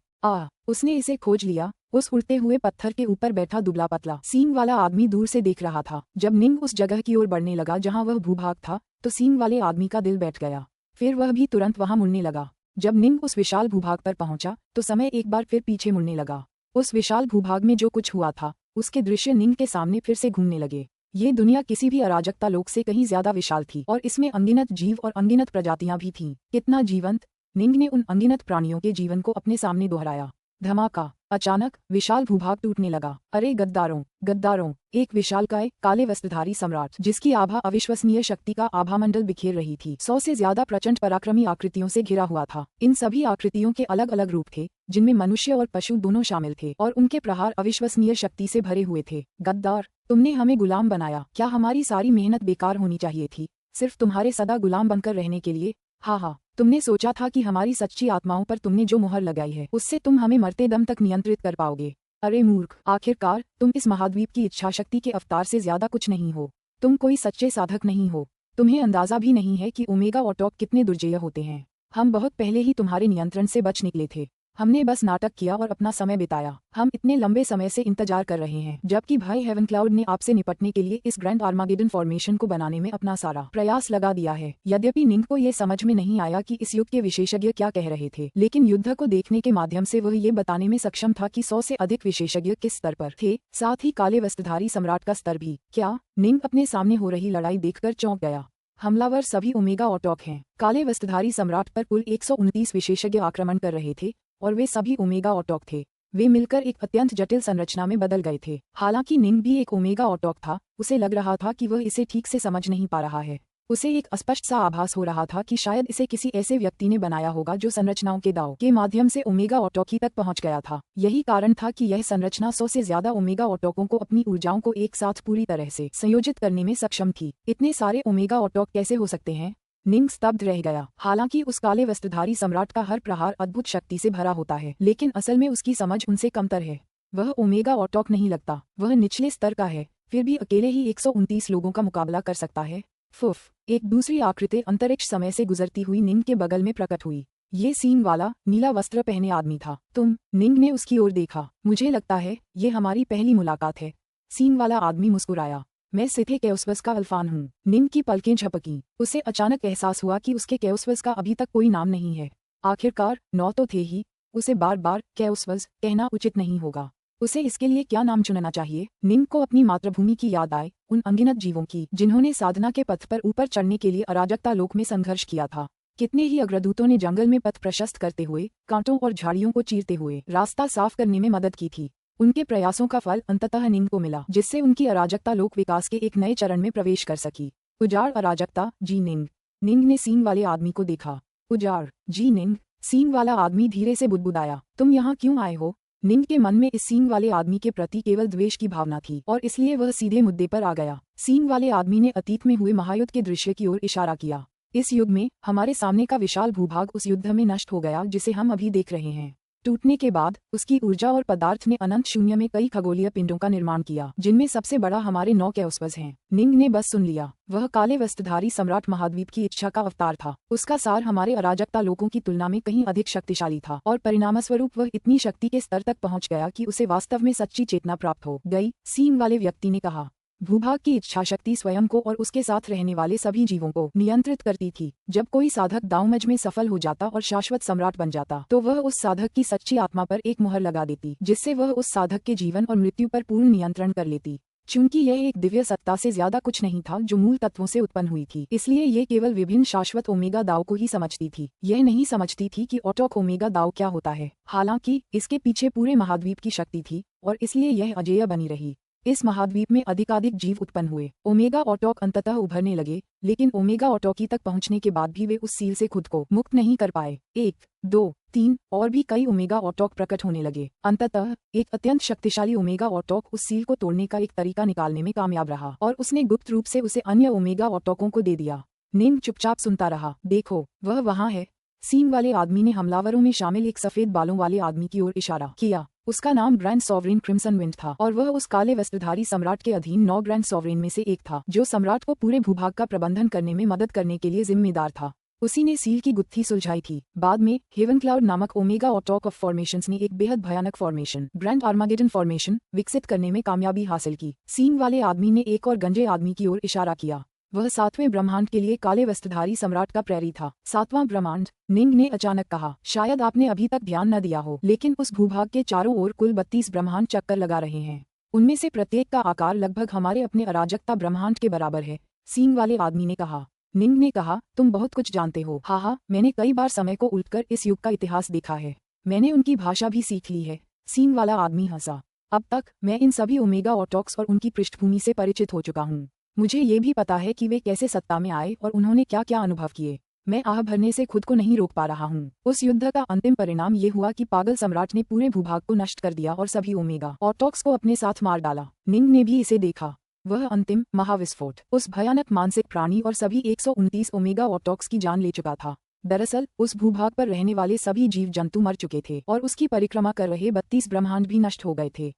उसने इसे खोज लिया। उस उड़ते हुए पत्थर के ऊपर बैठा दुबला पतला सींग वाला आदमी दूर से देख रहा था। जब निंग उस जगह की ओर बढ़ने लगा जहां वह भूभाग था, तो सींग वाले आदमी का दिल बैठ गया। फिर वह भी तुरंत वहां मुड़ने लगा। जब निंग उस विशाल भूभाग पर पहुंचा, तो समय एक बार फिर पीछे मुड़ने लगा। उस विशाल भूभाग में जो कुछ हुआ था, उसके दृश्य निंग के सामने फिर से घूमने लगे। ये दुनिया किसी भी अराजकता लोक से कहीं ज्यादा विशाल थी और इसमें अनगिनत जीव और अनगिनत प्रजातियां भी थीं। कितना जीवंत! निंग ने उन अनगिनत प्राणियों के जीवन को अपने सामने दोहराया। धमाका! अचानक विशाल भूभाग टूटने लगा। अरे गद्दारों! गद्दारों! एक विशालकाय काले वस्त्रधारी सम्राट, जिसकी आभा अविश्वसनीय शक्ति का आभामंडल बिखेर रही थी, 100 से ज्यादा प्रचंड पराक्रमी आकृतियों से घिरा हुआ था। इन सभी आकृतियों के अलग अलग रूप थे, जिनमें मनुष्य और पशु दोनों शामिल थे, और उनके प्रहार अविश्वसनीय शक्ति से भरे हुए थे। गद्दार! तुमने हमें गुलाम बनाया। क्या हमारी सारी मेहनत बेकार होनी चाहिए थी, सिर्फ तुम्हारे सदा गुलाम बनकर रहने के लिए? हाँ, तुमने सोचा था कि हमारी सच्ची आत्माओं पर तुमने जो मुहर लगाई है, उससे तुम हमें मरते दम तक नियंत्रित कर पाओगे। अरे मूर्ख! आखिरकार तुम इस महाद्वीप की इच्छाशक्ति के अवतार से ज्यादा कुछ नहीं हो। तुम कोई सच्चे साधक नहीं हो। तुम्हें अंदाजा भी नहीं है कि ओमेगा ऑटॉक कितने दुर्जेय होते हैं। हम बहुत पहले ही तुम्हारे नियंत्रण से बच निकले थे। हमने बस नाटक किया और अपना समय बिताया। हम इतने लंबे समय से इंतजार कर रहे हैं, जबकि भाई हेवन क्लाउड ने आपसे निपटने के लिए इस ग्रैंड आर्मागेडन फॉर्मेशन को बनाने में अपना सारा प्रयास लगा दिया है। यद्यपि निंग को ये समझ में नहीं आया कि इस युग के विशेषज्ञ क्या कह रहे थे, लेकिन युद्ध को देखने के माध्यम से वह ये बताने में सक्षम था कि 100 से अधिक विशेषज्ञ किस स्तर पर थे, साथ ही काले वस्त्रधारी सम्राट का स्तर भी। क्या? निंग अपने सामने हो रही लड़ाई देखकर चौंक गया। हमलावर सभी ओमेगा ऑटॉक हैं। काले वस्त्रधारी सम्राट पर कुल 129 विशेषज्ञ आक्रमण कर रहे थे और वे सभी ओमेगा ऑटॉक थे। वे मिलकर एक अत्यंत जटिल संरचना में बदल गए थे। हालांकि निंग भी एक ओमेगा ऑटॉक था, उसे लग रहा था कि वह इसे ठीक से समझ नहीं पा रहा है। उसे एक अस्पष्ट सा आभास हो रहा था कि शायद इसे किसी ऐसे व्यक्ति ने बनाया होगा जो संरचनाओं के दांव के माध्यम से ओमेगा ऑटॉकी तक पहुंच गया था। यही कारण था कि यह संरचना 100 से ज्यादा ओमेगा ऑटॉकों को अपनी ऊर्जाओं को एक साथ पूरी तरह से संयोजित करने में सक्षम थी। इतने सारे ओमेगा ऑटॉक कैसे हो सकते हैं? निंग स्तब्ध रह गया। हालांकि उस काले वस्त्रधारी सम्राट का हर प्रहार अद्भुत शक्ति से भरा होता है, लेकिन असल में उसकी समझ उनसे कमतर है। वह ओमेगा ऑटॉक नहीं लगता, वह निचले स्तर का है, फिर भी अकेले ही 129 लोगों का मुकाबला कर सकता है। फुफ! एक दूसरी आकृति अंतरिक्ष समय से गुजरती हुई निंग के बगल में प्रकट हुई। ये सींग वाला नीला वस्त्र पहने आदमी था। तुम? निंग ने उसकी ओर देखा। मुझे लगता है ये हमारी पहली मुलाकात है। सींग वाला आदमी मुस्कुराया। मैं सिथे केओस्वस का अल्फान हूँ। निंग की पलकें झपकी। उसे अचानक एहसास हुआ कि उसके केओस्वस का अभी तक कोई नाम नहीं है। आखिरकार 9 तो थे ही। उसे बार बार केओस्वस कहना उचित नहीं होगा। उसे इसके लिए क्या नाम चुनना चाहिए? निंग को अपनी मातृभूमि की याद आए, उन अनगिनत जीवों की जिन्होंने साधना के पथ पर ऊपर चढ़ने के लिए अराजकता लोक में संघर्ष किया था। कितने ही अग्रदूतों ने जंगल में पथ प्रशस्त करते हुए, कांटों और झाड़ियों को चीरते हुए रास्ता साफ करने में मदद की थी। उनके प्रयासों का फल अंततः निंग को मिला, जिससे उनकी अराजकता लोक विकास के एक नए चरण में प्रवेश कर सकी। उजाड़ अराजकता, जी निंग। निंग ने सींग वाले आदमी को देखा। उजाड़, जी निंग। सींग वाला आदमी धीरे से बुदबुदाया। तुम यहाँ क्यों आए हो? निंग के मन में इस सींग वाले आदमी के प्रति केवल द्वेष की भावना थी और इसलिए वह सीधे मुद्दे पर आ गया। सींग वाले आदमी ने अतीत में हुए महायुद्ध के दृश्य की ओर इशारा किया। इस युग में हमारे सामने का विशाल भूभाग उस युद्ध में नष्ट हो गया जिसे हम अभी देख रहे हैं। टूटने के बाद उसकी ऊर्जा और पदार्थ ने अनंत शून्य में कई खगोलीय पिंडों का निर्माण किया, जिनमें सबसे बड़ा हमारे 9 कैओस्पज हैं। निंग ने बस सुन लिया। वह काले वस्त्रधारी सम्राट महाद्वीप की इच्छा का अवतार था। उसका सार हमारे अराजकता लोगों की तुलना में कहीं अधिक शक्तिशाली था, और परिणामस्वरूप वह इतनी शक्ति के स्तर तक पहुंच गया कि उसे वास्तव में सच्ची चेतना प्राप्त हो गई, सींग वाले व्यक्ति ने कहा। भूभाग की इच्छा शक्ति स्वयं को और उसके साथ रहने वाले सभी जीवों को नियंत्रित करती थी। जब कोई साधक दांवमज में सफल हो जाता और शाश्वत सम्राट बन जाता, तो वह उस साधक की सच्ची आत्मा पर एक मुहर लगा देती, जिससे वह उस साधक के जीवन और मृत्यु पर पूर्ण नियंत्रण कर लेती। चूंकि यह एक दिव्य सत्ता से ज्यादा कुछ नहीं था जो मूल तत्वों से उत्पन्न हुई थी, इसलिए ये केवल विभिन्न शाश्वत ओमेगा दाव को ही समझती थी। यह नहीं समझती थी कि ऑटोक ओमेगा दाव क्या होता है। हालांकि इसके पीछे पूरे महाद्वीप की शक्ति थी, और इसलिए यह अजेय बनी रही। इस महाद्वीप में अधिकाधिक जीव उत्पन्न हुए। ओमेगा ऑटोक अंततः उभरने लगे, लेकिन ओमेगा ऑटोकी तक पहुंचने के बाद भी वे उस सील से खुद को मुक्त नहीं कर पाए। 1, 2, 3 और भी कई ओमेगा ऑटोक प्रकट होने लगे। अंततः एक अत्यंत शक्तिशाली ओमेगा ऑटोक उस सील को तोड़ने का एक तरीका निकालने में कामयाब रहा, और उसने गुप्त रूप से उसे अन्य ओमेगा ऑटोकों को दे दिया। निंग चुपचाप सुनता रहा। देखो, वह वहाँ है। सींग वाले आदमी ने हमलावरों में शामिल एक सफेद बालों वाले आदमी की ओर इशारा किया। उसका नाम ग्रैंड सॉवरेन क्रिम्सन विंड था, और वह उस काले वस्त्रधारी सम्राट के अधीन 9 ग्रैंड सॉवरेन में से एक था, जो सम्राट को पूरे भूभाग का प्रबंधन करने में मदद करने के लिए जिम्मेदार था। उसी ने सील की गुत्थी सुलझाई थी। बाद में हेवन क्लाउड नामक ओमेगा ऑटोक ऑफ फॉर्मेशंस ने एक बेहद भयानक फॉर्मेशन, ग्रैंड आर्मागेडन फॉर्मेशन, विकसित करने में कामयाबी हासिल की। सींग वाले आदमी ने एक और गंजे आदमी की ओर इशारा किया। वह 7वें ब्रह्मांड के लिए काले वस्त्रधारी सम्राट का प्रेरी था। 7वां ब्रह्मांड, निंग ने अचानक कहा। शायद आपने अभी तक ध्यान न दिया हो, लेकिन उस भूभाग के चारों ओर कुल 32 ब्रह्मांड चक्कर लगा रहे हैं। उनमें से प्रत्येक का आकार लगभग हमारे अपने अराजकता ब्रह्मांड के बराबर है, सींग वाले आदमी ने कहा। निंग ने कहा, तुम बहुत कुछ जानते हो। हाँ, मैंने कई बार समय को उलटकर इस युग का इतिहास देखा है। मैंने उनकी भाषा भी सीख ली है। सींग वाला आदमी हंसा। अब तक मैं इन सभी ओमेगा ऑटोक्स और उनकी पृष्ठभूमि से परिचित हो चुका हूँ। मुझे ये भी पता है कि वे कैसे सत्ता में आए और उन्होंने क्या क्या अनुभव किए। मैं आह भरने से खुद को नहीं रोक पा रहा हूँ। उस युद्ध का अंतिम परिणाम ये हुआ कि पागल सम्राट ने पूरे भूभाग को नष्ट कर दिया और सभी ओमेगा ऑटोक्स को अपने साथ मार डाला। निंग ने भी इसे देखा। वह अंतिम महाविस्फोट उस भयानक मानसिक प्राणी और सभी 129 ओमेगा ऑटोक्स की जान ले चुका था। दरअसल उस भूभाग पर रहने वाले सभी जीव जंतु मर चुके थे, और उसकी परिक्रमा कर रहे 32 ब्रह्मांड भी नष्ट हो गए थे।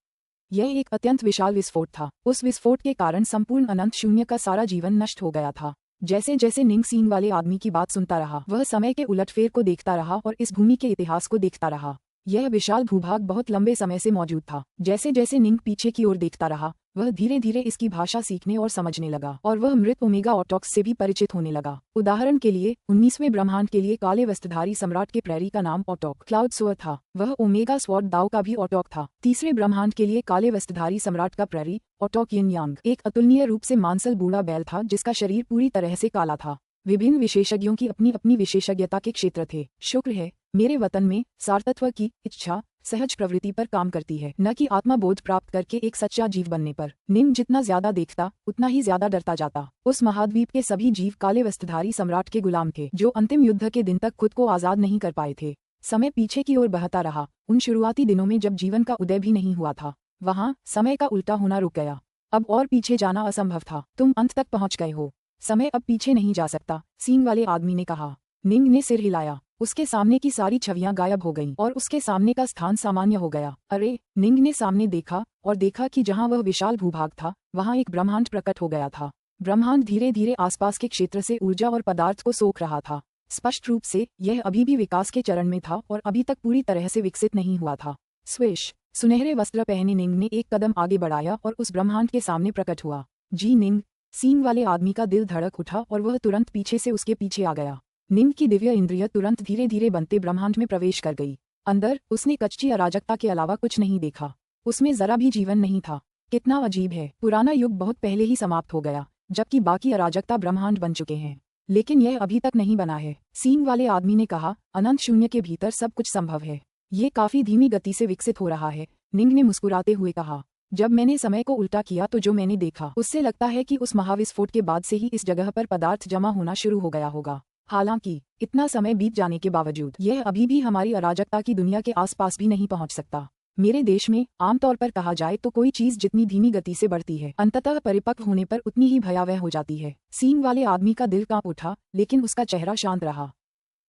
यह एक अत्यंत विशाल विस्फोट था। उस विस्फोट के कारण संपूर्ण अनंत शून्य का सारा जीवन नष्ट हो गया था। जैसे जैसे निंग सींग वाले आदमी की बात सुनता रहा, वह समय के उलटफेर को देखता रहा और इस भूमि के इतिहास को देखता रहा। यह विशाल भूभाग बहुत लंबे समय से मौजूद था। जैसे जैसे निंग पीछे की ओर देखता रहा, वह धीरे धीरे इसकी भाषा सीखने और समझने लगा, और वह मृत ओमेगा ऑटोक्स से भी परिचित होने लगा। उदाहरण के लिए 19वें ब्रह्मांड के लिए काले वस्त्रधारी सम्राट के प्रेरी का नाम ऑटोक क्लाउड सोअर था। वह ओमेगा स्वॉर्ड दाव का भी ऑटोक था। तीसरे ब्रह्मांड के लिए काले वस्त्रधारी सम्राट का प्रेरी ऑटोक यिन यांग एक अतुलनीय रूप से मांसल बूढ़ा बैल था, जिसका शरीर पूरी तरह से काला था। विभिन्न विशेषज्ञों की अपनी अपनी विशेषज्ञता के क्षेत्र थे। शुक्र है मेरे वतन में सारतत्व की इच्छा सहज प्रवृत्ति पर काम करती है, न कि आत्मबोध प्राप्त करके एक सच्चा जीव बनने पर। निंग जितना ज्यादा देखता, उतना ही ज्यादा डरता जाता। उस महाद्वीप के सभी जीव काले वस्त्रधारी सम्राट के गुलाम थे, जो अंतिम युद्ध के दिन तक खुद को आजाद नहीं कर पाए थे। समय पीछे की ओर बहता रहा। उन शुरुआती दिनों में जब जीवन का उदय भी नहीं हुआ था, वहाँ समय का उल्टा होना रुक गया। अब और पीछे जाना असंभव था। तुम अंत तक पहुँच गए हो। समय अब पीछे नहीं जा सकता, सींग वाले आदमी ने कहा। निंग ने सिर हिलाया। उसके सामने की सारी छवियां गायब हो गईं, और उसके सामने का स्थान सामान्य हो गया। अरे! निंग ने सामने देखा, और देखा कि जहां वह विशाल भूभाग था, वहां एक ब्रह्मांड प्रकट हो गया था। ब्रह्मांड धीरे धीरे आसपास के क्षेत्र से ऊर्जा और पदार्थ को सोख रहा था। स्पष्ट रूप से यह अभी भी विकास के चरण में था और अभी तक पूरी तरह से विकसित नहीं हुआ था। स्विश! सुनहरे वस्त्र पहने निंग ने एक कदम आगे बढ़ाया और उस ब्रह्मांड के सामने प्रकट हुआ। जी निंग! सींग वाले आदमी का दिल धड़क उठा और वह तुरंत पीछे से उसके पीछे आ गया। निंग की दिव्य इंद्रिय तुरंत धीरे धीरे बनते ब्रह्मांड में प्रवेश कर गई। अंदर उसने कच्ची अराजकता के अलावा कुछ नहीं देखा। उसमें जरा भी जीवन नहीं था। कितना अजीब है, पुराना युग बहुत पहले ही समाप्त हो गया, जबकि बाकी अराजकता ब्रह्मांड बन चुके हैं, लेकिन यह अभी तक नहीं बना है। सींग वाले आदमी ने कहा, अनंत शून्य के भीतर सब कुछ संभव है। ये काफी धीमी गति से विकसित हो रहा है, निंग ने मुस्कुराते हुए कहा। जब मैंने समय को उल्टा किया तो जो मैंने देखा, उससे लगता है कि उस महाविस्फोट के बाद से ही इस जगह पर पदार्थ जमा होना शुरू हो गया होगा। हालांकि इतना समय बीत जाने के बावजूद यह अभी भी हमारी अराजकता की दुनिया के आसपास भी नहीं पहुंच सकता। मेरे देश में आमतौर पर कहा जाए तो कोई चीज जितनी धीमी गति से बढ़ती है, अंततः परिपक्व होने पर उतनी ही भयावह हो जाती है। सींग वाले आदमी का दिल कांप उठा, लेकिन उसका चेहरा शांत रहा।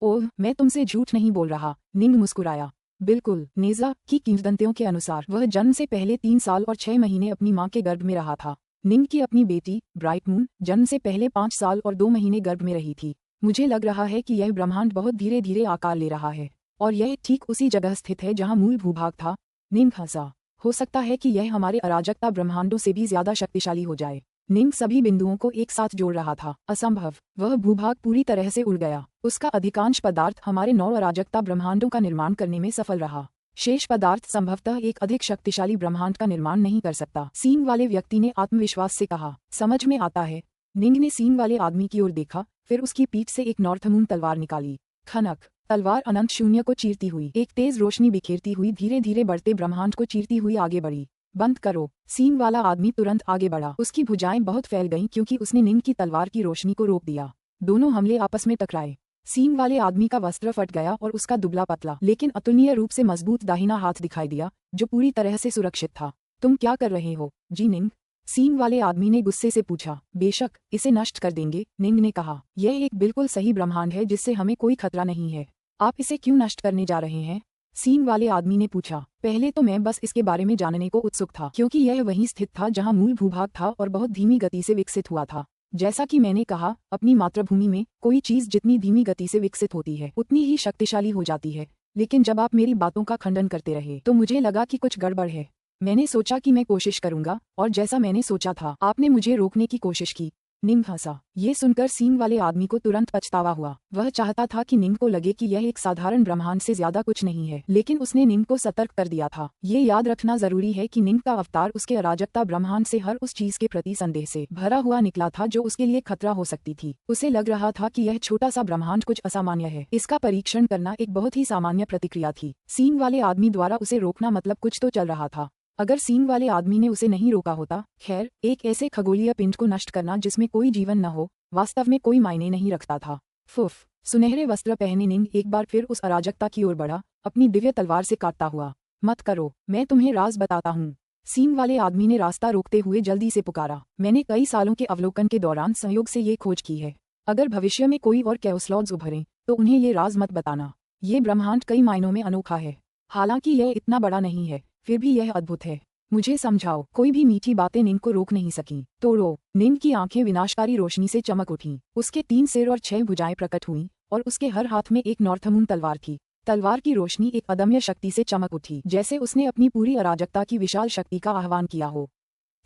ओह, मैं तुमसे झूठ नहीं बोल रहा, निंग मुस्कुराया। बिल्कुल, नेज़ा की किंवदंतियों के अनुसार वह जन्म से पहले 3 साल और 6 महीने अपनी मां के गर्भ में रहा था। निंग की अपनी बेटी ब्राइट मून जन्म से पहले 5 साल और 2 महीने गर्भ में रही थी। मुझे लग रहा है कि यह ब्रह्मांड बहुत धीरे धीरे आकार ले रहा है और यह ठीक उसी जगह स्थित है जहां मूल भूभाग था। निंग हंसा। हो सकता है कि यह हमारे अराजकता ब्रह्मांडों से भी ज्यादा शक्तिशाली हो जाए। निंग सभी बिंदुओं को एक साथ जोड़ रहा था। असंभव। वह भूभाग पूरी तरह से उड़ गया। उसका अधिकांश पदार्थ हमारे 9 अराजकता ब्रह्मांडों का निर्माण करने में सफल रहा। शेष पदार्थ संभवतः एक अधिक शक्तिशाली ब्रह्मांड का निर्माण नहीं कर सकता। सींग वाले व्यक्ति ने आत्मविश्वास से कहा। समझ में आता है। निंग ने सींग वाले आदमी की ओर देखा, फिर उसकी पीठ से एक नॉर्थमून तलवार निकाली। खनक। तलवार अनंत शून्य को चीरती हुई, एक तेज रोशनी बिखेरती हुई धीरे धीरे बढ़ते ब्रह्मांड को चीरती हुई आगे बढ़ी। बंद करो। सींग वाला आदमी तुरंत आगे बढ़ा। उसकी भुजाएं बहुत फैल गईं क्योंकि उसने निंग की तलवार की रोशनी को रोक दिया। दोनों हमले आपस में टकराए। सींग वाले आदमी का वस्त्र फट गया और उसका दुबला पतला लेकिन अतुलनीय रूप से मजबूत दाहिना हाथ दिखाई दिया, जो पूरी तरह से सुरक्षित था। तुम क्या कर रहे हो, जी निंग? सींग वाले आदमी ने गुस्से से पूछा। बेशक, इसे नष्ट कर देंगे, निंग ने कहा। यह एक बिल्कुल सही ब्रह्मांड है जिससे हमें कोई खतरा नहीं है। आप इसे क्यों नष्ट करने जा रहे हैं? सींग वाले आदमी ने पूछा। पहले तो मैं बस इसके बारे में जानने को उत्सुक था क्योंकि यह वहीं स्थित था जहां मूल भूभाग था और बहुत धीमी गति से विकसित हुआ था। जैसा कि मैंने कहा, अपनी मातृभूमि में कोई चीज जितनी धीमी गति से विकसित होती है उतनी ही शक्तिशाली हो जाती है। लेकिन जब आप मेरी बातों का खंडन करते रहे तो मुझे लगा कि कुछ गड़बड़ है। मैंने सोचा कि मैं कोशिश करूंगा और जैसा मैंने सोचा था आपने मुझे रोकने की कोशिश की। निंग हंसा। ये सुनकर सींग वाले आदमी को तुरंत पछतावा हुआ। वह चाहता था कि निंग को लगे कि यह एक साधारण ब्रह्मांड से ज्यादा कुछ नहीं है, लेकिन उसने निंग को सतर्क कर दिया था। ये याद रखना जरूरी है कि निंग का अवतार उसके अराजकता ब्रह्मांड से हर उस चीज के प्रति संदेह से भरा हुआ निकला था जो उसके लिए खतरा हो सकती थी। उसे लग रहा था कि यह छोटा सा ब्रह्मांड कुछ असामान्य है। इसका परीक्षण करना एक बहुत ही सामान्य प्रतिक्रिया थी। सींग वाले आदमी द्वारा उसे रोकना मतलब कुछ तो चल रहा था। अगर सींग वाले आदमी ने उसे नहीं रोका होता, खैर, एक ऐसे खगोलीय पिंड को नष्ट करना जिसमें कोई जीवन न हो वास्तव में कोई मायने नहीं रखता था। फुफ। सुनहरे वस्त्र पहने निंग एक बार फिर उस अराजकता की ओर बढ़ा, अपनी दिव्य तलवार से काटता हुआ। मत करो, मैं तुम्हें राज बताता हूँ। सींग वाले आदमी ने रास्ता रोकते हुए जल्दी से पुकारा। मैंने कई सालों के अवलोकन के दौरान संयोग से ये खोज की है। अगर भविष्य में कोई और कैओस्लॉर्ड्स उभरें तो उन्हें ये राज मत बताना। ये ब्रह्मांड कई मायनों में अनोखा है। हालांकि यह इतना बड़ा नहीं है, फिर भी यह अद्भुत है। मुझे समझाओ। कोई भी मीठी बातें निंग को रोक नहीं सकीं। तोड़ो। निंग की आंखें विनाशकारी रोशनी से चमक उठीं। उसके 3 सिर और 6 भुजाएं प्रकट हुईं और उसके हर हाथ में एक नॉर्थमून तलवार थी। तलवार की रोशनी एक अदम्य शक्ति से चमक उठी, जैसे उसने अपनी पूरी अराजकता की विशाल शक्ति का आह्वान किया हो।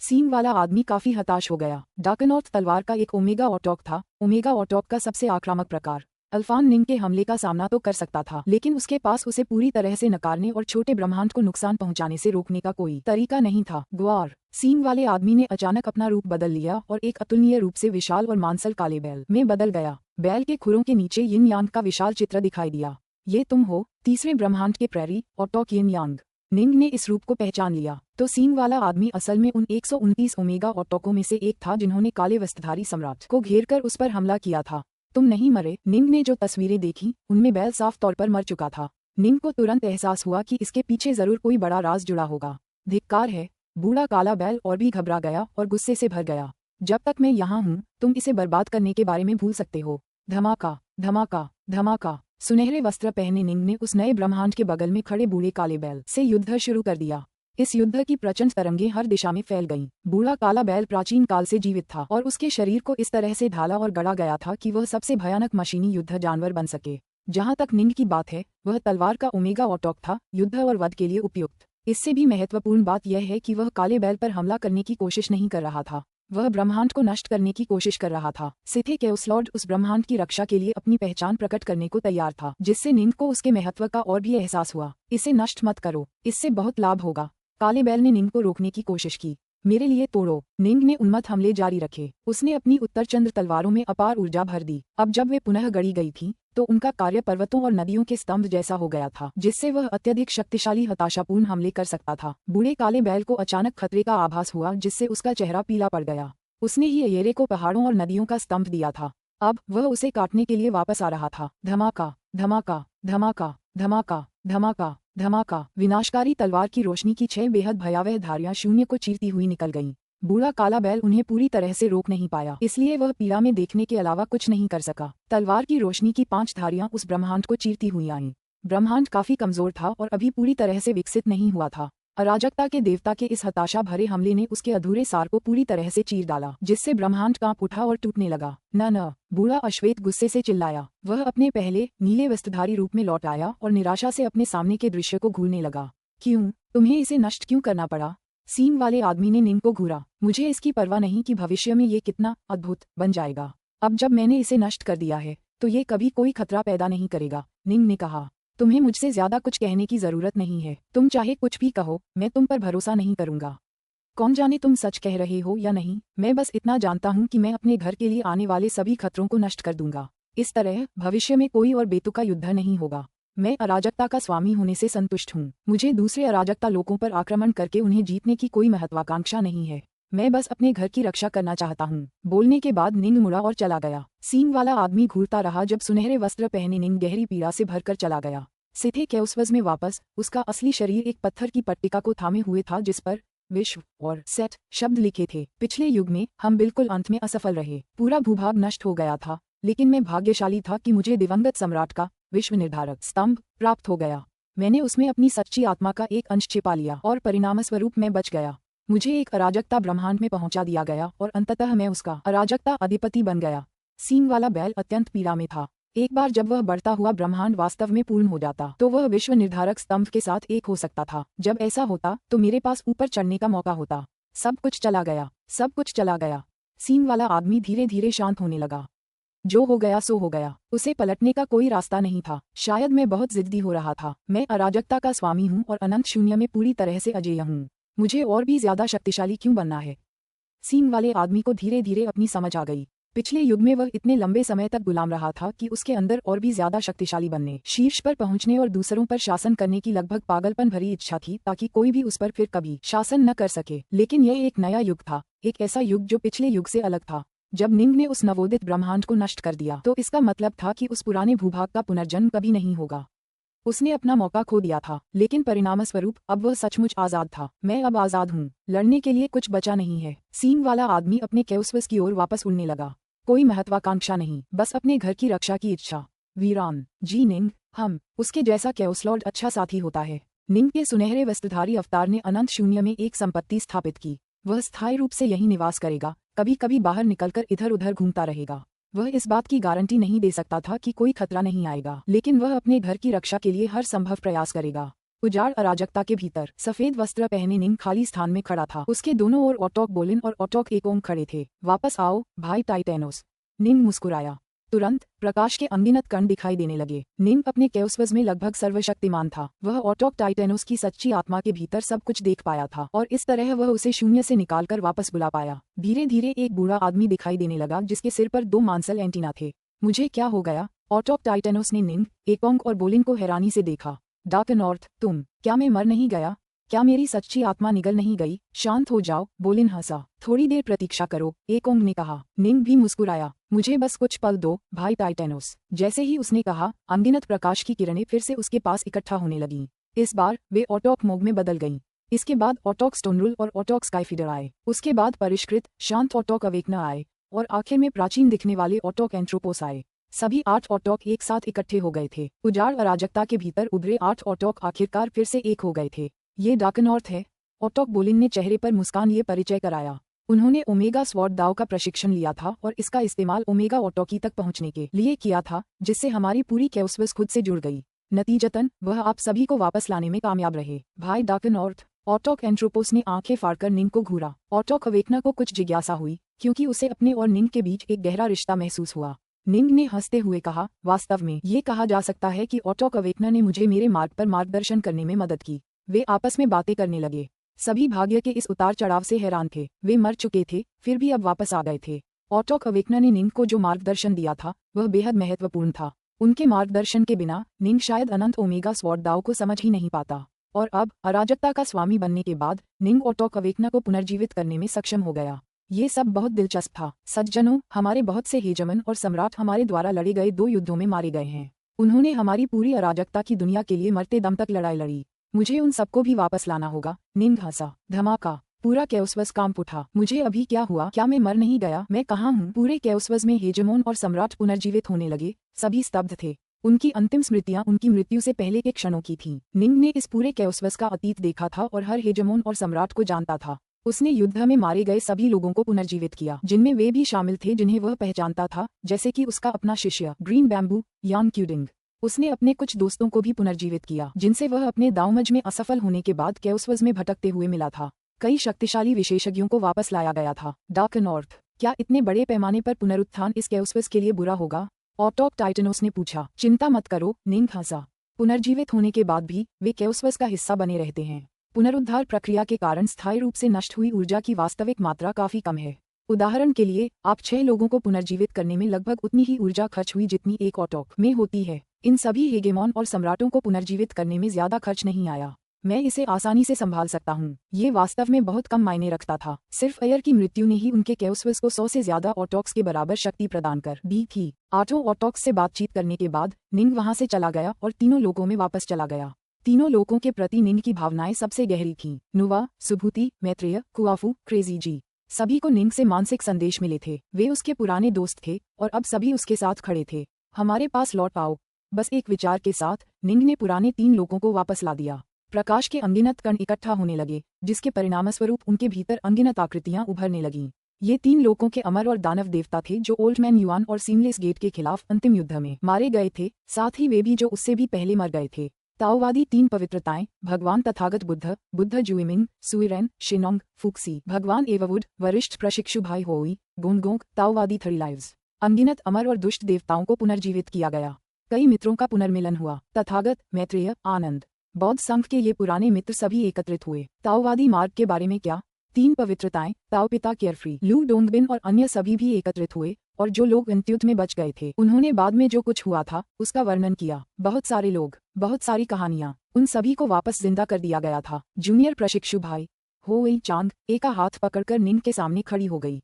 सींग वाला आदमी काफी हताश हो गया। डार्कनॉर्थ तलवार का एक ओमेगा ऑटॉक था। ओमेगा ऑटॉक का सबसे आक्रामक प्रकार। अल्फान निंग के हमले का सामना तो कर सकता था, लेकिन उसके पास उसे पूरी तरह से नकारने और छोटे ब्रह्मांड को नुकसान पहुंचाने से रोकने का कोई तरीका नहीं था। ग्वार। सींग वाले आदमी ने अचानक अपना रूप बदल लिया और एक अतुलनीय रूप से विशाल और मांसल काले बैल में बदल गया। बैल के खुरों के नीचे यिन यांग का विशाल चित्र दिखाई दिया। ये तुम हो, तीसरे ब्रह्मांड के प्रैरी ऑटॉक यिन यांग। निंग ने इस रूप को पहचान लिया तो सींग वाला आदमी असल में उन 129 ओमेगा ऑटॉकों में से एक था जिन्होंने काले वस्त्रधारी सम्राट को घेरकर उस पर हमला किया था। तुम नहीं मरे। निंग ने जो तस्वीरें देखी उनमें बैल साफ तौर पर मर चुका था। निंग को तुरंत एहसास हुआ कि इसके पीछे जरूर कोई बड़ा राज जुड़ा होगा। धिक्कार है। बूढ़ा काला बैल और भी घबरा गया और गुस्से से भर गया। जब तक मैं यहाँ हूँ तुम इसे बर्बाद करने के बारे में भूल सकते हो। धमाका, धमाका, धमाका। सुनहरे वस्त्र पहने निंग ने उस नए ब्रह्मांड के बगल में खड़े बूढ़े काले बैल से युद्ध शुरू कर दिया। इस युद्ध की प्रचंड तरंगें हर दिशा में फैल गईं। बूढ़ा काला बैल प्राचीन काल से जीवित था और उसके शरीर को इस तरह से ढाला और गढ़ा गया था कि वह सबसे भयानक मशीनी युद्ध जानवर बन सके। जहां तक निंग की बात है, वह तलवार का ओमेगा ऑटॉक था, युद्ध और वध के लिए उपयुक्त। इससे भी महत्वपूर्ण बात यह है कि वह काले बैल पर हमला करने की कोशिश नहीं कर रहा था, वह ब्रह्मांड को नष्ट करने की कोशिश कर रहा था। सिथे कैओस्लॉर्ड उस ब्रह्मांड की रक्षा के लिए अपनी पहचान प्रकट करने को तैयार था, जिससे निंग को उसके महत्व का और भी एहसास हुआ। इसे नष्ट मत करो, इससे बहुत लाभ होगा। काले बैल ने निंग को रोकने की कोशिश की। मेरे लिए तोड़ो। निंग ने उन्मत्त हमले जारी रखे। उसने अपनी उत्तरचंद्र तलवारों में अपार ऊर्जा भर दी। अब जब वे पुनः गढ़ी गई थी तो उनका कार्य पर्वतों और नदियों के स्तंभ जैसा हो गया था, जिससे वह अत्यधिक शक्तिशाली हताशापूर्ण हमले कर सकता था। बूढ़े काले बैल को अचानक खतरे का आभास हुआ, जिससे उसका चेहरा पीला पड़ गया। उसने ही अयेरे को पहाड़ों और नदियों का स्तंभ दिया था। अब वह उसे काटने के लिए वापस आ रहा था। धमाका, धमाका, धमाका, धमाका, धमाका, धमाका। विनाशकारी तलवार की रोशनी की 6 बेहद भयावह धारियां शून्य को चीरती हुई निकल गईं। बूढ़ा काला बैल उन्हें पूरी तरह से रोक नहीं पाया, इसलिए वह पीड़ा में देखने के अलावा कुछ नहीं कर सका। तलवार की रोशनी की 5 धारियां उस ब्रह्मांड को चीरती हुई आईं। ब्रह्मांड काफी कमजोर था और अभी पूरी तरह से विकसित नहीं हुआ था। अराजकता के देवता के इस हताशा भरे हमले ने उसके अधूरे सार को पूरी तरह से चीर डाला, जिससे ब्रह्मांड कांप उठा और टूटने लगा। न, बूढ़ा अश्वेत गुस्से से चिल्लाया। वह अपने पहले नीले वस्त्रधारी रूप में लौट आया और निराशा से अपने सामने के दृश्य को घूरने लगा। क्यों? तुम्हें इसे नष्ट क्यों करना पड़ा? सींग वाले आदमी ने निंग को घूरा। मुझे इसकी परवाह नहीं कि भविष्य में ये कितना अद्भुत बन जाएगा। अब जब मैंने इसे नष्ट कर दिया है तो ये कभी कोई खतरा पैदा नहीं करेगा, निंग ने कहा। तुम्हें मुझसे ज्यादा कुछ कहने की जरूरत नहीं है। तुम चाहे कुछ भी कहो, मैं तुम पर भरोसा नहीं करूंगा। कौन जाने तुम सच कह रहे हो या नहीं, मैं बस इतना जानता हूं कि मैं अपने घर के लिए आने वाले सभी खतरों को नष्ट कर दूंगा। इस तरह भविष्य में कोई और बेतुका युद्ध नहीं होगा। मैं अराजकता का स्वामी होने से संतुष्ट हूँ। मुझे दूसरे अराजकता लोगों पर आक्रमण करके उन्हें जीतने की कोई महत्वाकांक्षा नहीं है। मैं बस अपने घर की रक्षा करना चाहता हूँ। बोलने के बाद निंग मुड़ा और चला गया। सींग वाला आदमी घूरता रहा जब सुनहरे वस्त्र पहने निंग गहरी पीड़ा से भरकर चला गया। सीधे कैउसवस में वापस उसका असली शरीर एक पत्थर की पट्टिका को थामे हुए था जिस पर विश्व और सेट शब्द लिखे थे। पिछले युग में हम बिल्कुल अंत में असफल रहे। पूरा भूभाग नष्ट हो गया था, लेकिन मैं भाग्यशाली था कि मुझे दिवंगत सम्राट का विश्व निर्धारक स्तंभ प्राप्त हो गया। मैंने उसमें अपनी सच्ची आत्मा का एक अंश छिपा लिया और परिणामस्वरूप मैं बच गया। मुझे एक अराजकता ब्रह्मांड में पहुंचा दिया गया और अंततः मैं उसका अराजकता अधिपति बन गया। सींग वाला बैल अत्यंत पीड़ा में था। एक बार जब वह बढ़ता हुआ ब्रह्मांड वास्तव में पूर्ण हो जाता तो वह विश्व निर्धारक स्तंभ के साथ एक हो सकता था। जब ऐसा होता तो मेरे पास ऊपर चढ़ने का मौका होता। सब कुछ चला गया, सब कुछ चला गया। सींग वाला आदमी धीरे धीरे शांत होने लगा। जो हो गया सो हो गया। उसे पलटने का कोई रास्ता नहीं था। शायद मैं बहुत जिद्दी हो रहा था। मैं अराजकता का स्वामी हूँ और अनंत शून्य में पूरी तरह से अजेय हूँ। मुझे और भी ज्यादा शक्तिशाली क्यों बनना है? सींग वाले आदमी को धीरे धीरे अपनी समझ आ गई। पिछले युग में वह इतने लंबे समय तक गुलाम रहा था कि उसके अंदर और भी ज्यादा शक्तिशाली बनने, शीर्ष पर पहुंचने और दूसरों पर शासन करने की लगभग पागलपन भरी इच्छा थी ताकि कोई भी उस पर फिर कभी शासन न कर सके। लेकिन यह एक नया युग था, एक ऐसा युग जो पिछले युग से अलग था। जब निंग ने उस नवोदित ब्रह्मांड को नष्ट कर दिया तो इसका मतलब था कि उस पुराने भूभाग का पुनर्जन्म कभी नहीं होगा। उसने अपना मौका खो दिया था, लेकिन परिणामस्वरूप अब वह सचमुच आजाद था। मैं अब आजाद हूँ। लड़ने के लिए कुछ बचा नहीं है। सींग वाला आदमी अपने कैउसवस की ओर वापस उड़ने लगा। कोई महत्वाकांक्षा नहीं, बस अपने घर की रक्षा की इच्छा। वीरान जी निंग, हम उसके जैसा कैउसलॉर्ड अच्छा साथी होता है। निंग के सुनहरे वस्त्रधारी अवतार ने अनंत शून्य में एक संपत्ति स्थापित की। वह स्थायी रूप से यहीं निवास करेगा, कभी कभी बाहर निकलकर इधर उधर घूमता रहेगा। वह इस बात की गारंटी नहीं दे सकता था कि कोई खतरा नहीं आएगा, लेकिन वह अपने घर की रक्षा के लिए हर संभव प्रयास करेगा। उजाड़ अराजकता के भीतर सफेद वस्त्र पहने निंग खाली स्थान में खड़ा था। उसके दोनों ओर ओटोक बोलिन और ओटोक एकोंग खड़े थे। वापस आओ भाई टाइटेनोस, निंग मुस्कुराया। तुरंत प्रकाश के अनगिनत कण दिखाई देने लगे। निंग अपने कैउसवस में लगभग सर्वशक्तिमान था। वह ओटोक टाइटेनोस की सच्ची आत्मा के भीतर सब कुछ देख पाया था और इस तरह वह उसे शून्य से निकालकर वापस बुला पाया। धीरे धीरे एक बूढ़ा आदमी दिखाई देने लगा जिसके सिर पर 2 मांसल एंटीना थे। मुझे क्या हो गया? ओटोक टाइटेनोस ने निंग, एकोंग और बोलिन को हैरानी से देखा। डार्क नॉर्थ, तुम, क्या मैं मर नहीं गया? क्या मेरी सच्ची आत्मा निगल नहीं गई? शांत हो जाओ, बोलिन हंसा। थोड़ी देर प्रतीक्षा करो, एकोंग ने कहा। निंग भी मुस्कुराया। मुझे बस कुछ पल दो भाई टाइटेनोस। जैसे ही उसने कहा, अनगिनत प्रकाश की किरणें फिर से उसके पास इकट्ठा होने लगीं। इस बार वे ओटोक मोग में बदल गईं। इसके बाद ओटोक स्टोनरूल और ओटोक स्काईफीडर आए। उसके बाद परिष्कृत शांत ओटोक अवेकना आए और आखिर में प्राचीन दिखने वाले ओटोक एंथ्रोपोस आए। सभी 8 ओटोक एक साथ इकट्ठे हो गए थे। उजाड़ अराजकता के भीतर उभरे 8 ओटोक आखिरकार फिर से एक हो गए थे। ये डार्क नॉर्थ है, ओटोक बोलिन ने चेहरे पर मुस्कान लिए परिचय कराया। उन्होंने ओमेगा स्वॉर्ड दाव का प्रशिक्षण लिया था और इसका इस्तेमाल ओमेगा ओटोकी तक पहुंचने के लिए किया था, जिससे हमारी पूरी कैउसवस खुद से जुड़ गई। नतीजतन वह आप सभी को वापस लाने में कामयाब रहे। भाई डार्क नॉर्थ, ओटोक एंथ्रोपोस ने आंखें फाड़कर निंग को घूरा। ओटोक अवेकना को कुछ जिज्ञासा हुई, क्योंकि उसे अपने और निंग के बीच एक गहरा रिश्ता महसूस हुआ। निंग ने हंसते हुए कहा, वास्तव में ये कहा जा सकता है कि ओटोक अवेकना ने मुझे मेरे मार्ग पर मार्गदर्शन करने में मदद की। वे आपस में बातें करने लगे। सभी भाग्य के इस उतार चढ़ाव से हैरान थे। वे मर चुके थे, फिर भी अब वापस आ गए थे। ओटोक अवेकना ने निंग को जो मार्गदर्शन दिया था वह बेहद महत्वपूर्ण था। उनके मार्गदर्शन के बिना निंग शायद अनंत ओमेगा स्वॉर्ड दाव को समझ ही नहीं पाता। और अब अराजकता का स्वामी बनने के बाद निंग ओटोक अवेकना को पुनर्जीवित करने में सक्षम हो गया। ये सब बहुत दिलचस्प था। सज्जनों, हमारे बहुत से हेजमन और सम्राट हमारे द्वारा लड़े गए 2 युद्धों में मारे गए हैं। उन्होंने हमारी पूरी अराजकता की दुनिया के लिए मरते दम तक लड़ाई लड़ी। मुझे उन सबको भी वापस लाना होगा। निंग हंसा। धमाका, पूरा कैउसवस कांप उठा। मुझे अभी क्या हुआ? क्या मैं मर नहीं गया? मैं कहाँ हूँ? पूरे कैउसवस में हेजमोन और सम्राट पुनर्जीवित होने लगे। सभी स्तब्ध थे। उनकी अंतिम स्मृतियां उनकी मृत्यु से पहले के क्षणों की थीं। निंग ने इस पूरे कैओसवस का अतीत देखा था और हर हेजेमोन और सम्राट को जानता था। उसने युद्ध में मारे गए सभी लोगों को पुनर्जीवित किया, जिनमें वे भी शामिल थे जिन्हें वह पहचानता था, जैसे कि उसका अपना शिष्य ग्रीन बैम्बू यान क्यूडिंग। उसने अपने कुछ दोस्तों को भी पुनर्जीवित किया, जिनसे वह अपने दांवमज में असफल होने के बाद कैओसवस में भटकते हुए मिला था। कई शक्तिशाली विशेषज्ञों को वापस लाया गया था। डार्क नॉर्थ, क्या इतने बड़े पैमाने पर पुनरुत्थान इस कैओसवस के लिए बुरा होगा? ऑटोक टाइटनोस ने पूछा। चिंता मत करो, निंग हंसा। पुनर्जीवित होने के बाद भी वे कैओसवस का हिस्सा बने रहते हैं। पुनरुद्धार प्रक्रिया के कारण स्थायी रूप से नष्ट हुई ऊर्जा की वास्तविक मात्रा काफी कम है। उदाहरण के लिए, आप 6 लोगों को पुनर्जीवित करने में लगभग उतनी ही ऊर्जा खर्च हुई जितनी एक ऑटोक में होती है। इन सभी हेगेमॉन और सम्राटों को पुनर्जीवित करने में ज्यादा खर्च नहीं आया। मैं इसे आसानी से संभाल सकता हूँ। ये वास्तव में बहुत कम मायने रखता था। सिर्फ एयर की मृत्यु ने ही उनके कैओसवस को 100 से ज्यादा ऑटोक्स के बराबर शक्ति प्रदान कर दी थी। 8 ऑटोक्स से बातचीत करने के बाद निंग वहां से चला गया और तीनों लोगों में वापस चला गया। तीनों लोगों के प्रति निंग की भावनाएं सबसे गहरी थीं। नुवा, सुभूति, मैत्रेय, कुआफू, क्रेजी जी, सभी को निंग से मानसिक संदेश मिले थे। वे उसके पुराने दोस्त थे और अब सभी उसके साथ खड़े थे। हमारे पास लौट आओ। बस एक विचार के साथ निंग ने पुराने 3 लोगों को वापस ला दिया। प्रकाश के अनगिनत कण इकट्ठा होने लगे, जिसके परिणामस्वरूप उनके भीतर अनगिनत आकृतियां उभरने लगीं। ये 3 लोगों के अमर और दानव देवता थे जो ओल्ड मैन युआन और सीमलेस गेट के खिलाफ अंतिम युद्ध में मारे गए थे, साथ ही वे भी जो उससे भी पहले मर गए थे। ताओवादी 3 पवित्रताएं, भगवान तथागत बुद्ध जुइमिंग, सुइरेन, शिनोंग, फुक्सी, भगवान एववुड, वरिष्ठ प्रशिक्षु भाई होई, गोंगोंग, ताओवादी 3 लाइव्स। अनगिनत अमर और दुष्ट देवताओं को पुनर्जीवित किया गया। कई मित्रों का पुनर्मिलन हुआ। तथागत, मैत्रेय, आनंद, बौद्ध संघ के ये पुराने मित्र सभी एकत्रित हुए। ताओवादी मार्ग के बारे में क्या? 3 पवित्रताएं, ताओ पिता केयरफ्री, लू डोंगबिन और अन्य सभी भी एकत्रित हुए, और जो लोग अंत्युद्ध में बच गए थे उन्होंने बाद में जो कुछ हुआ था उसका वर्णन किया। बहुत सारे लोग, बहुत सारी कहानियां, उन सभी को वापस जिंदा कर दिया गया था। जूनियर प्रशिक्षु भाई होई चांग एक का हाथ पकड़कर निंग के सामने खड़ी हो गई।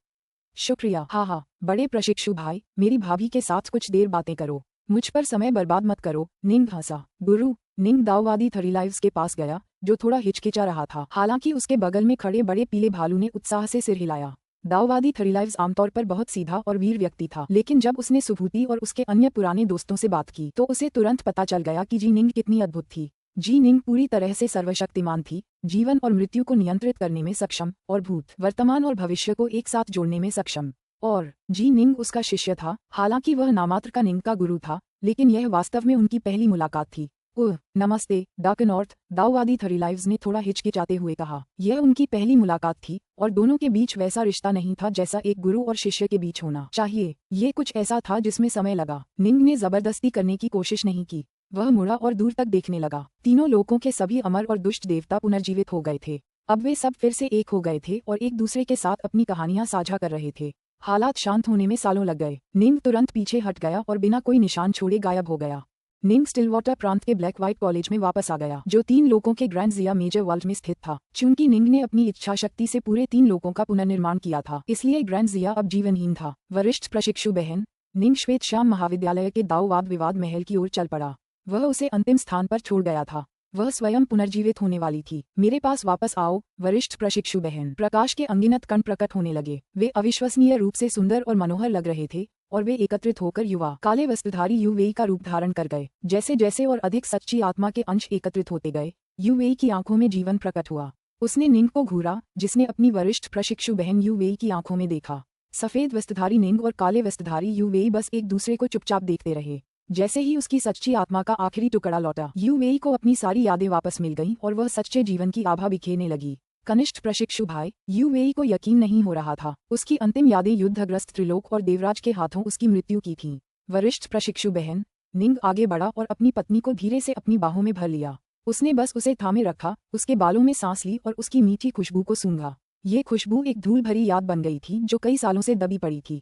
शुक्रिया। हाँ, बड़े प्रशिक्षु भाई, मेरी भाभी के साथ कुछ देर बातें करो, मुझ पर समय बर्बाद मत करो। निंग हंसा। गुरु। निंग दाओवादी 3 लाइव्स के पास गया, जो थोड़ा हिचकिचा रहा था। हालांकि उसके बगल में खड़े बड़े पीले भालू ने उत्साह से सिर हिलाया। दाओवादी 3 लाइव्स आमतौर पर बहुत सीधा और वीर व्यक्ति था, लेकिन जब उसने सुभूति और उसके अन्य पुराने दोस्तों से बात की तो उसे तुरंत पता चल गया कि जी निंग कितनी अद्भुत थी। जी निंग पूरी तरह से सर्वशक्तिमान थी, जीवन और मृत्यु को नियंत्रित करने में सक्षम, और भूत, वर्तमान और भविष्य को एक साथ जोड़ने में सक्षम। और जी निंग उसका शिष्य था। हालांकि वह नामात्र का निंग का गुरु था, लेकिन यह वास्तव में उनकी पहली मुलाकात थी। नमस्ते डार्क नॉर्थ, दाओवादी 3 लाइव्स ने थोड़ा हिचकिचाते हुए कहा। यह उनकी पहली मुलाकात थी और दोनों के बीच वैसा रिश्ता नहीं था जैसा एक गुरु और शिष्य के बीच होना चाहिए। ये कुछ ऐसा था जिसमें समय लगा। निंग ने जबरदस्ती करने की कोशिश नहीं की। वह मुड़ा और दूर तक देखने लगा। तीनों लोगों के सभी अमर और दुष्ट देवता पुनर्जीवित हो गए थे। अब वे सब फिर से एक हो गए थे और एक दूसरे के साथ अपनी कहानियां साझा कर रहे थे। हालात शांत होने में सालों लग गए। निंग तुरंत पीछे हट गया और बिना कोई निशान छोड़े गायब हो गया। निंग स्टिलवाटर प्रांत के ब्लैक व्हाइट कॉलेज में वापस आ गया, जो 3 लोगों के ग्रैंड जिया मेजर वर्ल्ड में स्थित था। चूंकि निंग ने अपनी इच्छा शक्ति से पूरे 3 लोगों का पुनर्निर्माण किया था, इसलिए ग्रैंड जिया अब जीवनहीन था। वरिष्ठ प्रशिक्षु बहन निंग श्वेत श्याम महाविद्यालय के दाओ वाद विवाद महल की ओर चल पड़ा। वह उसे अंतिम स्थान पर छोड़ गया था। वह स्वयं पुनर्जीवित होने वाली थी। मेरे पास वापस आओ, वरिष्ठ प्रशिक्षु बहन। प्रकाश के अनगिनत कण प्रकट होने लगे। वे अविश्वसनीय रूप से सुंदर और मनोहर लग रहे थे, और वे एकत्रित होकर युवा काले वस्त्रधारी यूवेई का रूप धारण कर गए। जैसे जैसे और अधिक सच्ची आत्मा के अंश एकत्रित होते गए, यूवेई की आंखों में जीवन प्रकट हुआ। उसने निंग को घूरा, जिसने अपनी वरिष्ठ प्रशिक्षु बहन यूवेई की आंखों में देखा। सफेद वस्त्रधारी निंग और काले वस्त्रधारी यूवेई बस एक दूसरे को चुपचाप देखते रहे। जैसे ही उसकी सच्ची आत्मा का आखिरी टुकड़ा लौटा, यूवेई को अपनी सारी यादें वापस मिल गईं और वह सच्चे जीवन की आभा बिखेरने लगी। कनिष्ठ प्रशिक्षु भाई यूवेई को यकीन नहीं हो रहा था। उसकी अंतिम यादें युद्धग्रस्त त्रिलोक और देवराज के हाथों उसकी मृत्यु की थीं। वरिष्ठ प्रशिक्षु बहन निंग आगे बढ़ा और अपनी पत्नी को धीरे से अपनी बाहों में भर लिया। उसने बस उसे थामे रखा, उसके बालों में सांस ली और उसकी मीठी खुशबू को सूंघा। ये खुशबू एक धूल भरी याद बन गई थी जो कई सालों से दबी पड़ी थी।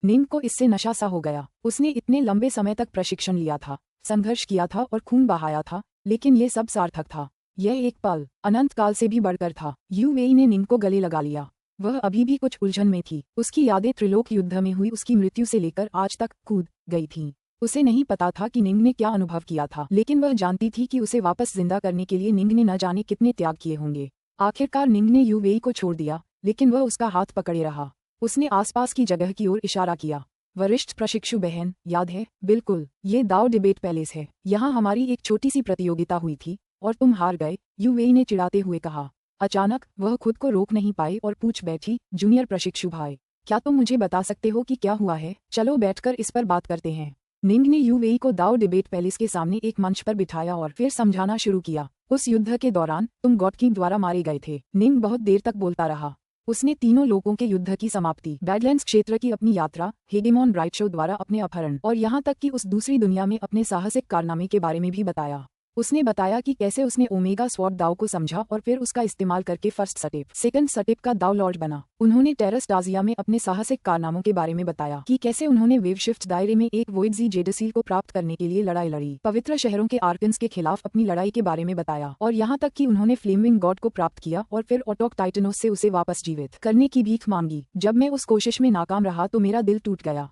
निंग को इससे नशा सा हो गया। उसने इतने लंबे समय तक प्रशिक्षण लिया था, संघर्ष किया था और खून बहाया था, लेकिन ये सब सार्थक था। यह एक पल अनंत काल से भी बढ़कर था। यूवेई ने निंग को गले लगा लिया। वह अभी भी कुछ उलझन में थी। उसकी यादें त्रिलोक युद्ध में हुई उसकी मृत्यु से लेकर आज तक कूद गई थीं। उसे नहीं पता था कि निंग ने क्या अनुभव किया था, लेकिन वह जानती थी कि उसे वापस जिंदा करने के लिए निंग ने न जाने कितने त्याग किए होंगे। आखिरकार निंग ने यूवेई को छोड़ दिया, लेकिन वह उसका हाथ पकड़े रहा। उसने आसपास की जगह की ओर इशारा किया। वरिष्ठ प्रशिक्षु बहन, याद है? बिल्कुल, ये दाओ डिबेट पैलेस है। यहाँ हमारी एक छोटी सी प्रतियोगिता हुई थी और तुम हार गए, यू वेई ने चिढ़ाते हुए कहा। अचानक वह खुद को रोक नहीं पाई और पूछ बैठी, जूनियर प्रशिक्षु भाई, क्या तुम मुझे बता सकते हो कि क्या हुआ है? चलो बैठकर इस पर बात करते हैं। निंग ने यू वेई को दाओ डिबेट पैलेस के सामने एक मंच पर बिठाया और फिर समझाना शुरू किया। उस युद्ध के दौरान तुम गॉड किंग द्वारा मारे गए थे। निंग बहुत देर तक बोलता रहा। उसने तीनों लोगों के युद्ध की समाप्ति, बैडलैंड्स क्षेत्र की अपनी यात्रा, हेगेमॉन ब्राइटशो द्वारा अपने अपहरण और यहाँ तक कि उस दूसरी दुनिया में अपने साहसिक कारनामे के बारे में भी बताया। उसने बताया कि कैसे उसने ओमेगा स्वॉर्ड दाव को समझा और फिर उसका इस्तेमाल करके फर्स्ट सटेप, सेकंड सटेप का दाव लॉर्ड बना। उन्होंने टेरस टाजिया में अपने साहसिक कारनामों के बारे में बताया कि कैसे उन्होंने वेव शिफ्ट दायरे में एक वोइडजी जेडसील को प्राप्त करने के लिए लड़ाई लड़ी, पवित्र शहरों के आर्कन्स के खिलाफ अपनी लड़ाई के बारे में बताया और यहाँ तक कि उन्होंने फ्लेमिंग गॉड को प्राप्त किया और फिर ऑटोक टाइटनोस से उसे वापस जीवित करने की भीख मांगी। जब मैं उस कोशिश में नाकाम रहा तो मेरा दिल टूट गया।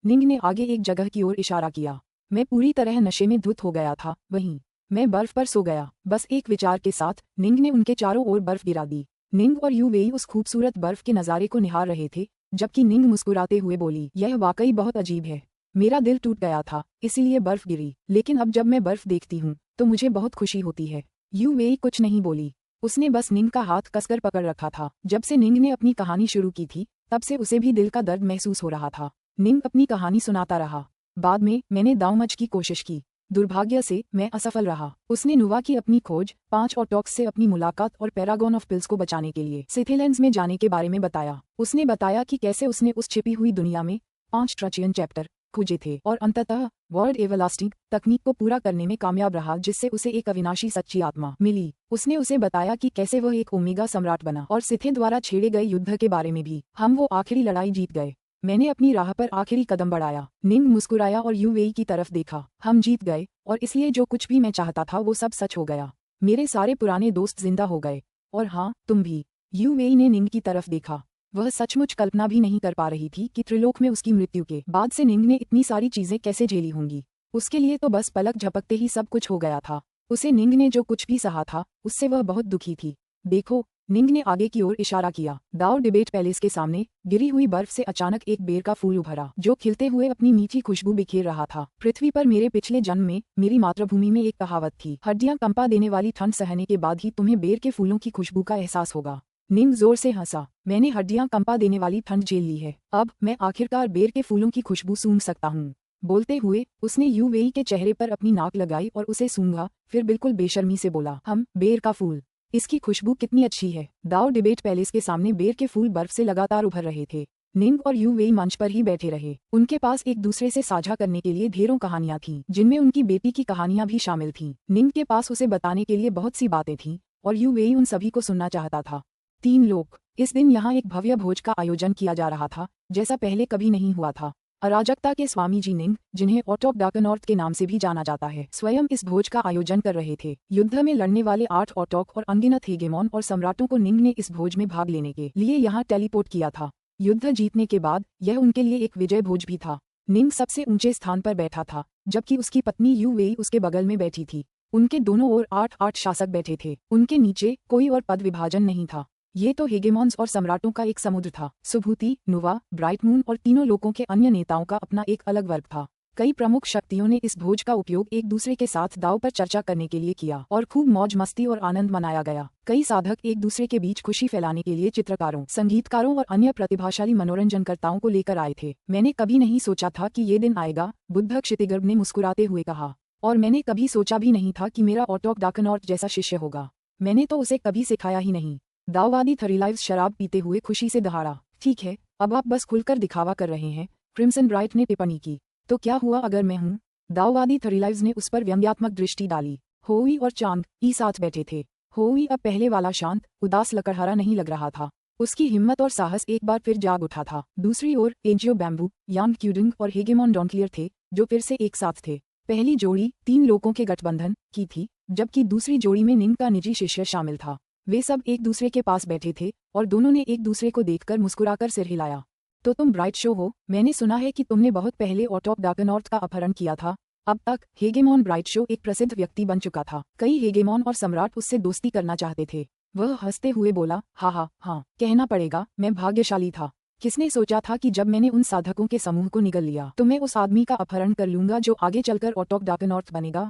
निंग ने आगे एक जगह की ओर इशारा किया। मैं पूरी तरह नशे में धुत हो गया था। वहीं मैं बर्फ पर सो गया। बस एक विचार के साथ निंग ने उनके चारों ओर बर्फ गिरा दी। निंग और यू वेई उस खूबसूरत बर्फ के नज़ारे को निहार रहे थे, जबकि निंग मुस्कुराते हुए बोली, यह वाकई बहुत अजीब है। मेरा दिल टूट गया था, इसीलिए बर्फ गिरी, लेकिन अब जब मैं बर्फ देखती हूँ तो मुझे बहुत खुशी होती है। यू वेई कुछ नहीं बोली। उसने बस निंग का हाथ कसकर पकड़ रखा था। जब से निंग ने अपनी कहानी शुरू की थी, तब से उसे भी दिल का दर्द महसूस हो रहा था। निंग अपनी कहानी सुनाता रहा। बाद में मैंने दावमच की कोशिश की। दुर्भाग्य से मैं असफल रहा। उसने नुवा की अपनी खोज, 5 ऑटोक्स से अपनी मुलाकात और पैरागॉन ऑफ पिल्स को बचाने के लिए सिथिलैंड्स में जाने के बारे में बताया। उसने बताया कि कैसे उसने उस छिपी हुई दुनिया में 5 ट्रचियन चैप्टर खोजे थे और अंततः वर्ल्ड एवरलास्टिंग तकनीक को पूरा करने में कामयाब रहा, जिससे उसे एक अविनाशी सच्ची आत्मा मिली। उसने उसे बताया कि कैसे वह एक ओमेगा सम्राट बना और सिथे द्वारा छेड़े गए युद्ध के बारे में भी। हम वो आखिरी लड़ाई जीत गए। मैंने अपनी राह पर आखिरी कदम बढ़ाया। निंग मुस्कुराया और यू वेई की तरफ देखा। हम जीत गए और इसलिए जो कुछ भी मैं चाहता था वो सब सच हो गया। मेरे सारे पुराने दोस्त जिंदा हो गए और हाँ, तुम भी। यू वेई ने निंग की तरफ देखा। वह सचमुच कल्पना भी नहीं कर पा रही थी कि त्रिलोक में उसकी मृत्यु के बाद से निंग ने इतनी सारी चीजें कैसे झेली होंगी। उसके लिए तो बस पलक झपकते ही सब कुछ हो गया था। उसे निंग ने जो कुछ भी सहा था उससे वह बहुत दुखी थी। देखो, निंग ने आगे की ओर इशारा किया। दाओ डिबेट पैलेस के सामने गिरी हुई बर्फ से अचानक एक बेर का फूल उभरा, जो खिलते हुए अपनी मीठी खुशबू बिखेर रहा था। पृथ्वी पर मेरे पिछले जन्म में मेरी मातृभूमि में एक कहावत थी, हड्डियां कंपा देने वाली ठंड सहने के बाद ही तुम्हें बेर के फूलों की खुशबू का एहसास होगा। निंग जोर से हंसा। मैंने हड्डियां कंपा देने वाली ठंड झेल ली है, अब मैं आखिरकार बेर के फूलों की खुशबू सूंघ सकता हूँ। बोलते हुए उसने यू वेई के चेहरे पर अपनी नाक लगाई और उसे सूंघा, फिर बिल्कुल बेशर्मी से बोला, हम बेर का फूल, इसकी खुशबू कितनी अच्छी है। दाओ डिबेट पैलेस के सामने बेर के फूल बर्फ से लगातार उभर रहे थे। निंग और यू वेई मंच पर ही बैठे रहे। उनके पास एक दूसरे से साझा करने के लिए ढेरों कहानियां थीं, जिनमें उनकी बेटी की कहानियां भी शामिल थीं। निंग के पास उसे बताने के लिए बहुत सी बातें थीं और यू वेई उन सभी को सुनना चाहता था। 3 लोग। इस दिन यहाँ एक भव्य भोज का आयोजन किया जा रहा था, जैसा पहले कभी नहीं हुआ था। अराजकता के स्वामी जी निंग, जिन्हें ऑटोक डार्कनॉर्थ के नाम से भी जाना जाता है, स्वयं इस भोज का आयोजन कर रहे थे। युद्ध में लड़ने वाले 8 ऑटोक और अनगिनत हेगेमॉन और सम्राटों को निंग ने इस भोज में भाग लेने के लिए यहाँ टेलीपोर्ट किया था। युद्ध जीतने के बाद यह उनके लिए एक विजय भोज भी था। निंग सबसे ऊंचे स्थान पर बैठा था, जबकि उसकी पत्नी यू वेई उसके बगल में बैठी थी। उनके दोनों ओर 8 शासक बैठे थे। उनके नीचे कोई और पद विभाजन नहीं था। ये तो हेगेमॉन्स और सम्राटों का एक समुद्र था। सुभूति, नुवा, ब्राइट मून और तीनों लोगों के अन्य नेताओं का अपना एक अलग वर्ग था। कई प्रमुख शक्तियों ने इस भोज का उपयोग एक दूसरे के साथ दाव पर चर्चा करने के लिए किया और खूब मौज मस्ती और आनंद मनाया गया। कई साधक एक दूसरे के बीच खुशी फैलाने के लिए चित्रकारों, संगीतकारों और अन्य प्रतिभाशाली मनोरंजनकर्ताओं को लेकर आए थे। मैंने कभी नहीं सोचा था कि ये दिन आएगा, बुद्ध क्षितिगर्भ ने मुस्कुराते हुए कहा, और मैंने कभी सोचा भी नहीं था कि मेरा ऑटोक डार्कनॉर्थ जैसा शिष्य होगा। मैंने तो उसे कभी सिखाया ही नहीं। दाववादी थरीलाइव्स शराब पीते हुए खुशी से दहाड़ा। ठीक है, अब आप बस खुलकर दिखावा कर रहे हैं, क्रिम्सन ब्राइट ने टिप्पणी की। तो क्या हुआ अगर मैं हूँ? दाववादी थरीलाइव्स ने उस पर व्यंग्यात्मक दृष्टि डाली। होई और चांग ई साथ बैठे थे। होई अब पहले वाला शांत, उदास लकड़हारा नहीं लग रहा था। उसकी हिम्मत और साहस एक बार फिर जाग उठा था। दूसरी ओर एंजियो बैम्बू, यांग क्यूडिंग और हेगेमॉन डॉन्टलियर थे, जो फिर से एक साथ थे। पहली जोड़ी 3 लोगों के गठबंधन की थी, जबकि दूसरी जोड़ी में निंग का निजी शिष्य शामिल था। वे सब एक दूसरे के पास बैठे थे और दोनों ने एक दूसरे को देखकर मुस्कुराकर सिर हिलाया। तो तुम ब्राइट शो हो? मैंने सुना है कि तुमने बहुत पहले ऑटोक डार्कनॉर्थ का अपहरण किया था। अब तक हेगेमॉन ब्राइट शो एक प्रसिद्ध व्यक्ति बन चुका था। कई हेगेमॉन और सम्राट उससे दोस्ती करना चाहते थे। वह हंसते हुए बोला, हाँ, कहना पड़ेगा, मैं भाग्यशाली था। किसने सोचा था कि जब मैंने उन साधकों के समूह को निगल लिया तो मैं उस आदमी का अपहरण कर लूंगा जो आगे चलकर ऑटोक डार्कनॉर्थ बनेगा।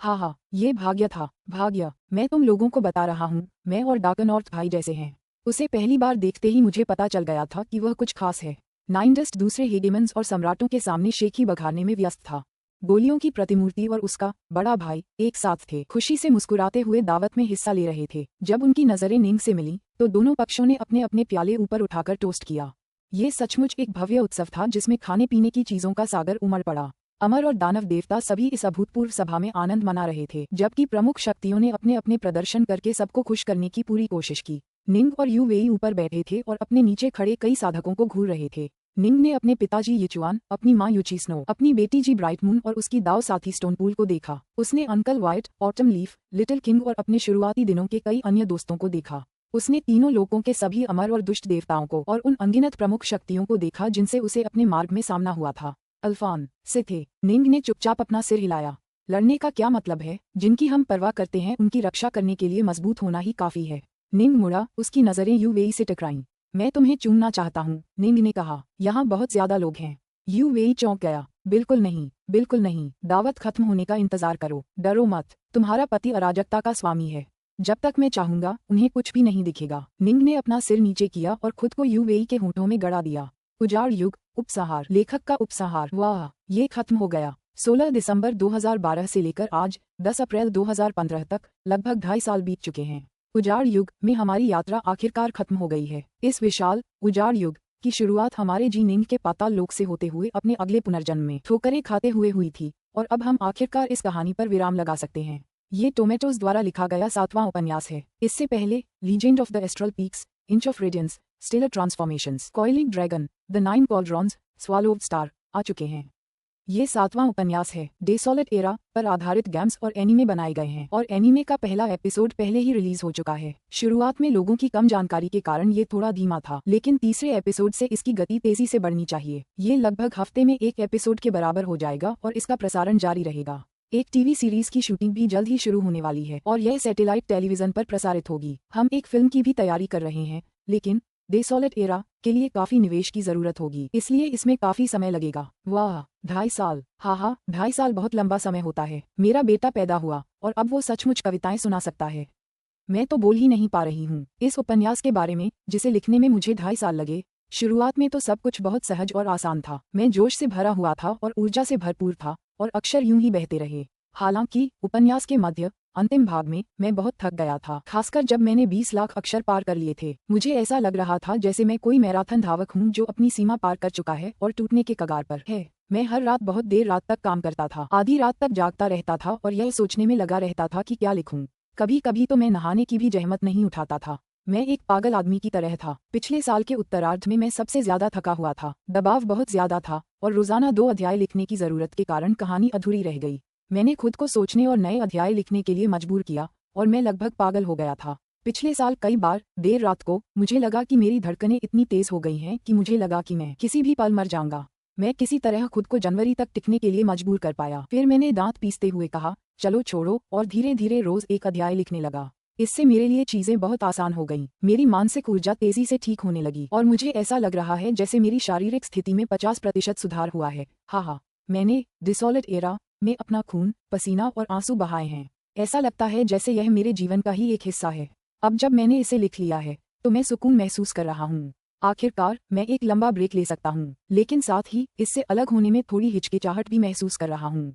हाँ, ये भाग्य था, भाग्य। मैं तुम लोगों को बता रहा हूँ, मैं और डार्कनॉर्थ भाई जैसे हैं। उसे पहली बार देखते ही मुझे पता चल गया था कि वह कुछ खास है। नाइनडस्ट दूसरे हेगेमन्स और सम्राटों के सामने शेखी बघारने में व्यस्त था। गोलियों की प्रतिमूर्ति और उसका बड़ा भाई एक साथ थे, खुशी से मुस्कुराते हुए दावत में हिस्सा ले रहे थे। जब उनकी नजरें निंग से मिली तो दोनों पक्षों ने अपने अपने प्याले ऊपर उठाकर टोस्ट किया। ये सचमुच एक भव्य उत्सव था जिसमें खाने पीने की चीजों का सागर उमड़ पड़ा। अमर और दानव देवता सभी इस अभूतपूर्व सभा में आनंद मना रहे थे, जबकि प्रमुख शक्तियों ने अपने अपने प्रदर्शन करके सबको खुश करने की पूरी कोशिश की। निंग और यू वेई ऊपर बैठे थे और अपने नीचे खड़े कई साधकों को घूर रहे थे। निंग ने अपने पिताजी यिचुआन, अपनी माँ युची स्नो, अपनी बेटी जी ब्राइट मून और उसकी दाव साथी स्टोनपूल को देखा। उसने uncle white, autumn leaf, little king और अपने शुरुआती दिनों के कई अन्य दोस्तों को देखा। उसने तीनों लोकों के सभी अमर और दुष्ट देवताओं को और उन अनगिनत प्रमुख शक्तियों को देखा जिनसे उसे अपने मार्ग में सामना हुआ था। अल्फान से थे। निंग ने चुपचाप अपना सिर हिलाया। लड़ने का क्या मतलब है? जिनकी हम परवाह करते हैं उनकी रक्षा करने के लिए मजबूत होना ही काफी है। निंग मुड़ा, उसकी नजरें यू वेई से टकराईं। मैं तुम्हें चूमना चाहता हूँ, निंग ने कहा। यहाँ बहुत ज्यादा लोग हैं। यू वेई चौंक गया। बिल्कुल नहीं, बिल्कुल नहीं। दावत खत्म होने का इंतजार करो, डरो मत। तुम्हारा पति अराजकता का स्वामी है। जब तक मैं चाहूंगा उन्हें कुछ भी नहीं दिखेगा। निंग ने अपना सिर नीचे किया और खुद को यू वेई के होठों में गड़ा दिया। उजाड़ युग, उपसंहार, लेखक का उपसंहार। वाह, ये खत्म हो गया। 16 दिसंबर 2012 से लेकर आज 10 अप्रैल 2015 तक लगभग 2.5 साल बीत चुके हैं। उजाड़ युग में हमारी यात्रा आखिरकार खत्म हो गई है। इस विशाल उजाड़ युग की शुरुआत हमारे जी निंग के पाताल लोक से होते हुए अपने अगले पुनर्जन्म में ठोकरें खाते हुए हुई थी, और अब हम आखिरकार इस कहानी पर विराम लगा सकते हैं। ये टोमेटोज द्वारा लिखा गया 7वां उपन्यास है। इससे पहले legend of the astral peaks, inch of radiance, stellar transformations, coiling dragon, the 9 cauldrons, swallowed star आ चुके हैं। ये 7वां उपन्यास है। डेसोलेट एरा पर आधारित गेम्स और एनीमे बनाए गए हैं और एनीमे का पहला एपिसोड पहले ही रिलीज हो चुका है। शुरुआत में लोगों की कम जानकारी के कारण ये थोड़ा धीमा था, लेकिन तीसरे एपिसोड से इसकी गति तेजी से बढ़नी चाहिए। ये लगभग हफ्ते में एक एपिसोड के बराबर हो जाएगा और इसका प्रसारण जारी रहेगा। एक टीवी सीरीज की शूटिंग भी जल्द ही शुरू होने वाली है और यह सैटेलाइट टेलीविजन पर प्रसारित होगी। हम एक फिल्म की भी तैयारी कर रहे हैं, लेकिन डेसोलेट एरा के लिए काफी निवेश की जरूरत होगी, इसलिए इसमें काफी समय लगेगा। वाह, 2.5 साल। हाँ, 2.5 साल बहुत लंबा समय होता है। मेरा बेटा पैदा हुआ और अब वो सचमुच कविताएं सुना सकता है। मैं तो बोल ही नहीं पा रही हूँ इस उपन्यास के बारे में, जिसे लिखने में मुझे 2.5 साल लगे। शुरुआत में तो सब कुछ बहुत सहज और आसान था। मैं जोश से भरा हुआ था और ऊर्जा से भरपूर था, और अक्षर यूं ही बहते रहे। हालांकि उपन्यास के मध्य अंतिम भाग में मैं बहुत थक गया था, खासकर जब मैंने 20 लाख अक्षर पार कर लिए थे। मुझे ऐसा लग रहा था जैसे मैं कोई मैराथन धावक हूँ जो अपनी सीमा पार कर चुका है और टूटने के कगार पर है। मैं हर रात बहुत देर रात तक काम करता था, आधी रात तक जागता रहता था और यह सोचने में लगा रहता था कि क्या लिखूं। कभी कभी तो मैं नहाने की भी जहमत नहीं उठाता था। मैं एक पागल आदमी की तरह था। पिछले साल के उत्तरार्ध में मैं सबसे ज्यादा थका हुआ था। दबाव बहुत ज्यादा था और रोजाना 2 अध्याय लिखने की जरूरत के कारण कहानी अधूरी रह गई। मैंने खुद को सोचने और नए अध्याय लिखने के लिए मजबूर किया और मैं लगभग पागल हो गया था। पिछले साल कई बार देर रात को मुझे लगा कि मेरी धड़कनें इतनी तेज हो गई हैं कि मुझे लगा कि मैं किसी भी पल मर जाऊंगा। मैं किसी तरह खुद को जनवरी तक टिकने के लिए मजबूर कर पाया। फिर मैंने दांत पीसते हुए कहा, चलो छोड़ो, और धीरे धीरे रोज एक अध्याय लिखने लगा। इससे मेरे लिए चीजें बहुत आसान हो गईं। मेरी मानसिक ऊर्जा तेजी से ठीक होने लगी और मुझे ऐसा लग रहा है जैसे मेरी शारीरिक स्थिति में 50% सुधार हुआ है। हाँ, मैंने डिसॉलिड एरा में अपना खून, पसीना और आंसू बहाए हैं। ऐसा लगता है जैसे यह मेरे जीवन का ही एक हिस्सा है। अब जब मैंने इसे लिख लिया है तो मैं सुकून महसूस कर रहा हूँ। आखिरकार मैं एक लंबा ब्रेक ले सकता हूँ, लेकिन साथ ही इससे अलग होने में थोड़ी हिचकिचाहट भी महसूस कर रहा हूँ।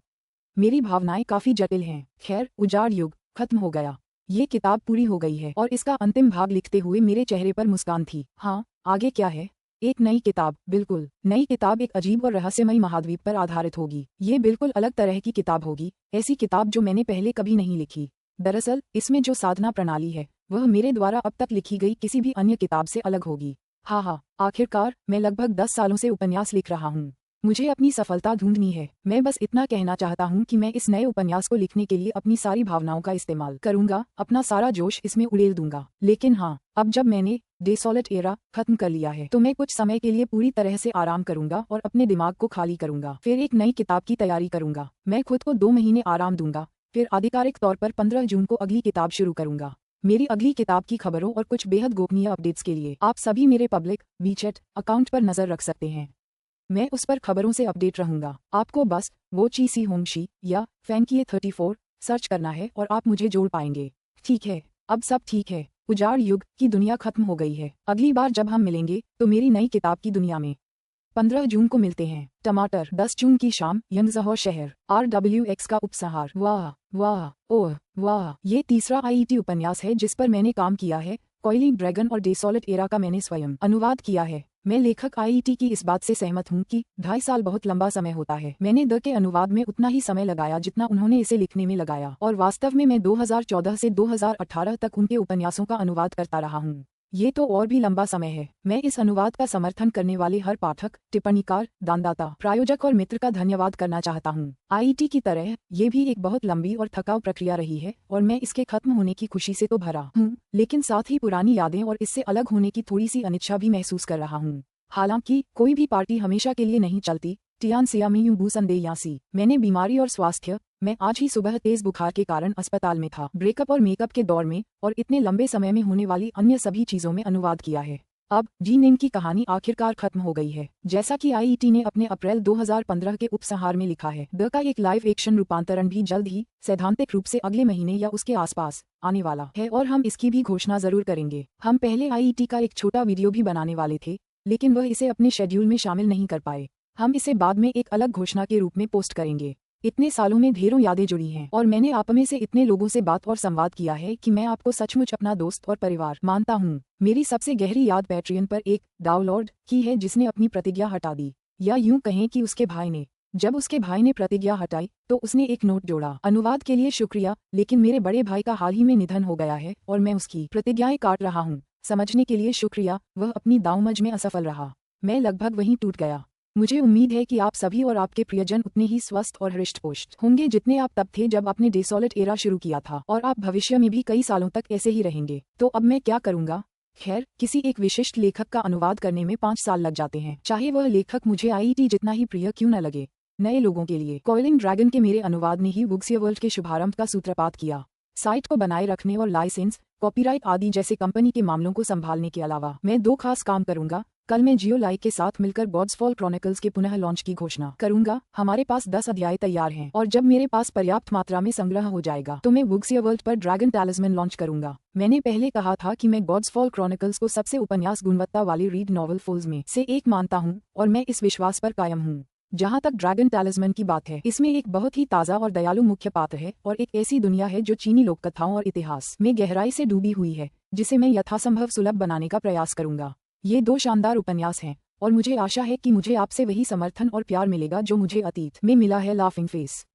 मेरी भावनाएं काफी जटिल हैं। खैर, उजाड़ युग खत्म हो गया। ये किताब पूरी हो गई है और इसका अंतिम भाग लिखते हुए मेरे चेहरे पर मुस्कान थी। हाँ, आगे क्या है? एक नई किताब। बिल्कुल नई किताब, एक अजीब और रहस्यमयी महाद्वीप पर आधारित होगी। ये बिल्कुल अलग तरह की किताब होगी, ऐसी किताब जो मैंने पहले कभी नहीं लिखी। दरअसल इसमें जो साधना प्रणाली है वह मेरे द्वारा अब तक लिखी गई किसी भी अन्य किताब से अलग होगी। हाँ, आखिरकार मैं लगभग 10 सालों से उपन्यास लिख रहा हूँ। मुझे अपनी सफलता ढूंढनी है। मैं बस इतना कहना चाहता हूँ कि मैं इस नए उपन्यास को लिखने के लिए अपनी सारी भावनाओं का इस्तेमाल करूंगा, अपना सारा जोश इसमें उड़ेल दूंगा। लेकिन हाँ, अब जब मैंने डेसोलेट एरा खत्म कर लिया है तो मैं कुछ समय के लिए पूरी तरह से आराम करूंगा और अपने दिमाग को खाली करूंगा। फिर एक नई किताब की तैयारी करूंगा। मैं खुद को 2 महीने आराम दूंगा, फिर आधिकारिक तौर पर 15 जून को अगली किताब शुरू करूंगा। मेरी अगली किताब की खबरों और कुछ बेहद गोपनीय अपडेट्स के लिए आप सभी मेरे पब्लिक वीचैट अकाउंट पर नजर रख सकते हैं। मैं उस पर खबरों से अपडेट रहूंगा। आपको बस वो चीसी होंगशी या फैंकिए 34 सर्च करना है और आप मुझे जोड़ पाएंगे। ठीक है, अब सब ठीक है। उजाड़ युग की दुनिया खत्म हो गई है। अगली बार जब हम मिलेंगे तो मेरी नई किताब की दुनिया में 15 जून को मिलते हैं। टमाटर 10 जून की शाम यंगजहौ शहर RWX का उपसंहार। वाह वाह ओह वाह, ये तीसरा IET उपन्यास है जिस पर मैंने काम किया है। कॉइलिंग ड्रैगन और डेसोलेट एरा का मैंने स्वयं अनुवाद किया है। मैं लेखक IET की इस बात से सहमत हूँ कि 2.5 साल बहुत लंबा समय होता है। मैंने द के अनुवाद में उतना ही समय लगाया जितना उन्होंने इसे लिखने में लगाया, और वास्तव में मैं 2014 से 2018 तक उनके उपन्यासों का अनुवाद करता रहा हूँ। ये तो और भी लंबा समय है। मैं इस अनुवाद का समर्थन करने वाले हर पाठक, टिप्पणीकार, दानदाता, प्रायोजक और मित्र का धन्यवाद करना चाहता हूँ। IET की तरह ये भी एक बहुत लंबी और थकाऊ प्रक्रिया रही है और मैं इसके खत्म होने की खुशी से तो भरा हूँ, लेकिन साथ ही पुरानी यादें और इससे अलग होने की थोड़ी सी अनिच्छा भी महसूस कर रहा हूँ। हालांकि कोई भी पार्टी हमेशा के लिए नहीं चलती। टियान सियामी बूसंदेयासी। मैंने बीमारी और स्वास्थ्य मैं आज ही सुबह तेज बुखार के कारण अस्पताल में था। ब्रेकअप और मेकअप के दौर में और इतने लंबे समय में होने वाली अन्य सभी चीजों में अनुवाद किया है। अब जी निन की कहानी आखिरकार खत्म हो गई है, जैसा कि IET ने अपने अप्रैल 2015 के उपसंहार में लिखा है। द का एक लाइव एक्शन रूपांतरण भी जल्द ही सैद्धांतिक रूप से अगले महीने या उसके आसपास आने वाला है और हम इसकी भी घोषणा जरूर करेंगे। हम पहले IET का एक छोटा वीडियो भी बनाने वाले थे, लेकिन वह इसे अपने शेड्यूल में शामिल नहीं कर पाए। हम इसे बाद में एक अलग घोषणा के रूप में पोस्ट करेंगे। इतने सालों में ढेरों यादें जुड़ी हैं और मैंने आप में से इतने लोगों से बात और संवाद किया है कि मैं आपको सचमुच अपना दोस्त और परिवार मानता हूँ। मेरी सबसे गहरी याद पैट्रियन पर एक डाउनलोड की है जिसने अपनी प्रतिज्ञा हटा दी, या यूं कहें कि उसके भाई ने। जब उसके भाई ने प्रतिज्ञा हटाई तो उसने एक नोट जोड़ा, अनुवाद के लिए शुक्रिया, लेकिन मेरे बड़े भाई का हाल ही में निधन हो गया है और मैं उसकी प्रतिज्ञाएं काट रहा हूँ। समझने के लिए शुक्रिया, वह अपनी दांवमज में असफल रहा। मैं लगभग वहीं टूट गया। मुझे उम्मीद है कि आप सभी और आपके प्रियजन उतने ही स्वस्थ और हृष्ट-पुष्ट होंगे जितने आप तब थे जब आपने डेसोलेट एरा शुरू किया था, और आप भविष्य में भी कई सालों तक ऐसे ही रहेंगे। तो अब मैं क्या करूंगा? खैर, किसी एक विशिष्ट लेखक का अनुवाद करने में 5 साल लग जाते हैं, चाहे वह लेखक मुझे IET जितना ही प्रिय क्यों न लगे। नए लोगों के लिए कॉइलिंग ड्रैगन के मेरे अनुवाद ने ही बुक्सवर्ल्ड के शुभारंभ का सूत्रपात किया। साइट को बनाए रखने और लाइसेंस, कॉपीराइट आदि जैसे कंपनी के मामलों को संभालने के अलावा मैं 2 खास काम करूंगा। कल मैं जियोलाइक के साथ मिलकर गॉड्स फॉल क्रॉनिकल्स के पुनः लॉन्च की घोषणा करूंगा। हमारे पास 10 अध्याय तैयार हैं और जब मेरे पास पर्याप्त मात्रा में संग्रह हो जाएगा तो मैं बुक्सवर्ल्ड पर ड्रैगन टैलिस्मैन लॉन्च करूंगा। मैंने पहले कहा था कि मैं गॉड्स फॉल क्रॉनिकल्स को सबसे उपन्यास गुणवत्ता वाली रीड नॉवल फोल्स में से एक मानता हूं, और मैं इस विश्वास पर कायम हूं। जहां तक ड्रैगन टैलिस्मैन की बात है, इसमें एक बहुत ही ताज़ा और दयालु मुख्य पात्र है और एक ऐसी दुनिया है जो चीनी लोककथाओं और इतिहास में गहराई से डूबी हुई है, जिसे मैं यथासंभव सुलभ बनाने का प्रयास करूंगा। ये 2 शानदार उपन्यास हैं और मुझे आशा है कि मुझे आपसे वही समर्थन और प्यार मिलेगा जो मुझे अतीत में मिला है। Laughing face.